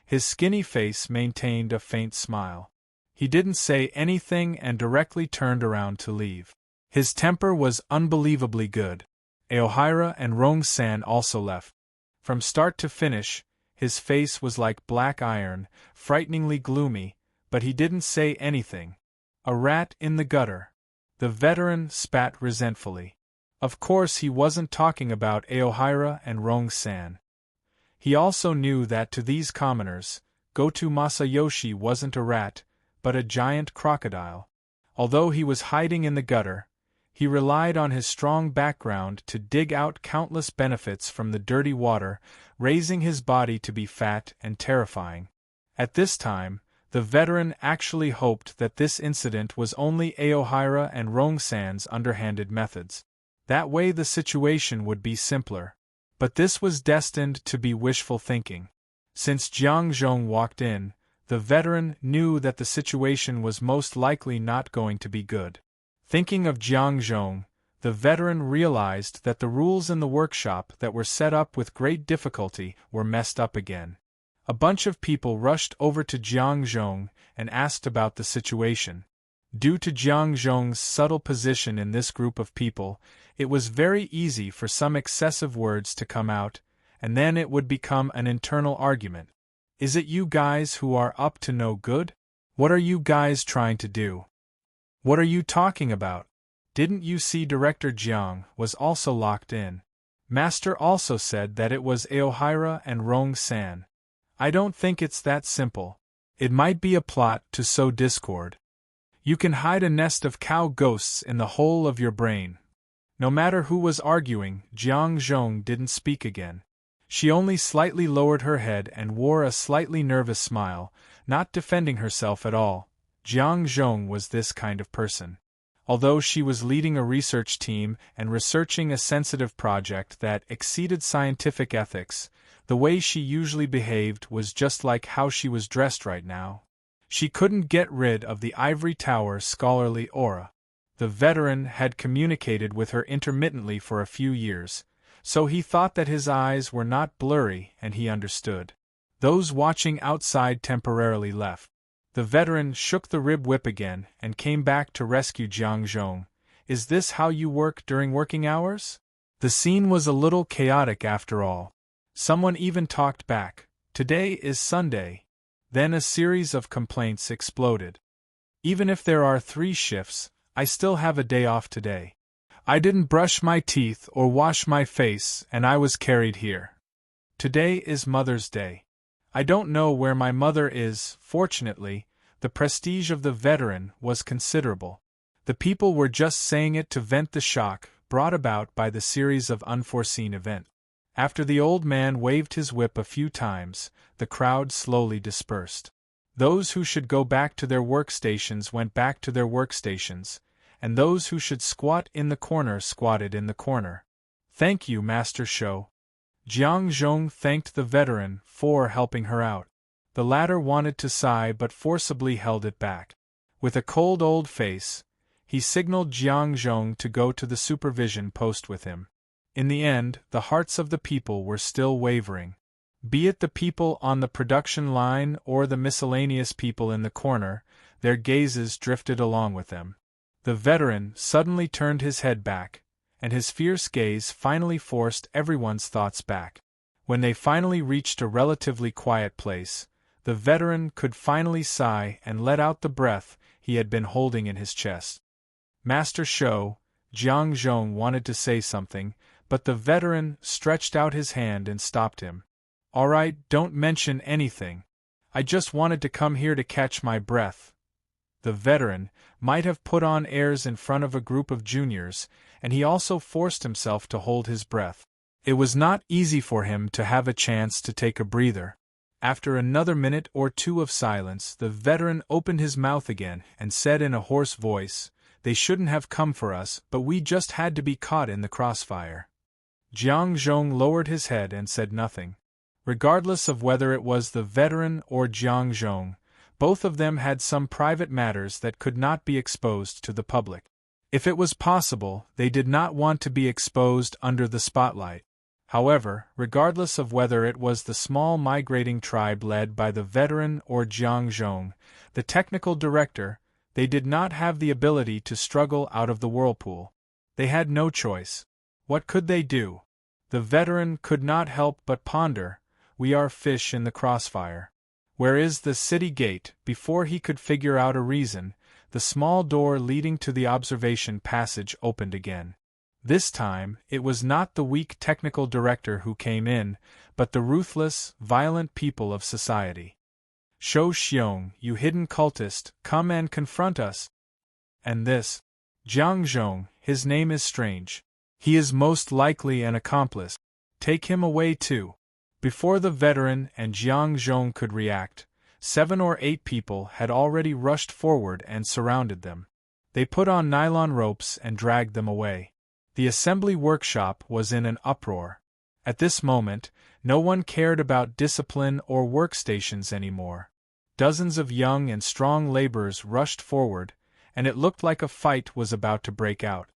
His skinny face maintained a faint smile. He didn't say anything and directly turned around to leave. His temper was unbelievably good. Aohira and Rong-san also left. From start to finish, his face was like black iron, frighteningly gloomy, but he didn't say anything. A rat in the gutter. The veteran spat resentfully. Of course he wasn't talking about Aohira and Rong-san. He also knew that to these commoners, Goto Masayoshi wasn't a rat, but a giant crocodile. Although he was hiding in the gutter, he relied on his strong background to dig out countless benefits from the dirty water, raising his body to be fat and terrifying. At this time, the veteran actually hoped that this incident was only Aohira and Rong-san's underhanded methods. That way the situation would be simpler. But this was destined to be wishful thinking. Since Jiang Zhong walked in, the veteran knew that the situation was most likely not going to be good. Thinking of Jiang Zhong, the veteran realized that the rules in the workshop that were set up with great difficulty were messed up again. A bunch of people rushed over to Jiang Zhong and asked about the situation. Due to Jiang Zhong's subtle position in this group of people, it was very easy for some excessive words to come out, and then it would become an internal argument. Is it you guys who are up to no good? What are you guys trying to do? What are you talking about? Didn't you see Director Jiang was also locked in? Master also said that it was Aohira and Rong-san. I don't think it's that simple. It might be a plot to sow discord. You can hide a nest of cow ghosts in the hole of your brain. No matter who was arguing, Jiang Zhong didn't speak again. She only slightly lowered her head and wore a slightly nervous smile, not defending herself at all. Jiang Zhong was this kind of person. Although she was leading a research team and researching a sensitive project that exceeded scientific ethics, the way she usually behaved was just like how she was dressed right now. She couldn't get rid of the ivory tower's scholarly aura. The veteran had communicated with her intermittently for a few years, so he thought that his eyes were not blurry and he understood. Those watching outside temporarily left. The veteran shook the rib whip again and came back to rescue Jiang Zhong. Is this how you work during working hours? The scene was a little chaotic after all. Someone even talked back, "Today is Sunday." Then a series of complaints exploded. Even if there are 3 shifts, I still have a day off today. I didn't brush my teeth or wash my face and I was carried here. Today is Mother's Day. I don't know where my mother is. Fortunately, the prestige of the veteran was considerable. The people were just saying it to vent the shock brought about by the series of unforeseen events. After the old man waved his whip a few times, the crowd slowly dispersed. Those who should go back to their workstations went back to their workstations, and those who should squat in the corner squatted in the corner. Thank you, Master Shou. Jiang Zhong thanked the veteran for helping her out. The latter wanted to sigh but forcibly held it back. With a cold old face, he signaled Jiang Zhong to go to the supervision post with him. In the end, the hearts of the people were still wavering. Be it the people on the production line or the miscellaneous people in the corner, their gazes drifted along with them. The veteran suddenly turned his head back, and his fierce gaze finally forced everyone's thoughts back. When they finally reached a relatively quiet place, the veteran could finally sigh and let out the breath he had been holding in his chest. Master Shou, Jiang Zhong wanted to say something, but the veteran stretched out his hand and stopped him. "All right, don't mention anything. I just wanted to come here to catch my breath." The veteran might have put on airs in front of a group of juniors, and he also forced himself to hold his breath. It was not easy for him to have a chance to take a breather. After another minute or two of silence, the veteran opened his mouth again and said in a hoarse voice, "They shouldn't have come for us, but we just had to be caught in the crossfire." Jiang Zhong lowered his head and said nothing. Regardless of whether it was the veteran or Jiang Zhong, both of them had some private matters that could not be exposed to the public. If it was possible, they did not want to be exposed under the spotlight. However, regardless of whether it was the small migrating tribe led by the veteran or Jiang Zhong, the technical director, they did not have the ability to struggle out of the whirlpool. They had no choice. What could they do? The veteran could not help but ponder, "We are fish in the crossfire. Where is the city gate?" Before he could figure out a reason, the small door leading to the observation passage opened again. This time, it was not the weak technical director who came in, but the ruthless, violent people of society. "Shou Xiong, you hidden cultist, come and confront us." "And this? Jiang Zhong, his name is strange. He is most likely an accomplice. Take him away too." Before the veteran and Jiang Zhong could react, 7 or 8 people had already rushed forward and surrounded them. They put on nylon ropes and dragged them away. The assembly workshop was in an uproar. At this moment, no one cared about discipline or workstations anymore. Dozens of young and strong laborers rushed forward, and it looked like a fight was about to break out.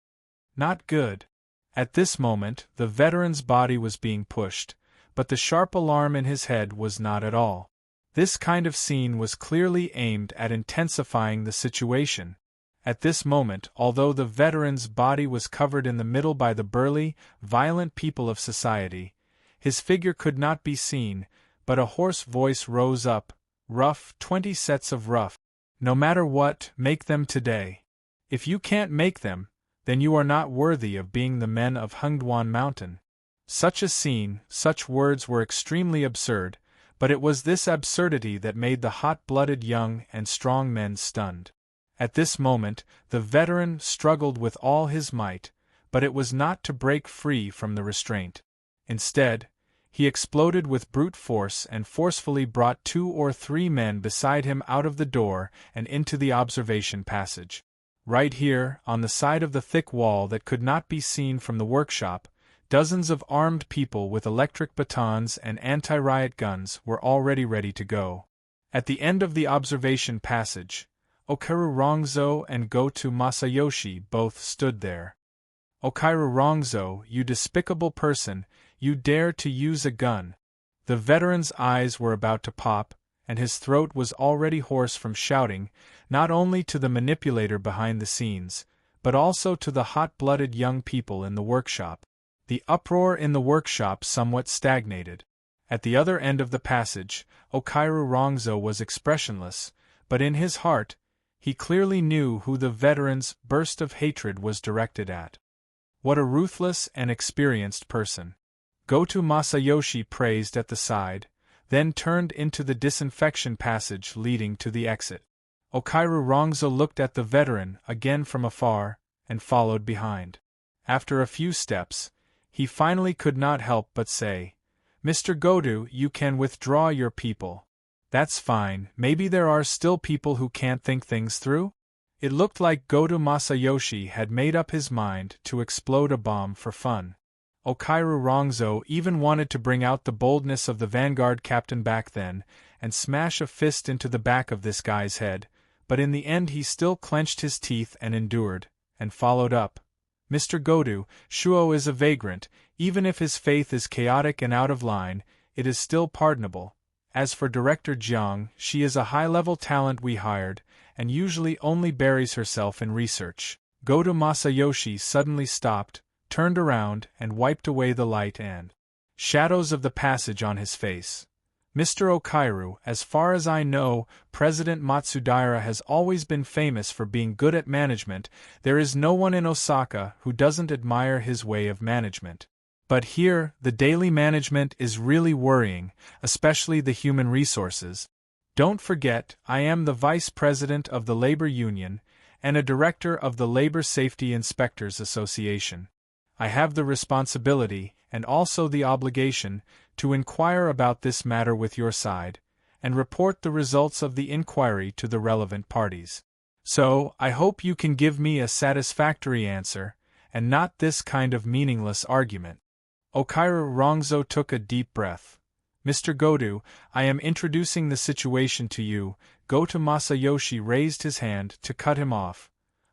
Not good. At this moment, the veteran's body was being pushed, but the sharp alarm in his head was not at all. This kind of scene was clearly aimed at intensifying the situation. At this moment, although the veteran's body was covered in the middle by the burly, violent people of society, his figure could not be seen, but a hoarse voice rose up, "Rough, 20 sets of rough. No matter what, make them today. If you can't make them, then you are not worthy of being the men of Hengduan Mountain." Such a scene, such words were extremely absurd, but it was this absurdity that made the hot-blooded young and strong men stunned. At this moment, the veteran struggled with all his might, but it was not to break free from the restraint. Instead, he exploded with brute force and forcefully brought 2 or 3 men beside him out of the door and into the observation passage. Right here, on the side of the thick wall that could not be seen from the workshop, dozens of armed people with electric batons and anti-riot guns were already ready to go. At the end of the observation passage, Okaru Rongzhou and Goto Masayoshi both stood there. "Okaru Rongzhou, you despicable person, you dare to use a gun." The veteran's eyes were about to pop, and his throat was already hoarse from shouting, not only to the manipulator behind the scenes, but also to the hot-blooded young people in the workshop. The uproar in the workshop somewhat stagnated. At the other end of the passage, Okaru Rongzhou was expressionless, but in his heart, he clearly knew who the veteran's burst of hatred was directed at. What a ruthless and experienced person. Goto Masayoshi praised at the side, then turned into the disinfection passage leading to the exit. Okaru Rongzhou looked at the veteran again from afar, and followed behind. After a few steps, he finally could not help but say, "Mr. Goto, you can withdraw your people. That's fine, maybe there are still people who can't think things through?" It looked like Goto Masayoshi had made up his mind to explode a bomb for fun. Okaru Rongzhou even wanted to bring out the boldness of the Vanguard captain back then, and smash a fist into the back of this guy's head, but in the end he still clenched his teeth and endured, and followed up, "Mr. Goto, Shuo is a vagrant, even if his faith is chaotic and out of line, it is still pardonable. As for Director Jiang, she is a high-level talent we hired, and usually only buries herself in research." Goto Masayoshi suddenly stopped, turned around, and wiped away the light and shadows of the passage on his face. "Mr. Okaru, as far as I know, President Matsudaira has always been famous for being good at management. There is no one in Osaka who doesn't admire his way of management. But here, the daily management is really worrying, especially the human resources. Don't forget, I am the Vice President of the Labor Union and a Director of the Labor Safety Inspectors Association. I have the responsibility, and also the obligation, to inquire about this matter with your side, and report the results of the inquiry to the relevant parties. So, I hope you can give me a satisfactory answer, and not this kind of meaningless argument. Okairu Rongzo took a deep breath. Mr. Goto, I am introducing the situation to you. Goto Masayoshi raised his hand to cut him off.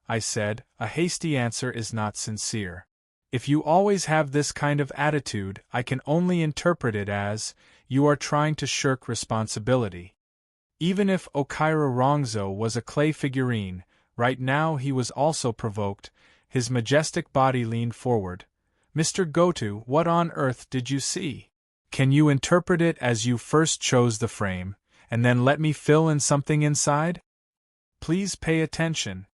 I said, a hasty answer is not sincere. If you always have this kind of attitude, I can only interpret it as, you are trying to shirk responsibility. Even if Okairu Rongzo was a clay figurine, right now he was also provoked. His majestic body leaned forward. Mr. Goto, what on earth did you see? Can you interpret it as you first chose the frame, and then let me fill in something inside? Please pay attention.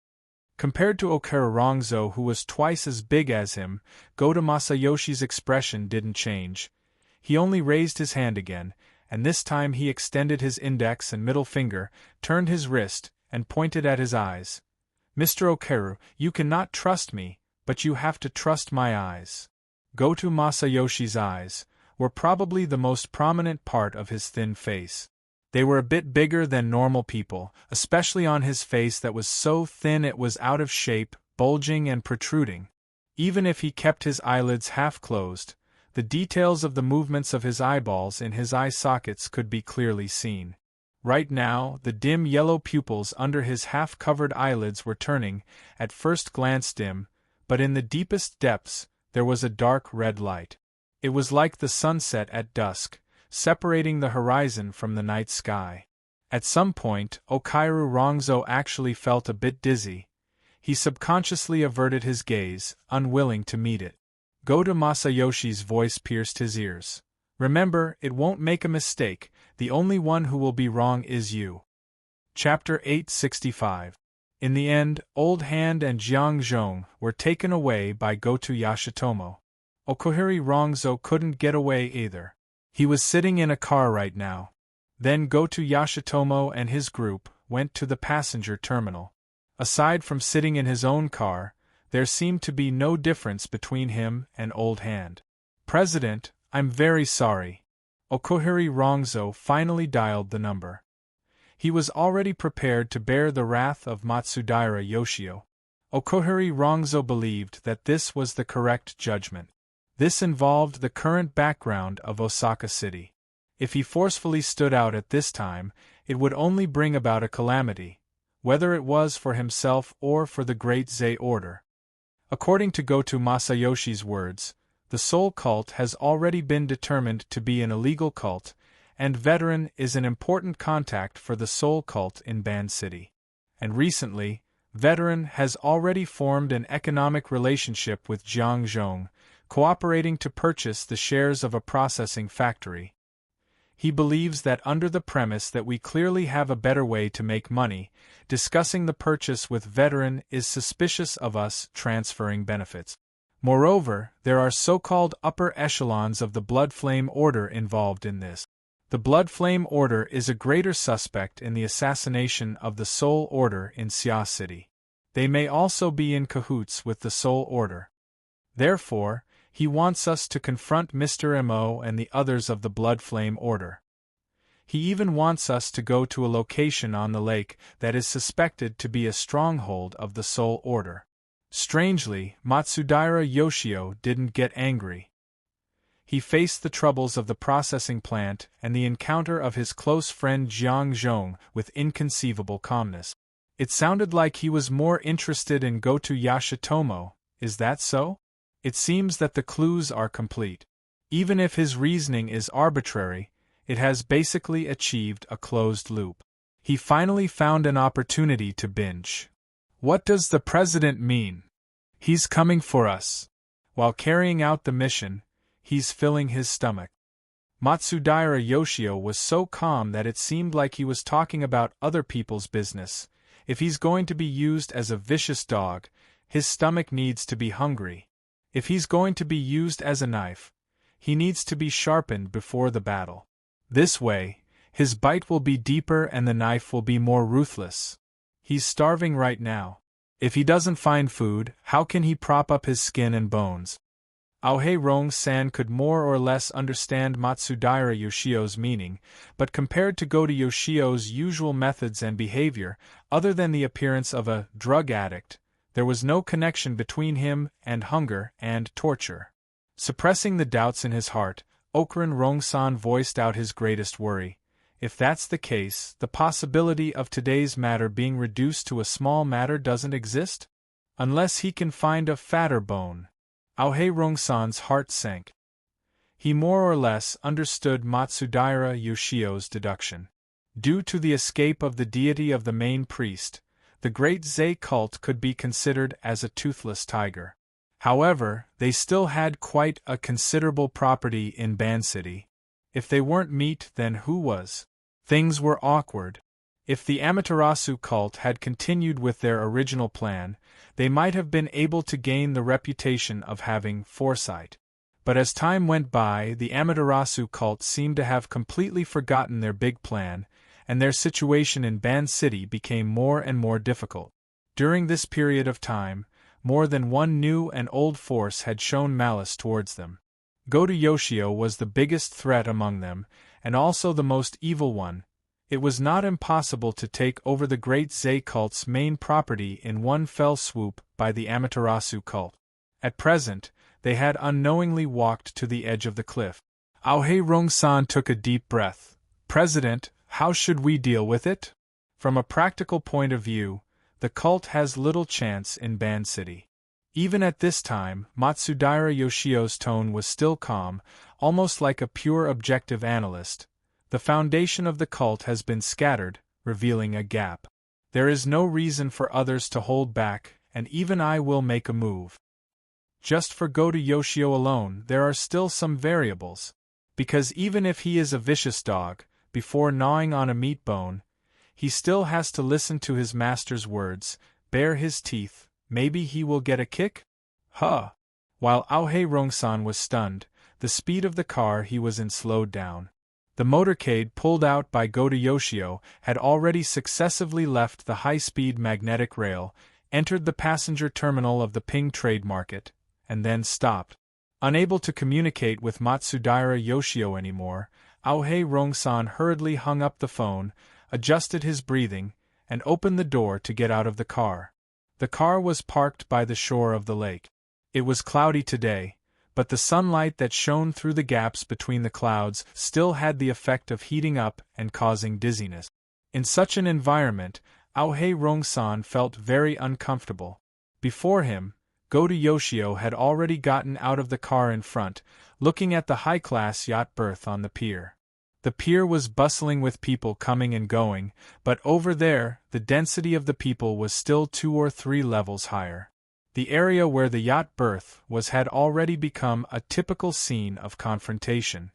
Compared to Okairu Rongzo, who was twice as big as him, Goto Masayoshi's expression didn't change. He only raised his hand again, and this time he extended his index and middle finger, turned his wrist, and pointed at his eyes. Mr. Okairu, you cannot trust me, but you have to trust my eyes. Goto Masayoshi's eyes were probably the most prominent part of his thin face. They were a bit bigger than normal people, especially on his face that was so thin it was out of shape, bulging and protruding. Even if he kept his eyelids half closed, the details of the movements of his eyeballs in his eye sockets could be clearly seen. Right now, the dim yellow pupils under his half-covered eyelids were turning, at first glance dim, but in the deepest depths, there was a dark red light. It was like the sunset at dusk, separating the horizon from the night sky. At some point, Okairu Rongzo actually felt a bit dizzy. He subconsciously averted his gaze, unwilling to meet it. Goto Masayoshi's voice pierced his ears. Remember, it won't make a mistake, the only one who will be wrong is you. Chapter 865. In the end, Old Hand and Jiang Zhong were taken away by Goto Yashitomo. Okairu Rongzo couldn't get away either. He was sitting in a car right now. Then Goto Yashitomo and his group went to the passenger terminal. Aside from sitting in his own car, there seemed to be no difference between him and Old Hand. President, I'm very sorry. Okairu Rongzo finally dialed the number. He was already prepared to bear the wrath of Matsudaira Yoshio. Okairu Rongzo believed that this was the correct judgment. This involved the current background of Osaka City. If he forcefully stood out at this time, it would only bring about a calamity, whether it was for himself or for the Great Zei Order. According to Goto Masayoshi's words, the Soul Cult has already been determined to be an illegal cult, and Veteran is an important contact for the Soul Cult in Ban City. And recently, Veteran has already formed an economic relationship with Jiang Zhong, cooperating to purchase the shares of a processing factory. He believes that under the premise that we clearly have a better way to make money, discussing the purchase with Veteran is suspicious of us transferring benefits. Moreover, there are so-called upper echelons of the Blood Flame Order involved in this. The Blood Flame Order is a greater suspect in the assassination of the Soul Order in Xia City. They may also be in cahoots with the Soul Order. Therefore, he wants us to confront Mr. Mo and the others of the Blood Flame Order. He even wants us to go to a location on the lake that is suspected to be a stronghold of the Soul Order. Strangely, Matsudaira Yoshio didn't get angry. He faced the troubles of the processing plant and the encounter of his close friend Jiang Zhong with inconceivable calmness. It sounded like he was more interested in Goto Yashitomo, is that so? It seems that the clues are complete. Even if his reasoning is arbitrary, it has basically achieved a closed loop. He finally found an opportunity to binge. What does the president mean? He's coming for us. While carrying out the mission, he's filling his stomach. Matsudaira Yoshio was so calm that it seemed like he was talking about other people's business. If he's going to be used as a vicious dog, his stomach needs to be hungry. If he's going to be used as a knife, he needs to be sharpened before the battle. This way, his bite will be deeper and the knife will be more ruthless. He's starving right now. If he doesn't find food, how can he prop up his skin and bones? Aohei Rong-san could more or less understand Matsudaira Yoshio's meaning, but compared to Goto Yoshio's usual methods and behavior, other than the appearance of a drug addict, there was no connection between him and hunger and torture. Suppressing the doubts in his heart, Okurin Rong-san voiced out his greatest worry. If that's the case, the possibility of today's matter being reduced to a small matter doesn't exist? Unless he can find a fatter bone. Aohei Rong-san's heart sank. He more or less understood Matsudaira Yoshio's deduction. Due to the escape of the deity of the main priest, the great Zei cult could be considered as a toothless tiger. However, they still had quite a considerable property in Ban City. If they weren't meat, then who was? Things were awkward. If the Amaterasu cult had continued with their original plan, they might have been able to gain the reputation of having foresight. But as time went by, the Amaterasu cult seemed to have completely forgotten their big plan, and their situation in Ban City became more and more difficult. During this period of time, more than one new and old force had shown malice towards them. Goto Yoshio was the biggest threat among them, and also the most evil one. It was not impossible to take over the great Zei cult's main property in one fell swoop by the Amaterasu cult. At present, they had unknowingly walked to the edge of the cliff. Aohei Rong-san took a deep breath. President, how should we deal with it? From a practical point of view, the cult has little chance in Ban City. Even at this time, Matsudaira Yoshio's tone was still calm, almost like a pure objective analyst. The foundation of the cult has been scattered, revealing a gap. There is no reason for others to hold back, and even I will make a move. Just for Goto Yoshio alone, there are still some variables. Because even if he is a vicious dog, before gnawing on a meat bone, he still has to listen to his master's words, bare his teeth. Maybe he will get a kick? Huh! While Aohei Rong-san was stunned, the speed of the car he was in slowed down. The motorcade pulled out by Goto Yoshio had already successively left the high-speed magnetic rail, entered the passenger terminal of the Ping Trade Market, and then stopped. Unable to communicate with Matsudaira Yoshio anymore, Aohei Rong-san hurriedly hung up the phone, adjusted his breathing, and opened the door to get out of the car. The car was parked by the shore of the lake. It was cloudy today, but the sunlight that shone through the gaps between the clouds still had the effect of heating up and causing dizziness. In such an environment, Aohei Rong-san felt very uncomfortable. Before him, Goto Yoshio had already gotten out of the car in front, looking at the high-class yacht berth on the pier. The pier was bustling with people coming and going, but over there, the density of the people was still 2 or 3 levels higher. The area where the yacht berth was had already become a typical scene of confrontation.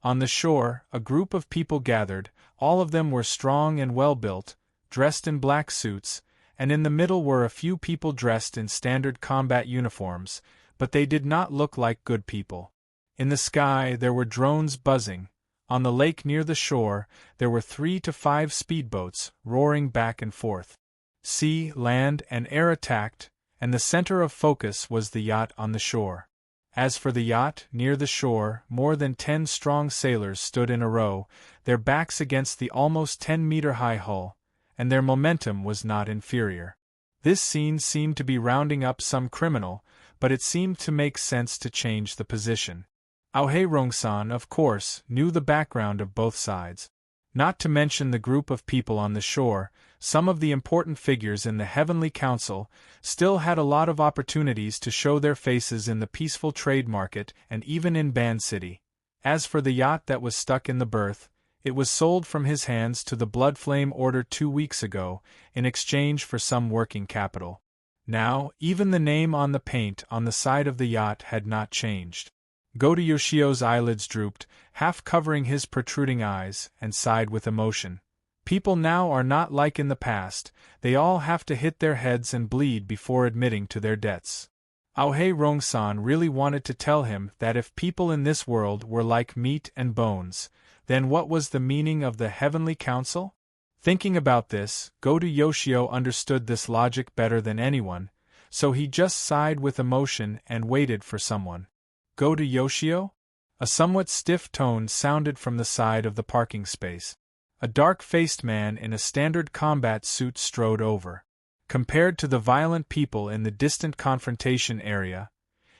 On the shore, a group of people gathered, all of them were strong and well-built, dressed in black suits, and in the middle were a few people dressed in standard combat uniforms, but they did not look like good people. In the sky there were drones buzzing. On the lake near the shore, there were 3 to 5 speedboats, roaring back and forth. Sea, land, and air attacked, and the center of focus was the yacht on the shore. As for the yacht, near the shore, more than 10 strong sailors stood in a row, their backs against the almost 10-meter-high hull, and their momentum was not inferior. This scene seemed to be rounding up some criminal, but it seemed to make sense to change the position. Aohei Rong-san, of course, knew the background of both sides. Not to mention the group of people on the shore, some of the important figures in the Heavenly Council still had a lot of opportunities to show their faces in the peaceful trade market and even in Ban City. As for the yacht that was stuck in the berth, it was sold from his hands to the Bloodflame Order 2 weeks ago, in exchange for some working capital. Now, even the name on the paint on the side of the yacht had not changed. Goto Yoshio's eyelids drooped, half covering his protruding eyes, and sighed with emotion. People now are not like in the past, they all have to hit their heads and bleed before admitting to their debts. Aohei Rong-san really wanted to tell him that if people in this world were like meat and bones, then what was the meaning of the Heavenly Council? Thinking about this, Goto Yoshio understood this logic better than anyone, so he just sighed with emotion and waited for someone. Goto Yoshio? A somewhat stiff tone sounded from the side of the parking space. A dark-faced man in a standard combat suit strode over. Compared to the violent people in the distant confrontation area,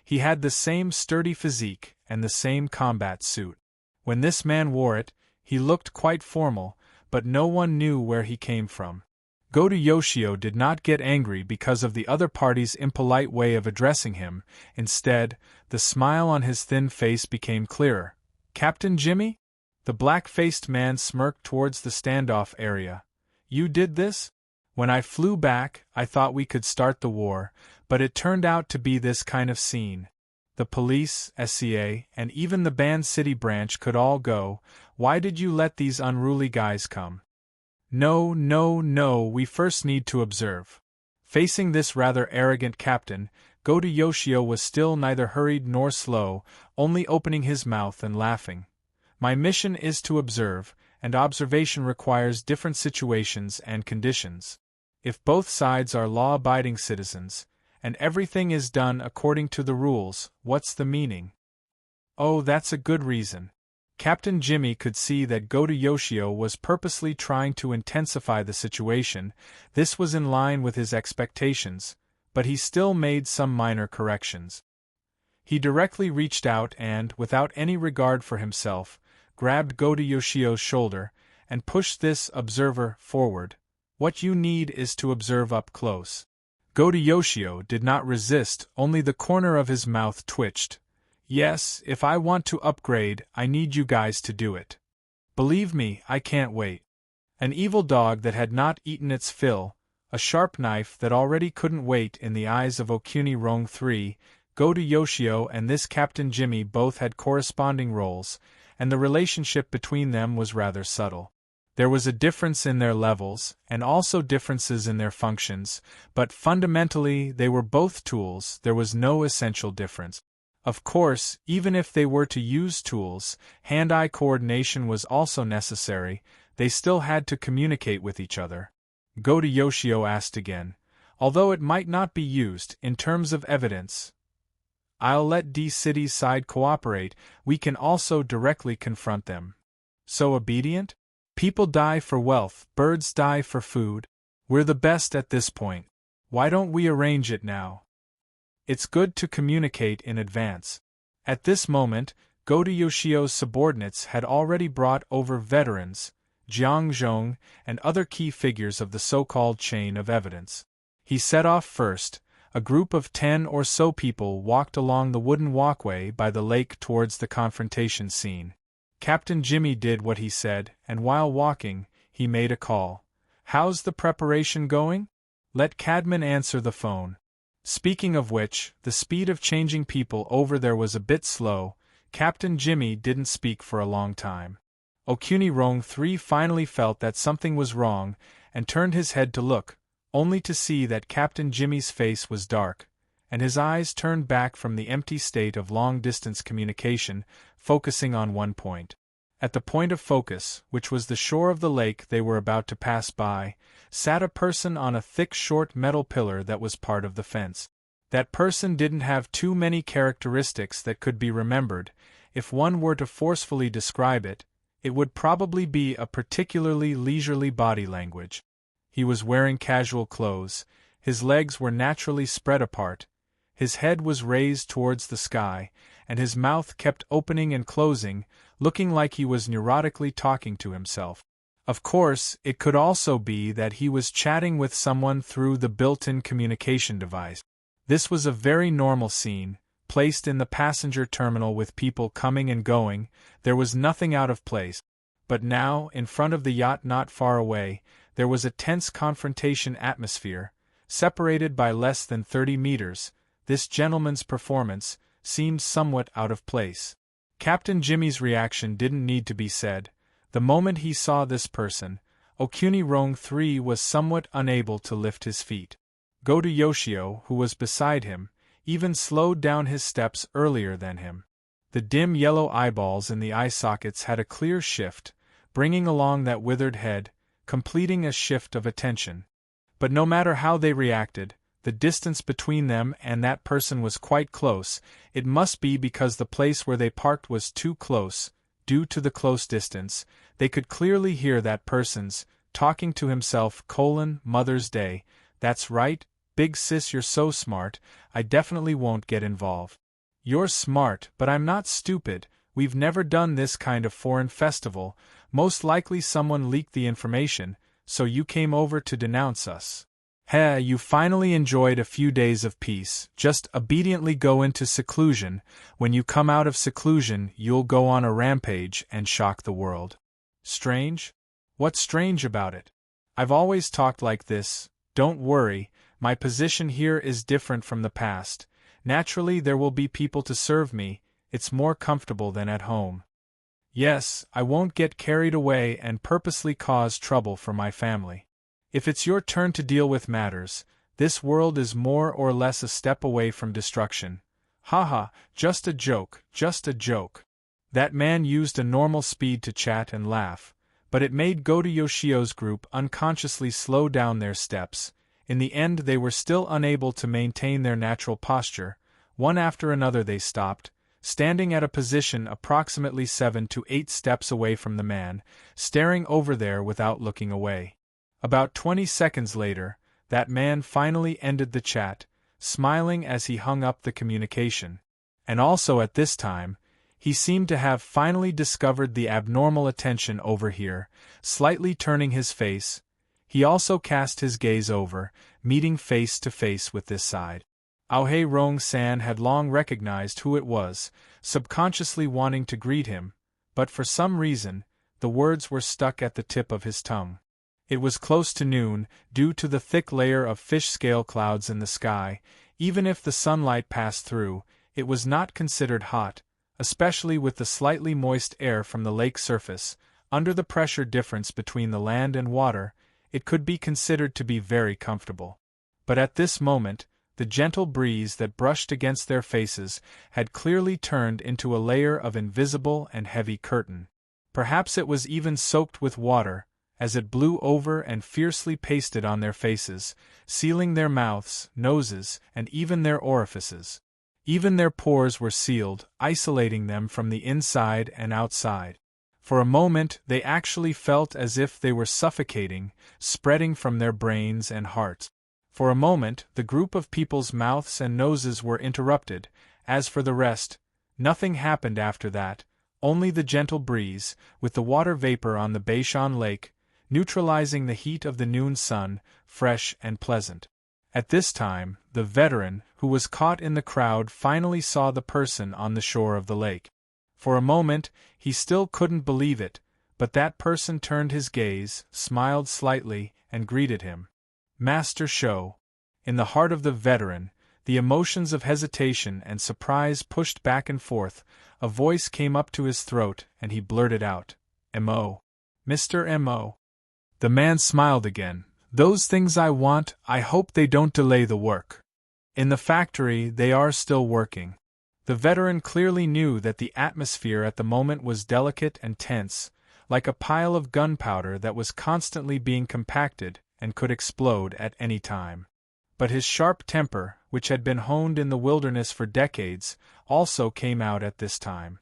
he had the same sturdy physique and the same combat suit. When this man wore it, he looked quite formal, but no one knew where he came from. Goto Yoshio did not get angry because of the other party's impolite way of addressing him. Instead, the smile on his thin face became clearer. "Captain Jimmy?" The black-faced man smirked towards the standoff area. "You did this? When I flew back, I thought we could start the war, but it turned out to be this kind of scene. The police, SCA, and even the Band City branch could all go. Why did you let these unruly guys come?" No, we first need to observe." Facing this rather arrogant captain, Goto Yoshio was still neither hurried nor slow, only opening his mouth and laughing. "My mission is to observe, and observation requires different situations and conditions. If both sides are law-abiding citizens, and everything is done according to the rules, what's the meaning?" "Oh, that's a good reason." Captain Jimmy could see that Goto Yoshio was purposely trying to intensify the situation. This was in line with his expectations, but he still made some minor corrections. He directly reached out and, without any regard for himself, grabbed Goto Yoshio's shoulder and pushed this observer forward. "What you need is to observe up close." Goto Yoshio did not resist, only the corner of his mouth twitched. "Yes, if I want to upgrade, I need you guys to do it. Believe me, I can't wait." An evil dog that had not eaten its fill, a sharp knife that already couldn't wait in the eyes of Okuni Rong III, Goto Yoshio and this Captain Jimmy both had corresponding roles, and the relationship between them was rather subtle. There was a difference in their levels, and also differences in their functions, but fundamentally they were both tools. There was no essential difference. Of course, even if they were to use tools, hand-eye coordination was also necessary. They still had to communicate with each other. Goto Yoshio asked again, "Although it might not be used, in terms of evidence, I'll let D-City's side cooperate. We can also directly confront them." "So obedient? People die for wealth, birds die for food. We're the best at this point. Why don't we arrange it now? It's good to communicate in advance." At this moment, Goto Yoshio's subordinates had already brought over veterans, Jiang Zhong, and other key figures of the so-called chain of evidence. He set off first. A group of 10 or so people walked along the wooden walkway by the lake towards the confrontation scene. Captain Jimmy did what he said, and while walking, he made a call. "How's the preparation going? Let Cadman answer the phone." Speaking of which, the speed of changing people over there was a bit slow. Captain Jimmy didn't speak for a long time. Okuni Rong III finally felt that something was wrong, and turned his head to look, only to see that Captain Jimmy's face was dark, and his eyes turned back from the empty state of long-distance communication, focusing on one point. At the point of focus, which was the shore of the lake they were about to pass by, sat a person on a thick short metal pillar that was part of the fence. That person didn't have too many characteristics that could be remembered. If one were to forcefully describe it, it would probably be a particularly leisurely body language. He was wearing casual clothes, his legs were naturally spread apart, his head was raised towards the sky, and his mouth kept opening and closing, looking like he was neurotically talking to himself. Of course, it could also be that he was chatting with someone through the built-in communication device. This was a very normal scene, placed in the passenger terminal with people coming and going. There was nothing out of place. But now, in front of the yacht not far away, there was a tense confrontation atmosphere, separated by less than 30 meters. This gentleman's performance seemed somewhat out of place. Captain Jimmy's reaction didn't need to be said. The moment he saw this person, Okuni Rong III was somewhat unable to lift his feet. Goto Yoshio, who was beside him, even slowed down his steps earlier than him. The dim yellow eyeballs in the eye sockets had a clear shift, bringing along that withered head, completing a shift of attention. But no matter how they reacted, the distance between them and that person was quite close. It must be because the place where they parked was too close. Due to the close distance, they could clearly hear that person's talking to himself, Mother's Day, that's right, big sis, you're so smart, I definitely won't get involved. You're smart, but I'm not stupid, we've never done this kind of foreign festival, most likely someone leaked the information, so you came over to denounce us. Heh, you finally enjoyed a few days of peace, just obediently go into seclusion. When you come out of seclusion, you'll go on a rampage and shock the world. Strange? What's strange about it? I've always talked like this, don't worry, my position here is different from the past. Naturally, there will be people to serve me, it's more comfortable than at home. Yes, I won't get carried away and purposely cause trouble for my family. If it's your turn to deal with matters, this world is more or less a step away from destruction. Haha, just a joke, just a joke. That man used a normal speed to chat and laugh, but it made Goto Yoshio's group unconsciously slow down their steps. In the end they were still unable to maintain their natural posture. One after another they stopped, standing at a position approximately 7 to 8 steps away from the man, staring over there without looking away. About 20 seconds later, that man finally ended the chat, smiling as he hung up the communication. And also at this time, he seemed to have finally discovered the abnormal attention over here, slightly turning his face. He also cast his gaze over, meeting face to face with this side. Aohei Rong-san had long recognized who it was, subconsciously wanting to greet him, but for some reason, the words were stuck at the tip of his tongue. It was close to noon, due to the thick layer of fish-scale clouds in the sky. Even if the sunlight passed through, it was not considered hot, especially with the slightly moist air from the lake surface. Under the pressure difference between the land and water, it could be considered to be very comfortable. But at this moment, the gentle breeze that brushed against their faces had clearly turned into a layer of invisible and heavy curtain. Perhaps it was even soaked with water, as it blew over and fiercely pasted on their faces, sealing their mouths, noses, and even their orifices. Even their pores were sealed, isolating them from the inside and outside. For a moment they actually felt as if they were suffocating, spreading from their brains and hearts. For a moment the group of people's mouths and noses were interrupted. As for the rest, nothing happened after that, only the gentle breeze, with the water vapor on the Beishan Lake, neutralizing the heat of the noon sun, fresh and pleasant. At this time, the veteran, who was caught in the crowd, finally saw the person on the shore of the lake. For a moment, he still couldn't believe it, but that person turned his gaze, smiled slightly, and greeted him. Master Sho. In the heart of the veteran, the emotions of hesitation and surprise pushed back and forth. A voice came up to his throat, and he blurted out, "M.O. Mr. M.O." The man smiled again. "Those things I want, I hope they don't delay the work. In the factory, they are still working." The veteran clearly knew that the atmosphere at the moment was delicate and tense, like a pile of gunpowder that was constantly being compacted and could explode at any time. But his sharp temper, which had been honed in the wilderness for decades, also came out at this time.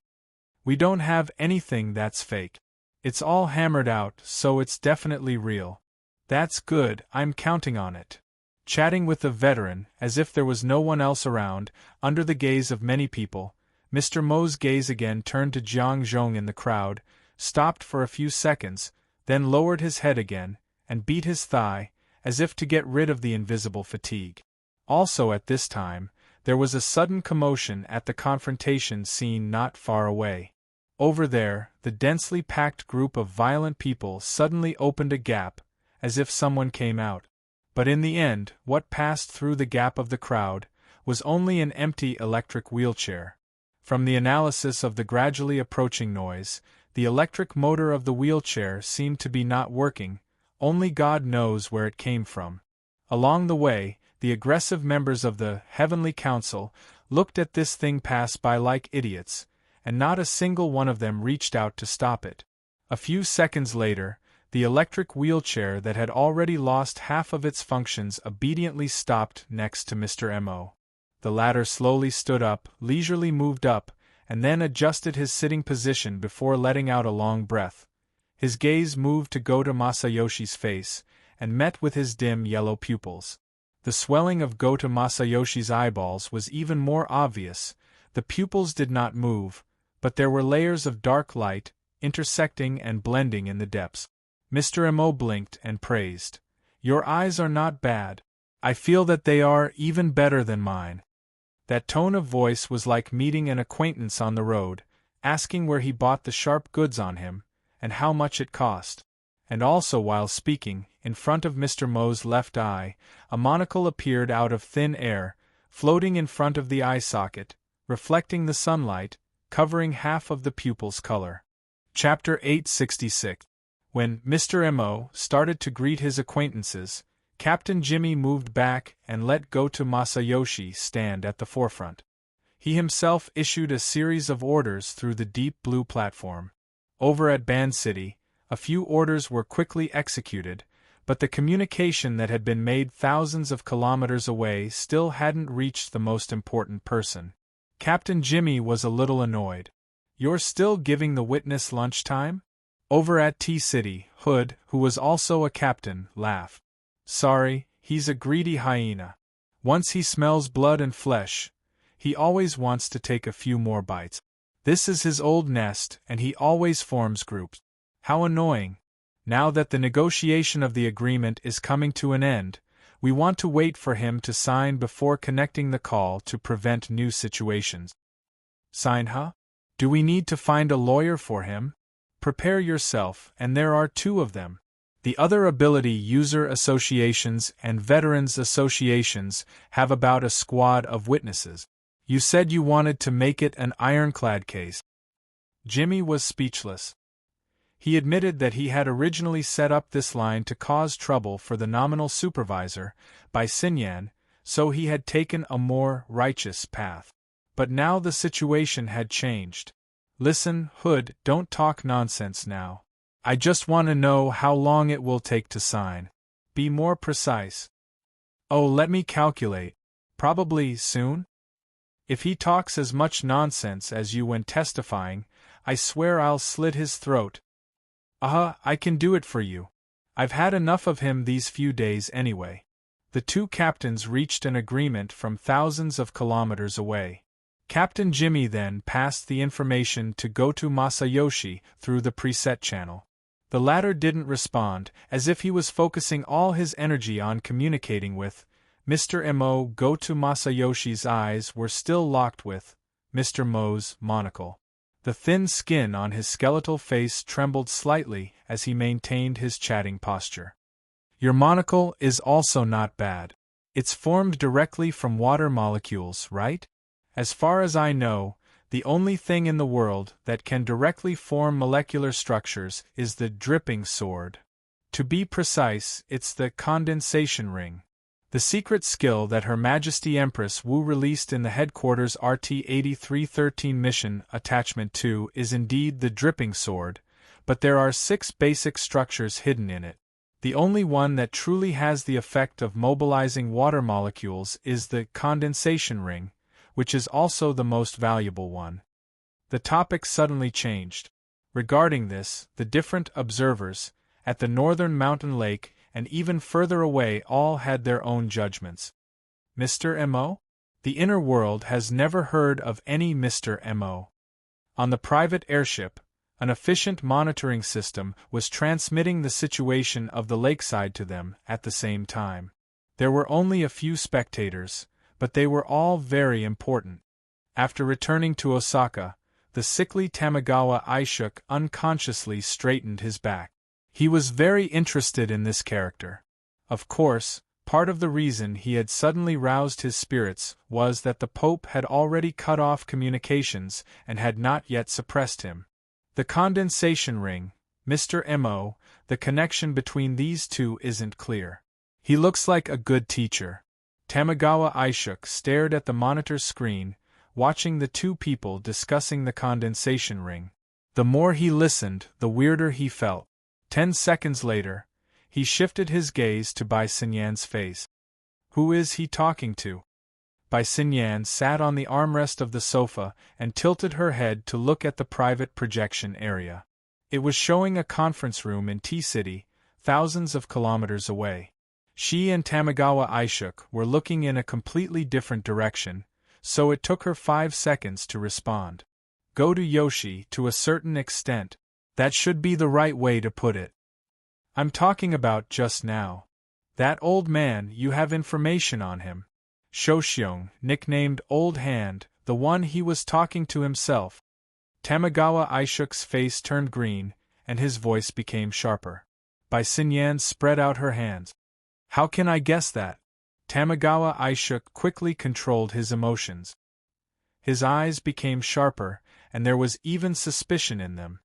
"We don't have anything that's fake. It's all hammered out, so it's definitely real." "That's good, I'm counting on it." Chatting with the veteran, as if there was no one else around, under the gaze of many people, Mr. Mo's gaze again turned to Jiang Zhong in the crowd, stopped for a few seconds, then lowered his head again, and beat his thigh, as if to get rid of the invisible fatigue. Also at this time, there was a sudden commotion at the confrontation scene not far away. Over there, the densely packed group of violent people suddenly opened a gap, as if someone came out. But in the end, what passed through the gap of the crowd was only an empty electric wheelchair. From the analysis of the gradually approaching noise, the electric motor of the wheelchair seemed to be not working, only God knows where it came from. Along the way, the aggressive members of the Heavenly Council, looked at this thing pass by like idiots, and not a single one of them reached out to stop it. A few seconds later, the electric wheelchair that had already lost half of its functions obediently stopped next to Mr. Mo. The latter slowly stood up, leisurely moved up, and then adjusted his sitting position before letting out a long breath. His gaze moved to Gota Masayoshi's face, and met with his dim yellow pupils. The swelling of Gota Masayoshi's eyeballs was even more obvious. The pupils did not move, but there were layers of dark light, intersecting and blending in the depths. Mr. Mo blinked and praised. "Your eyes are not bad. I feel that they are even better than mine." That tone of voice was like meeting an acquaintance on the road, asking where he bought the sharp goods on him, and how much it cost. And also while speaking, in front of Mr. Mo's left eye, a monocle appeared out of thin air, floating in front of the eye socket, reflecting the sunlight, covering half of the pupil's color. Chapter 866. When Mr. Mo started to greet his acquaintances, Captain Jimmy moved back and let Gota Masayoshi stand at the forefront. He himself issued a series of orders through the deep blue platform. Over at Band City, a few orders were quickly executed, but the communication that had been made thousands of kilometers away still hadn't reached the most important person. Captain Jimmy was a little annoyed. "You're still giving the witness lunchtime?" Over at T-City, Hood, who was also a captain, laughed. "Sorry, he's a greedy hyena. Once he smells blood and flesh, he always wants to take a few more bites. This is his old nest, and he always forms groups. How annoying. Now that the negotiation of the agreement is coming to an end, we want to wait for him to sign before connecting the call to prevent new situations." "Sign, huh? Do we need to find a lawyer for him?" "Prepare yourself, and there are two of them. The other ability user associations and veterans associations have about a squad of witnesses. You said you wanted to make it an ironclad case." Jimmy was speechless. He admitted that he had originally set up this line to cause trouble for the nominal supervisor, Bai Xinyan, so he had taken a more righteous path. But now the situation had changed. "Listen, Hood, don't talk nonsense now. I just want to know how long it will take to sign. Be more precise." "Oh, let me calculate. Probably soon. If he talks as much nonsense as you when testifying, I swear I'll slit his throat." I can do it for you. I've had enough of him these few days anyway." The two captains reached an agreement from thousands of kilometers away. Captain Jimmy then passed the information to Gota Masayoshi through the preset channel. The latter didn't respond, as if he was focusing all his energy on communicating with Mr. Mo. Gota Masayoshi's eyes were still locked with Mr. Mo's monocle. The thin skin on his skeletal face trembled slightly as he maintained his chatting posture. "Your monocle is also not bad. It's formed directly from water molecules, right? As far as I know, the only thing in the world that can directly form molecular structures is the dripping sword. To be precise, it's the condensation ring. The secret skill that Her Majesty Empress Wu released in the headquarters RT-8313 mission Attachment 2 is indeed the dripping sword, but there are 6 basic structures hidden in it. The only one that truly has the effect of mobilizing water molecules is the condensation ring, which is also the most valuable one." The topic suddenly changed. Regarding this, the different observers, at the northern mountain lake and even further away, all had their own judgments. "Mr. Mo? The inner world has never heard of any Mr. Mo. On the private airship, an efficient monitoring system was transmitting the situation of the lakeside to them at the same time. There were only a few spectators, but they were all very important. After returning to Osaka, the sickly Tamagawa Aishuk unconsciously straightened his back. He was very interested in this character. Of course, part of the reason he had suddenly roused his spirits was that the Pope had already cut off communications and had not yet suppressed him. The condensation ring, Mr. Mo, the connection between these two isn't clear. He looks like a good teacher. Tamagawa Aishuk stared at the monitor screen, watching the two people discussing the condensation ring. The more he listened, the weirder he felt. 10 seconds later, he shifted his gaze to Bai Xinyan's face. Who is he talking to? Bai Xinyan sat on the armrest of the sofa and tilted her head to look at the private projection area. It was showing a conference room in T-City, thousands of kilometers away. She and Tamagawa Aishuk were looking in a completely different direction, so it took her 5 seconds to respond. Go to Yoshi to a certain extent. That should be the right way to put it. I'm talking about just now. That old man, you have information on him. Shoshyong, nicknamed Old Hand, the one he was talking to himself. Tamagawa Aishuk's face turned green, and his voice became sharper. Bai Xinyan spread out her hands. How can I guess that? Tamagawa Aishuk quickly controlled his emotions. His eyes became sharper, and there was even suspicion in them.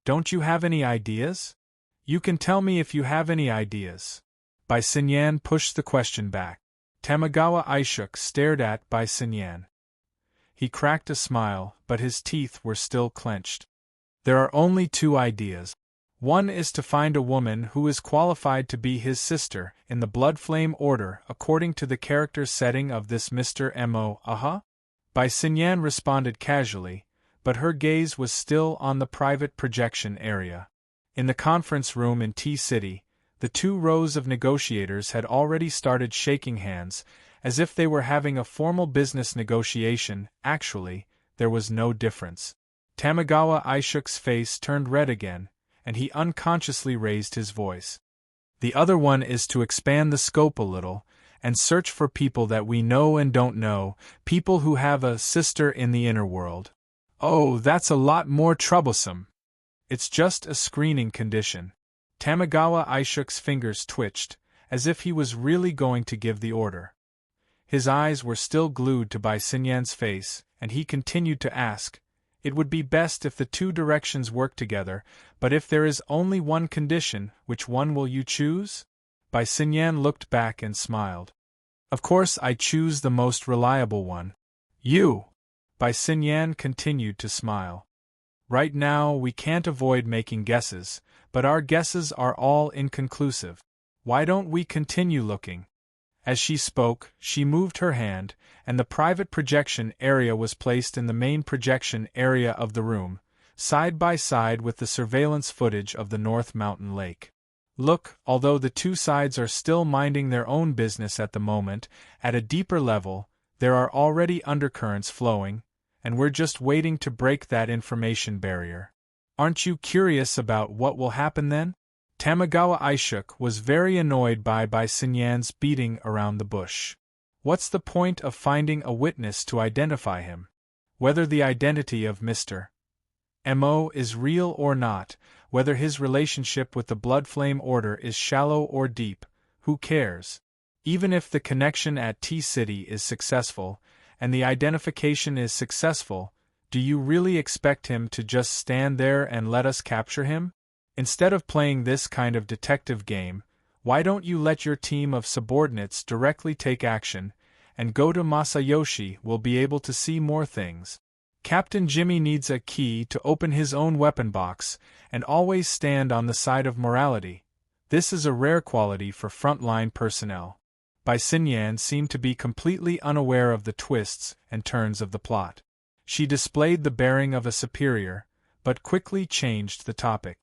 Don't you have any ideas? You can tell me if you have any ideas. Bai Xinyan pushed the question back. Tamagawa Aishuk stared at Bai Xinyan. He cracked a smile, but his teeth were still clenched. There are only 2 ideas. One is to find a woman who is qualified to be his sister in the Blood Flame Order according to the character setting of this Mr. Mo. Bai Xinyan responded casually, but her gaze was still on the private projection area. In the conference room in T-City, the 2 rows of negotiators had already started shaking hands, as if they were having a formal business negotiation. Actually, there was no difference. Tamagawa Aishuk's face turned red again, and he unconsciously raised his voice. The other one is to expand the scope a little, and search for people that we know and don't know, people who have a sister in the inner world. Oh, that's a lot more troublesome. It's just a screening condition. Tamagawa Aishuk's fingers twitched, as if he was really going to give the order. His eyes were still glued to Bai Xinyan's face, and he continued to ask, It would be best if the 2 directions work together, but if there is only one condition, which one will you choose? Bai Xinyan looked back and smiled. Of course I choose the most reliable one. You! Bai Xinyan continued to smile. Right now we can't avoid making guesses, but our guesses are all inconclusive. Why don't we continue looking? As she spoke, she moved her hand, and the private projection area was placed in the main projection area of the room, side by side with the surveillance footage of the North Mountain Lake. Look, although the 2 sides are still minding their own business at the moment, at a deeper level, there are already undercurrents flowing, and we're just waiting to break that information barrier. Aren't you curious about what will happen then? Tamagawa Aishuk was very annoyed by Bai Xinyan's beating around the bush. What's the point of finding a witness to identify him? Whether the identity of Mr. Mo is real or not, whether his relationship with the Blood Flame Order is shallow or deep, who cares? Even if the connection at T-City is successful, and the identification is successful, do you really expect him to just stand there and let us capture him? Instead of playing this kind of detective game, why don't you let your team of subordinates directly take action, and go to Masayoshi will be able to see more things. Captain Jimmy needs a key to open his own weapon box, and always stand on the side of morality. This is a rare quality for frontline personnel. Bai Xinyan seemed to be completely unaware of the twists and turns of the plot. She displayed the bearing of a superior, but quickly changed the topic.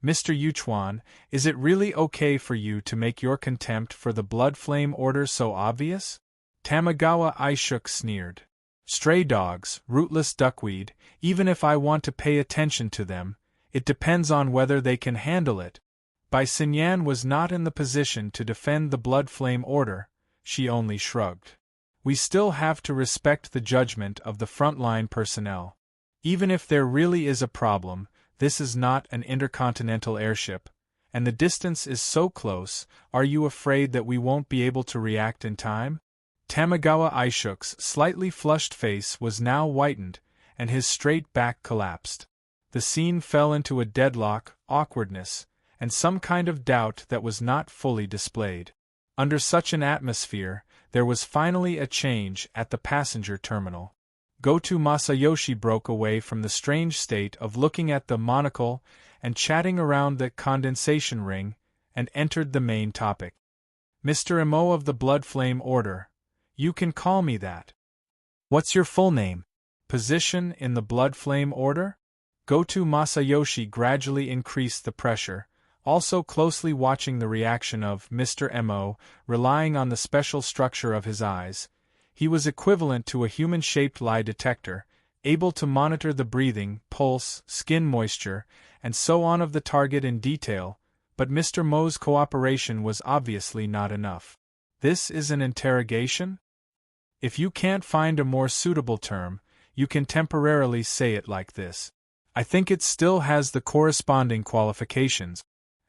Mr. Yuchuan, is it really okay for you to make your contempt for the Blood Flame Order so obvious? Tamagawa Aishuk sneered. Stray dogs, rootless duckweed, even if I want to pay attention to them, it depends on whether they can handle it. Bai Xinyan was not in the position to defend the Blood Flame Order, she only shrugged. We still have to respect the judgment of the frontline personnel. Even if there really is a problem, this is not an intercontinental airship, and the distance is so close, are you afraid that we won't be able to react in time? Tamagawa Aishuk's slightly flushed face was now whitened, and his straight back collapsed. The scene fell into a deadlock, awkwardness, and some kind of doubt that was not fully displayed. Under such an atmosphere, There was finally a change at the passenger terminal. Goto Masayoshi broke away from the strange state of looking at the monocle and chatting around the condensation ring, and entered the main topic. Mr. Mo of the Blood Flame Order. You can call me that. What's your full name? Position in the Blood Flame Order? Goto Masayoshi gradually increased the pressure, also closely watching the reaction of Mr. Mo, relying on the special structure of his eyes. He was equivalent to a human-shaped lie detector, able to monitor the breathing, pulse, skin moisture, and so on of the target in detail, but Mr. Mo's cooperation was obviously not enough. This is an interrogation? If you can't find a more suitable term, you can temporarily say it like this. I think it still has the corresponding qualifications.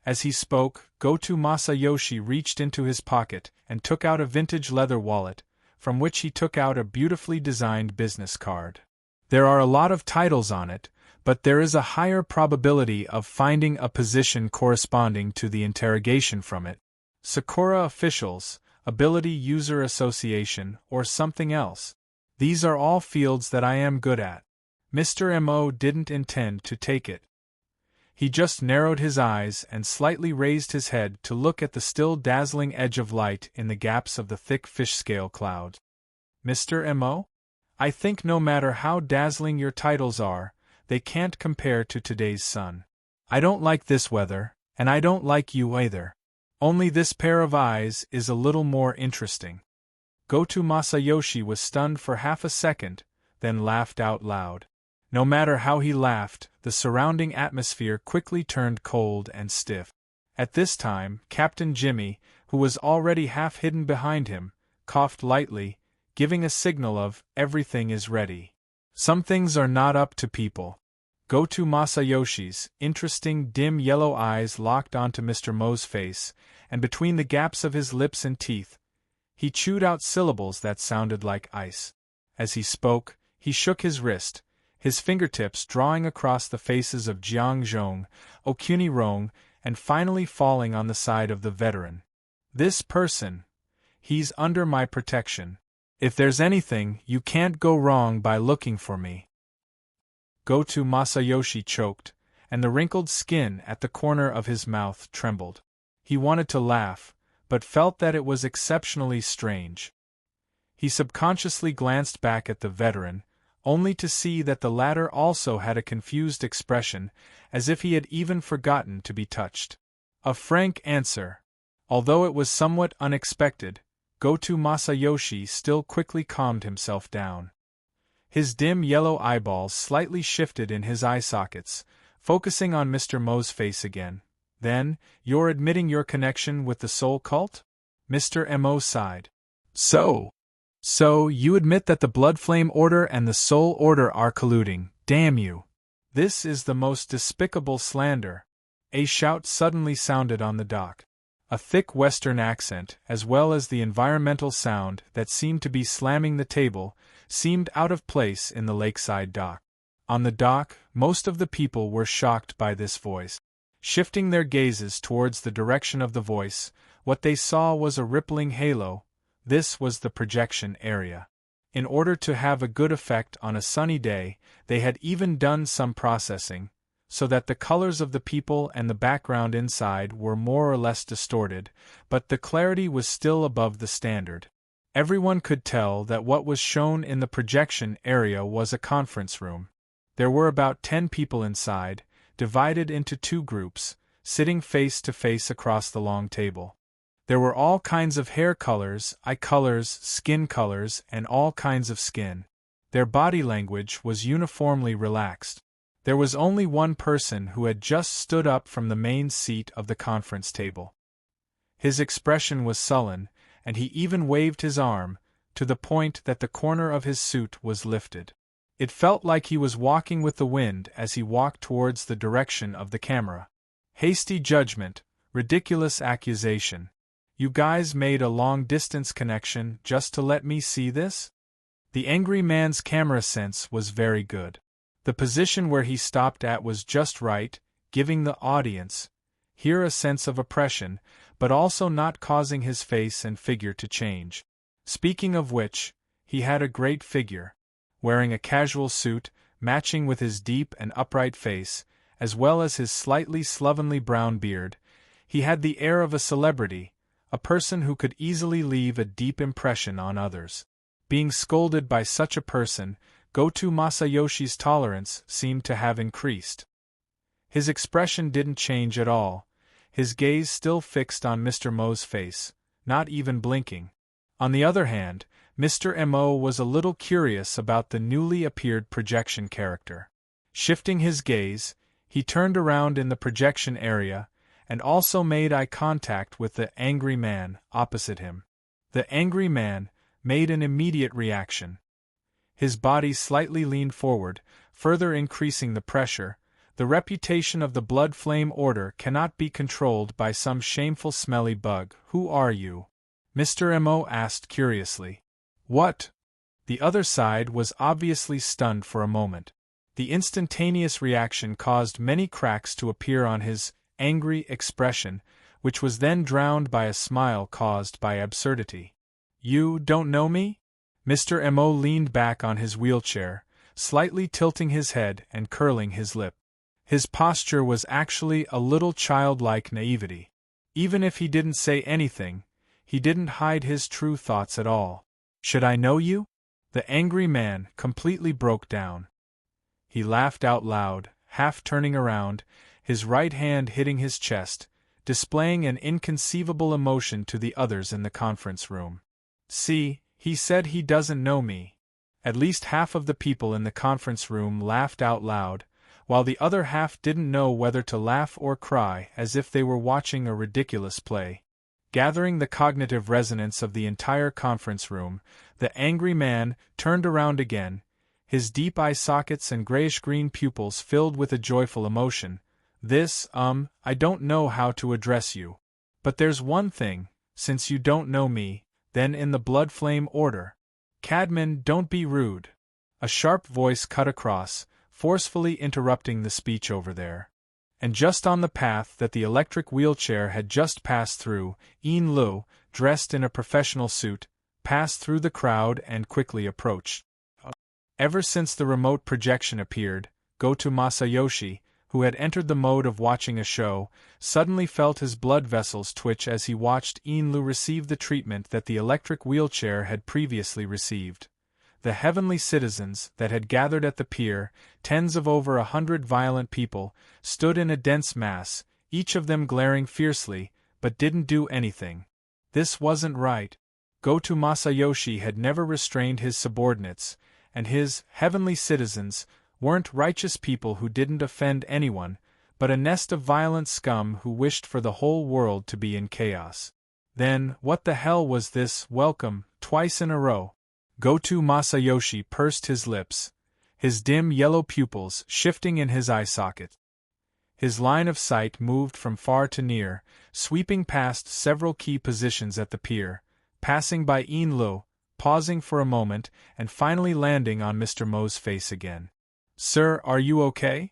As he spoke, Goto Masayoshi reached into his pocket and took out a vintage leather wallet, from which he took out a beautifully designed business card. There are a lot of titles on it, but there is a higher probability of finding a position corresponding to the interrogation from it. Sakura Officials, Ability User Association, or something else. These are all fields that I am good at. Mr. Mo didn't intend to take it. He just narrowed his eyes and slightly raised his head to look at the still dazzling edge of light in the gaps of the thick fish-scale clouds. Mr. Mo? I think no matter how dazzling your titles are, they can't compare to today's sun. I don't like this weather, and I don't like you either. Only this pair of eyes is a little more interesting. Goto Masayoshi was stunned for half a second, then laughed out loud. No matter how he laughed, the surrounding atmosphere quickly turned cold and stiff. At this time, Captain Jimmy, who was already half hidden behind him, coughed lightly, giving a signal of, everything is ready. Some things are not up to people. Goto Masayoshi's interesting dim yellow eyes locked onto Mr. Mo's face, and between the gaps of his lips and teeth, he chewed out syllables that sounded like ice. As he spoke, he shook his wrist, his fingertips drawing across the faces of Jiang Zhong, Okuni Rong, and finally falling on the side of the veteran. This person. He's under my protection. If there's anything, you can't go wrong by looking for me. Goto Masayoshi choked, and the wrinkled skin at the corner of his mouth trembled. He wanted to laugh, but felt that it was exceptionally strange. He subconsciously glanced back at the veteran, only to see that the latter also had a confused expression, as if he had even forgotten to be touched. A frank answer. Although it was somewhat unexpected, Goto Masayoshi still quickly calmed himself down. His dim yellow eyeballs slightly shifted in his eye sockets, focusing on Mr. Mo's face again. Then, you're admitting your connection with the Soul Cult? Mr. Mo sighed. So, you admit that the Blood Flame Order and the Soul Order are colluding, damn you. This is the most despicable slander. A shout suddenly sounded on the dock. A thick Western accent, as well as the environmental sound that seemed to be slamming the table, seemed out of place in the lakeside dock. On the dock, most of the people were shocked by this voice. Shifting their gazes towards the direction of the voice, what they saw was a rippling halo. This was the projection area. In order to have a good effect on a sunny day, they had even done some processing, so that the colors of the people and the background inside were more or less distorted, but the clarity was still above the standard. Everyone could tell that what was shown in the projection area was a conference room. There were about 10 people inside, divided into 2 groups, sitting face to face across the long table. There were all kinds of hair colors, eye colors, skin colors, and all kinds of skin. Their body language was uniformly relaxed. There was only one person who had just stood up from the main seat of the conference table. His expression was sullen, and he even waved his arm, to the point that the corner of his suit was lifted. It felt like he was walking with the wind as he walked towards the direction of the camera. Hasty judgment, ridiculous accusation. You guys made a long-distance connection just to let me see this? The angry man's camera sense was very good. The position where he stopped at was just right, giving the audience here a sense of oppression, but also not causing his face and figure to change. Speaking of which, he had a great figure. Wearing a casual suit, matching with his deep and upright face, as well as his slightly slovenly brown beard, he had the air of a celebrity, a person who could easily leave a deep impression on others. Being scolded by such a person, Goto Masayoshi's tolerance seemed to have increased. His expression didn't change at all, his gaze still fixed on Mr. Mo's face, not even blinking. On the other hand, Mr. Mo was a little curious about the newly appeared projection character. Shifting his gaze, he turned around in the projection area, and also made eye contact with the angry man opposite him. The angry man made an immediate reaction. His body slightly leaned forward, further increasing the pressure. The reputation of the Blood Flame Order cannot be controlled by some shameful smelly bug. Who are you? Mr. Mo asked curiously. What? The other side was obviously stunned for a moment. The instantaneous reaction caused many cracks to appear on his angry expression, which was then drowned by a smile caused by absurdity. You don't know me? Mr. Mo leaned back on his wheelchair, slightly tilting his head and curling his lip. His posture was actually a little childlike naivety. Even if he didn't say anything, he didn't hide his true thoughts at all. Should I know you? The angry man completely broke down. He laughed out loud, half turning around, his right hand hitting his chest, displaying an inconceivable emotion to the others in the conference room. See, he said he doesn't know me. At least half of the people in the conference room laughed out loud, while the other half didn't know whether to laugh or cry, as if they were watching a ridiculous play. Gathering the cognitive resonance of the entire conference room, the angry man turned around again, his deep eye sockets and grayish-green pupils filled with a joyful emotion. I don't know how to address you. But there's one thing, since you don't know me, then in the Blood Flame Order. Cadman, don't be rude. A sharp voice cut across, forcefully interrupting the speech over there. And just on the path that the electric wheelchair had just passed through, Yin Lu, dressed in a professional suit, passed through the crowd and quickly approached. Ever since the remote projection appeared, Goto Masayoshi, who had entered the mode of watching a show, suddenly felt his blood vessels twitch as he watched Yin Lu receive the treatment that the electric wheelchair had previously received. The heavenly citizens that had gathered at the pier, tens of over 100 violent people, stood in a dense mass, each of them glaring fiercely, but didn't do anything. This wasn't right. Goto Masayoshi had never restrained his subordinates, and his heavenly citizens weren't righteous people who didn't offend anyone, but a nest of violent scum who wished for the whole world to be in chaos. Then, what the hell was this welcome, twice in a row? Goto Masayoshi pursed his lips, his dim yellow pupils shifting in his eye socket. His line of sight moved from far to near, sweeping past several key positions at the pier, passing by Yin Lu, pausing for a moment, and finally landing on Mr. Mo's face again. Sir, are you okay?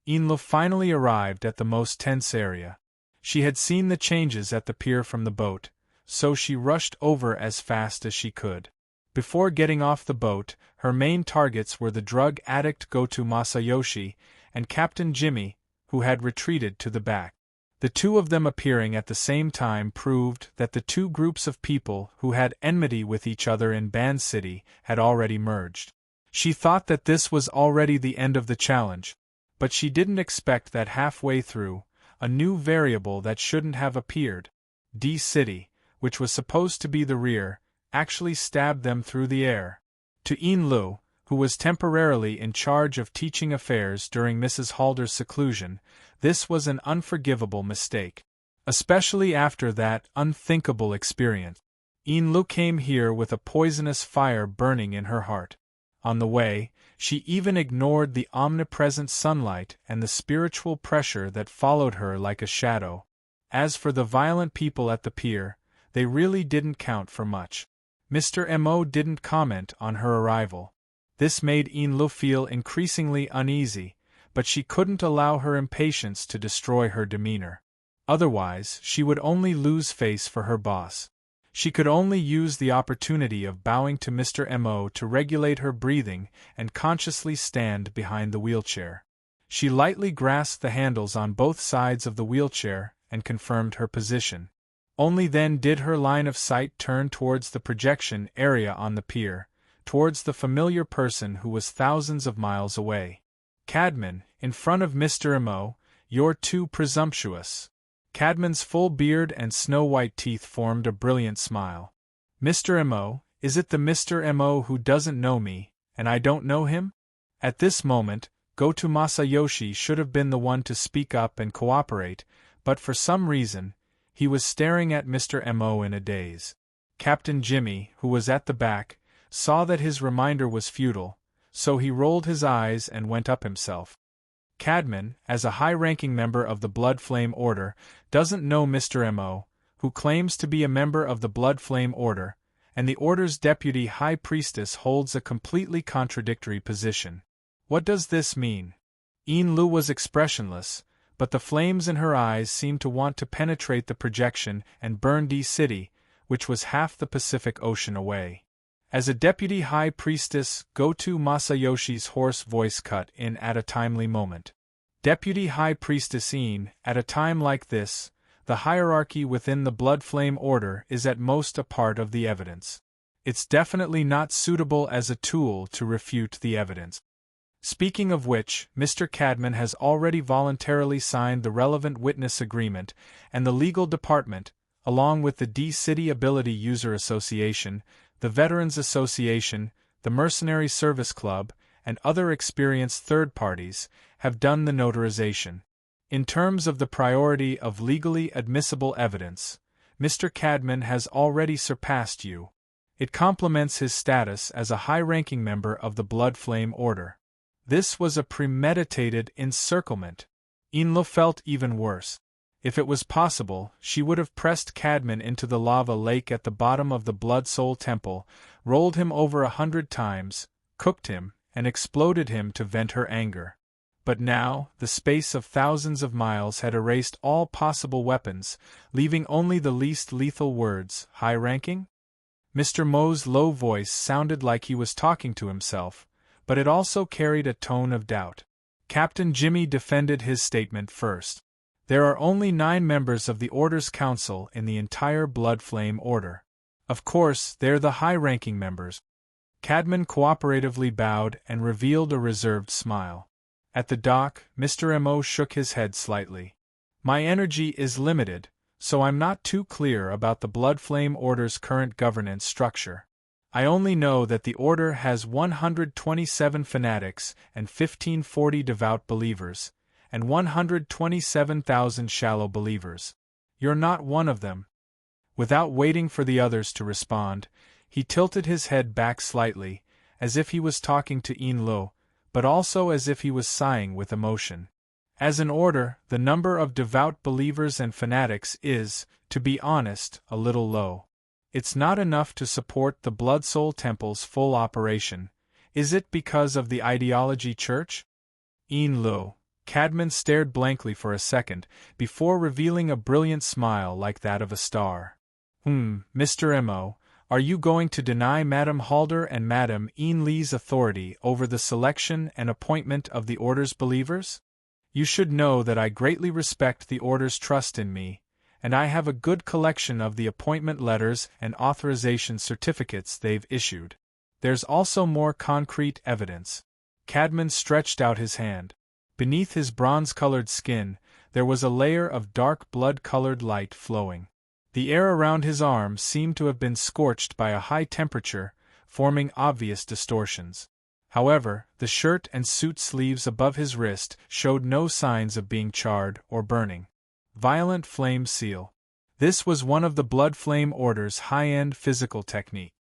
Yin Lu finally arrived at the most tense area. She had seen the changes at the pier from the boat, so she rushed over as fast as she could. Before getting off the boat, her main targets were the drug addict Goto Masayoshi and Captain Jimmy, who had retreated to the back. The two of them appearing at the same time proved that the two groups of people who had enmity with each other in Ban City had already merged. She thought that this was already the end of the challenge, but she didn't expect that halfway through, a new variable that shouldn't have appeared, D City, which was supposed to be the rear, actually stabbed them through the air. To Yin Lu, who was temporarily in charge of teaching affairs during Mrs. Halder's seclusion, this was an unforgivable mistake. Especially after that unthinkable experience. Yin Lu came here with a poisonous fire burning in her heart. On the way, she even ignored the omnipresent sunlight and the spiritual pressure that followed her like a shadow. As for the violent people at the pier, they really didn't count for much. Mr. Mo didn't comment on her arrival. This made Yin Lu feel increasingly uneasy, but she couldn't allow her impatience to destroy her demeanor. Otherwise, she would only lose face for her boss. She could only use the opportunity of bowing to Mr. Mo to regulate her breathing and consciously stand behind the wheelchair. She lightly grasped the handles on both sides of the wheelchair and confirmed her position. Only then did her line of sight turn towards the projection area on the pier, towards the familiar person who was thousands of miles away. "Cadman, in front of Mr. Mo, you're too presumptuous." Cadman's full beard and snow-white teeth formed a brilliant smile. "Mr. Mo, is it the Mr. Mo who doesn't know me, and I don't know him?" At this moment, Goto Masayoshi should have been the one to speak up and cooperate, but for some reason, he was staring at Mr. Mo in a daze. Captain Jimmy, who was at the back, saw that his reminder was futile, so he rolled his eyes and went up himself. "Cadman, as a high-ranking member of the Blood Flame Order, doesn't know Mr. Mo, who claims to be a member of the Blood Flame Order, and the Order's deputy high priestess holds a completely contradictory position. What does this mean?" Yin Lu was expressionless, but the flames in her eyes seemed to want to penetrate the projection and burn D City, which was half the Pacific Ocean away. As a deputy high priestess, Goto Masayoshi's hoarse voice cut in at a timely moment. "Deputy High Priestess Yin, at a time like this, the hierarchy within the Blood Flame Order is at most a part of the evidence. It's definitely not suitable as a tool to refute the evidence. Speaking of which, Mr. Cadman has already voluntarily signed the relevant witness agreement, and the legal department, along with the D-City Ability User Association, the Veterans Association, the Mercenary Service Club, and other experienced third parties, have done the notarization. In terms of the priority of legally admissible evidence, Mr. Cadman has already surpassed you. It complements his status as a high-ranking member of the Blood Flame Order." This was a premeditated encirclement. Inlo felt even worse. If it was possible, she would have pressed Cadman into the lava lake at the bottom of the Blood Soul Temple, rolled him over 100 times, cooked him, and exploded him to vent her anger. But now, the space of thousands of miles had erased all possible weapons, leaving only the least lethal words. "High-ranking?" Mr. Mo's low voice sounded like he was talking to himself, but it also carried a tone of doubt. Captain Jimmy defended his statement first. "There are only 9 members of the Order's Council in the entire Blood Flame Order. Of course, they're the high-ranking members." Cadman cooperatively bowed and revealed a reserved smile. At the dock, Mr. Mo shook his head slightly. "My energy is limited, so I'm not too clear about the Blood Flame Order's current governance structure. I only know that the Order has 127 fanatics and 1540 devout believers, and 127,000 shallow believers. You're not one of them." Without waiting for the others to respond, he tilted his head back slightly, as if he was talking to Yin Lo, but also as if he was sighing with emotion. "As an order, the number of devout believers and fanatics is, to be honest, a little low. It's not enough to support the Blood Soul Temple's full operation. Is it because of the ideology church?" Yin Lo. Cadman stared blankly for a second, before revealing a brilliant smile like that of a star. Mr. Mo, are you going to deny Madame Halder and Madame Yin Li's authority over the selection and appointment of the Order's believers? You should know that I greatly respect the Order's trust in me, and I have a good collection of the appointment letters and authorization certificates they've issued. There's also more concrete evidence." Cadman stretched out his hand. Beneath his bronze-colored skin, there was a layer of dark blood-colored light flowing. The air around his arm seemed to have been scorched by a high temperature, forming obvious distortions. However, the shirt and suit sleeves above his wrist showed no signs of being charred or burning. Violent Flame Seal. This was one of the Blood Flame Order's high-end physical technique.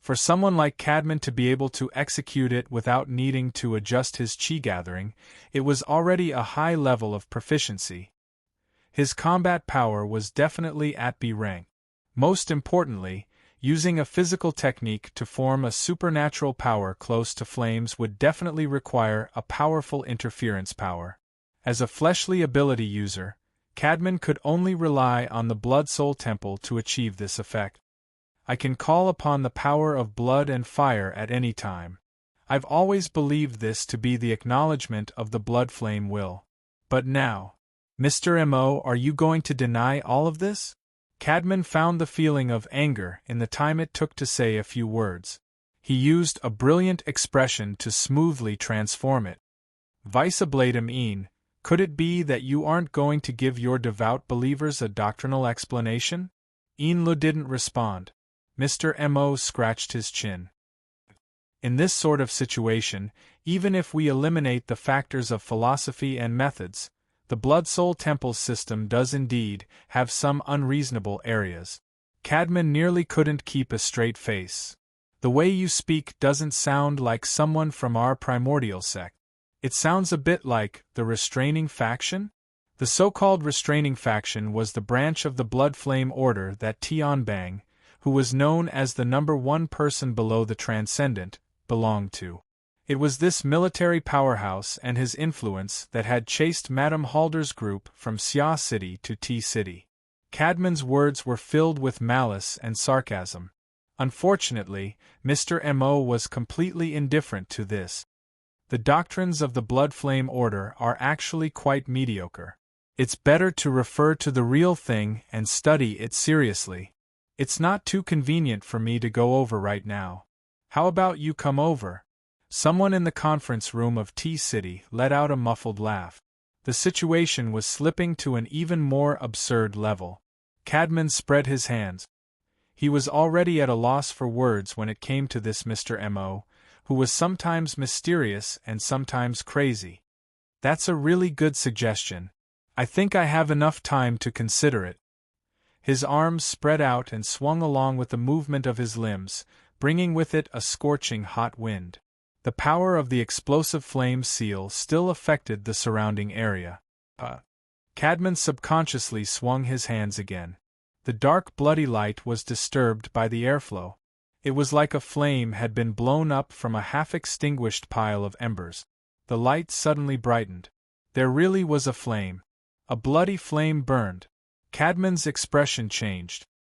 For someone like Cadman to be able to execute it without needing to adjust his chi gathering, it was already a high level of proficiency. His combat power was definitely at B rank. Most importantly, using a physical technique to form a supernatural power close to flames would definitely require a powerful interference power. As a fleshly ability user, Cadman could only rely on the Blood Soul Temple to achieve this effect. I can call upon the power of blood and fire at any time. I've always believed this to be the acknowledgement of the blood flame will. But now, Mr. M.O., are you going to deny all of this? Cadman found the feeling of anger in the time it took to say a few words. He used a brilliant expression to smoothly transform it. Vice ablatum een, could it be that you aren't going to give your devout believers a doctrinal explanation? Enlil didn't respond. Mr. M.O. scratched his chin. In this sort of situation, even if we eliminate the factors of philosophy and methods, the Blood-Soul Temple system does indeed have some unreasonable areas. Cadman nearly couldn't keep a straight face. The way you speak doesn't sound like someone from our primordial sect. It sounds a bit like the restraining faction? The so-called restraining faction was the branch of the Blood Flame Order that Tian Bang, who was known as the number one person below the Transcendent, belonged to. It was this military powerhouse and his influence that had chased Madame Halder's group from Xia City to T-City. Cadman's words were filled with malice and sarcasm. Unfortunately, Mr. M.O. was completely indifferent to this. The doctrines of the Blood Flame Order are actually quite mediocre. It's better to refer to the real thing and study it seriously. It's not too convenient for me to go over right now. How about you come over? Someone in the conference room of T-City let out a muffled laugh. The situation was slipping to an even more absurd level. Cadman spread his hands. He was already at a loss for words when it came to this Mr. M.O., who was sometimes mysterious and sometimes crazy. That's a really good suggestion. I think I have enough time to consider it. His arms spread out and swung along with the movement of his limbs, bringing with it a scorching hot wind. The power of the explosive flame seal still affected the surrounding area. Cadman subconsciously swung his hands again. The dark bloody light was disturbed by the airflow. It was like a flame had been blown up from a half-extinguished pile of embers. The light suddenly brightened. There really was a flame. A bloody flame burned. Cadman's expression changed.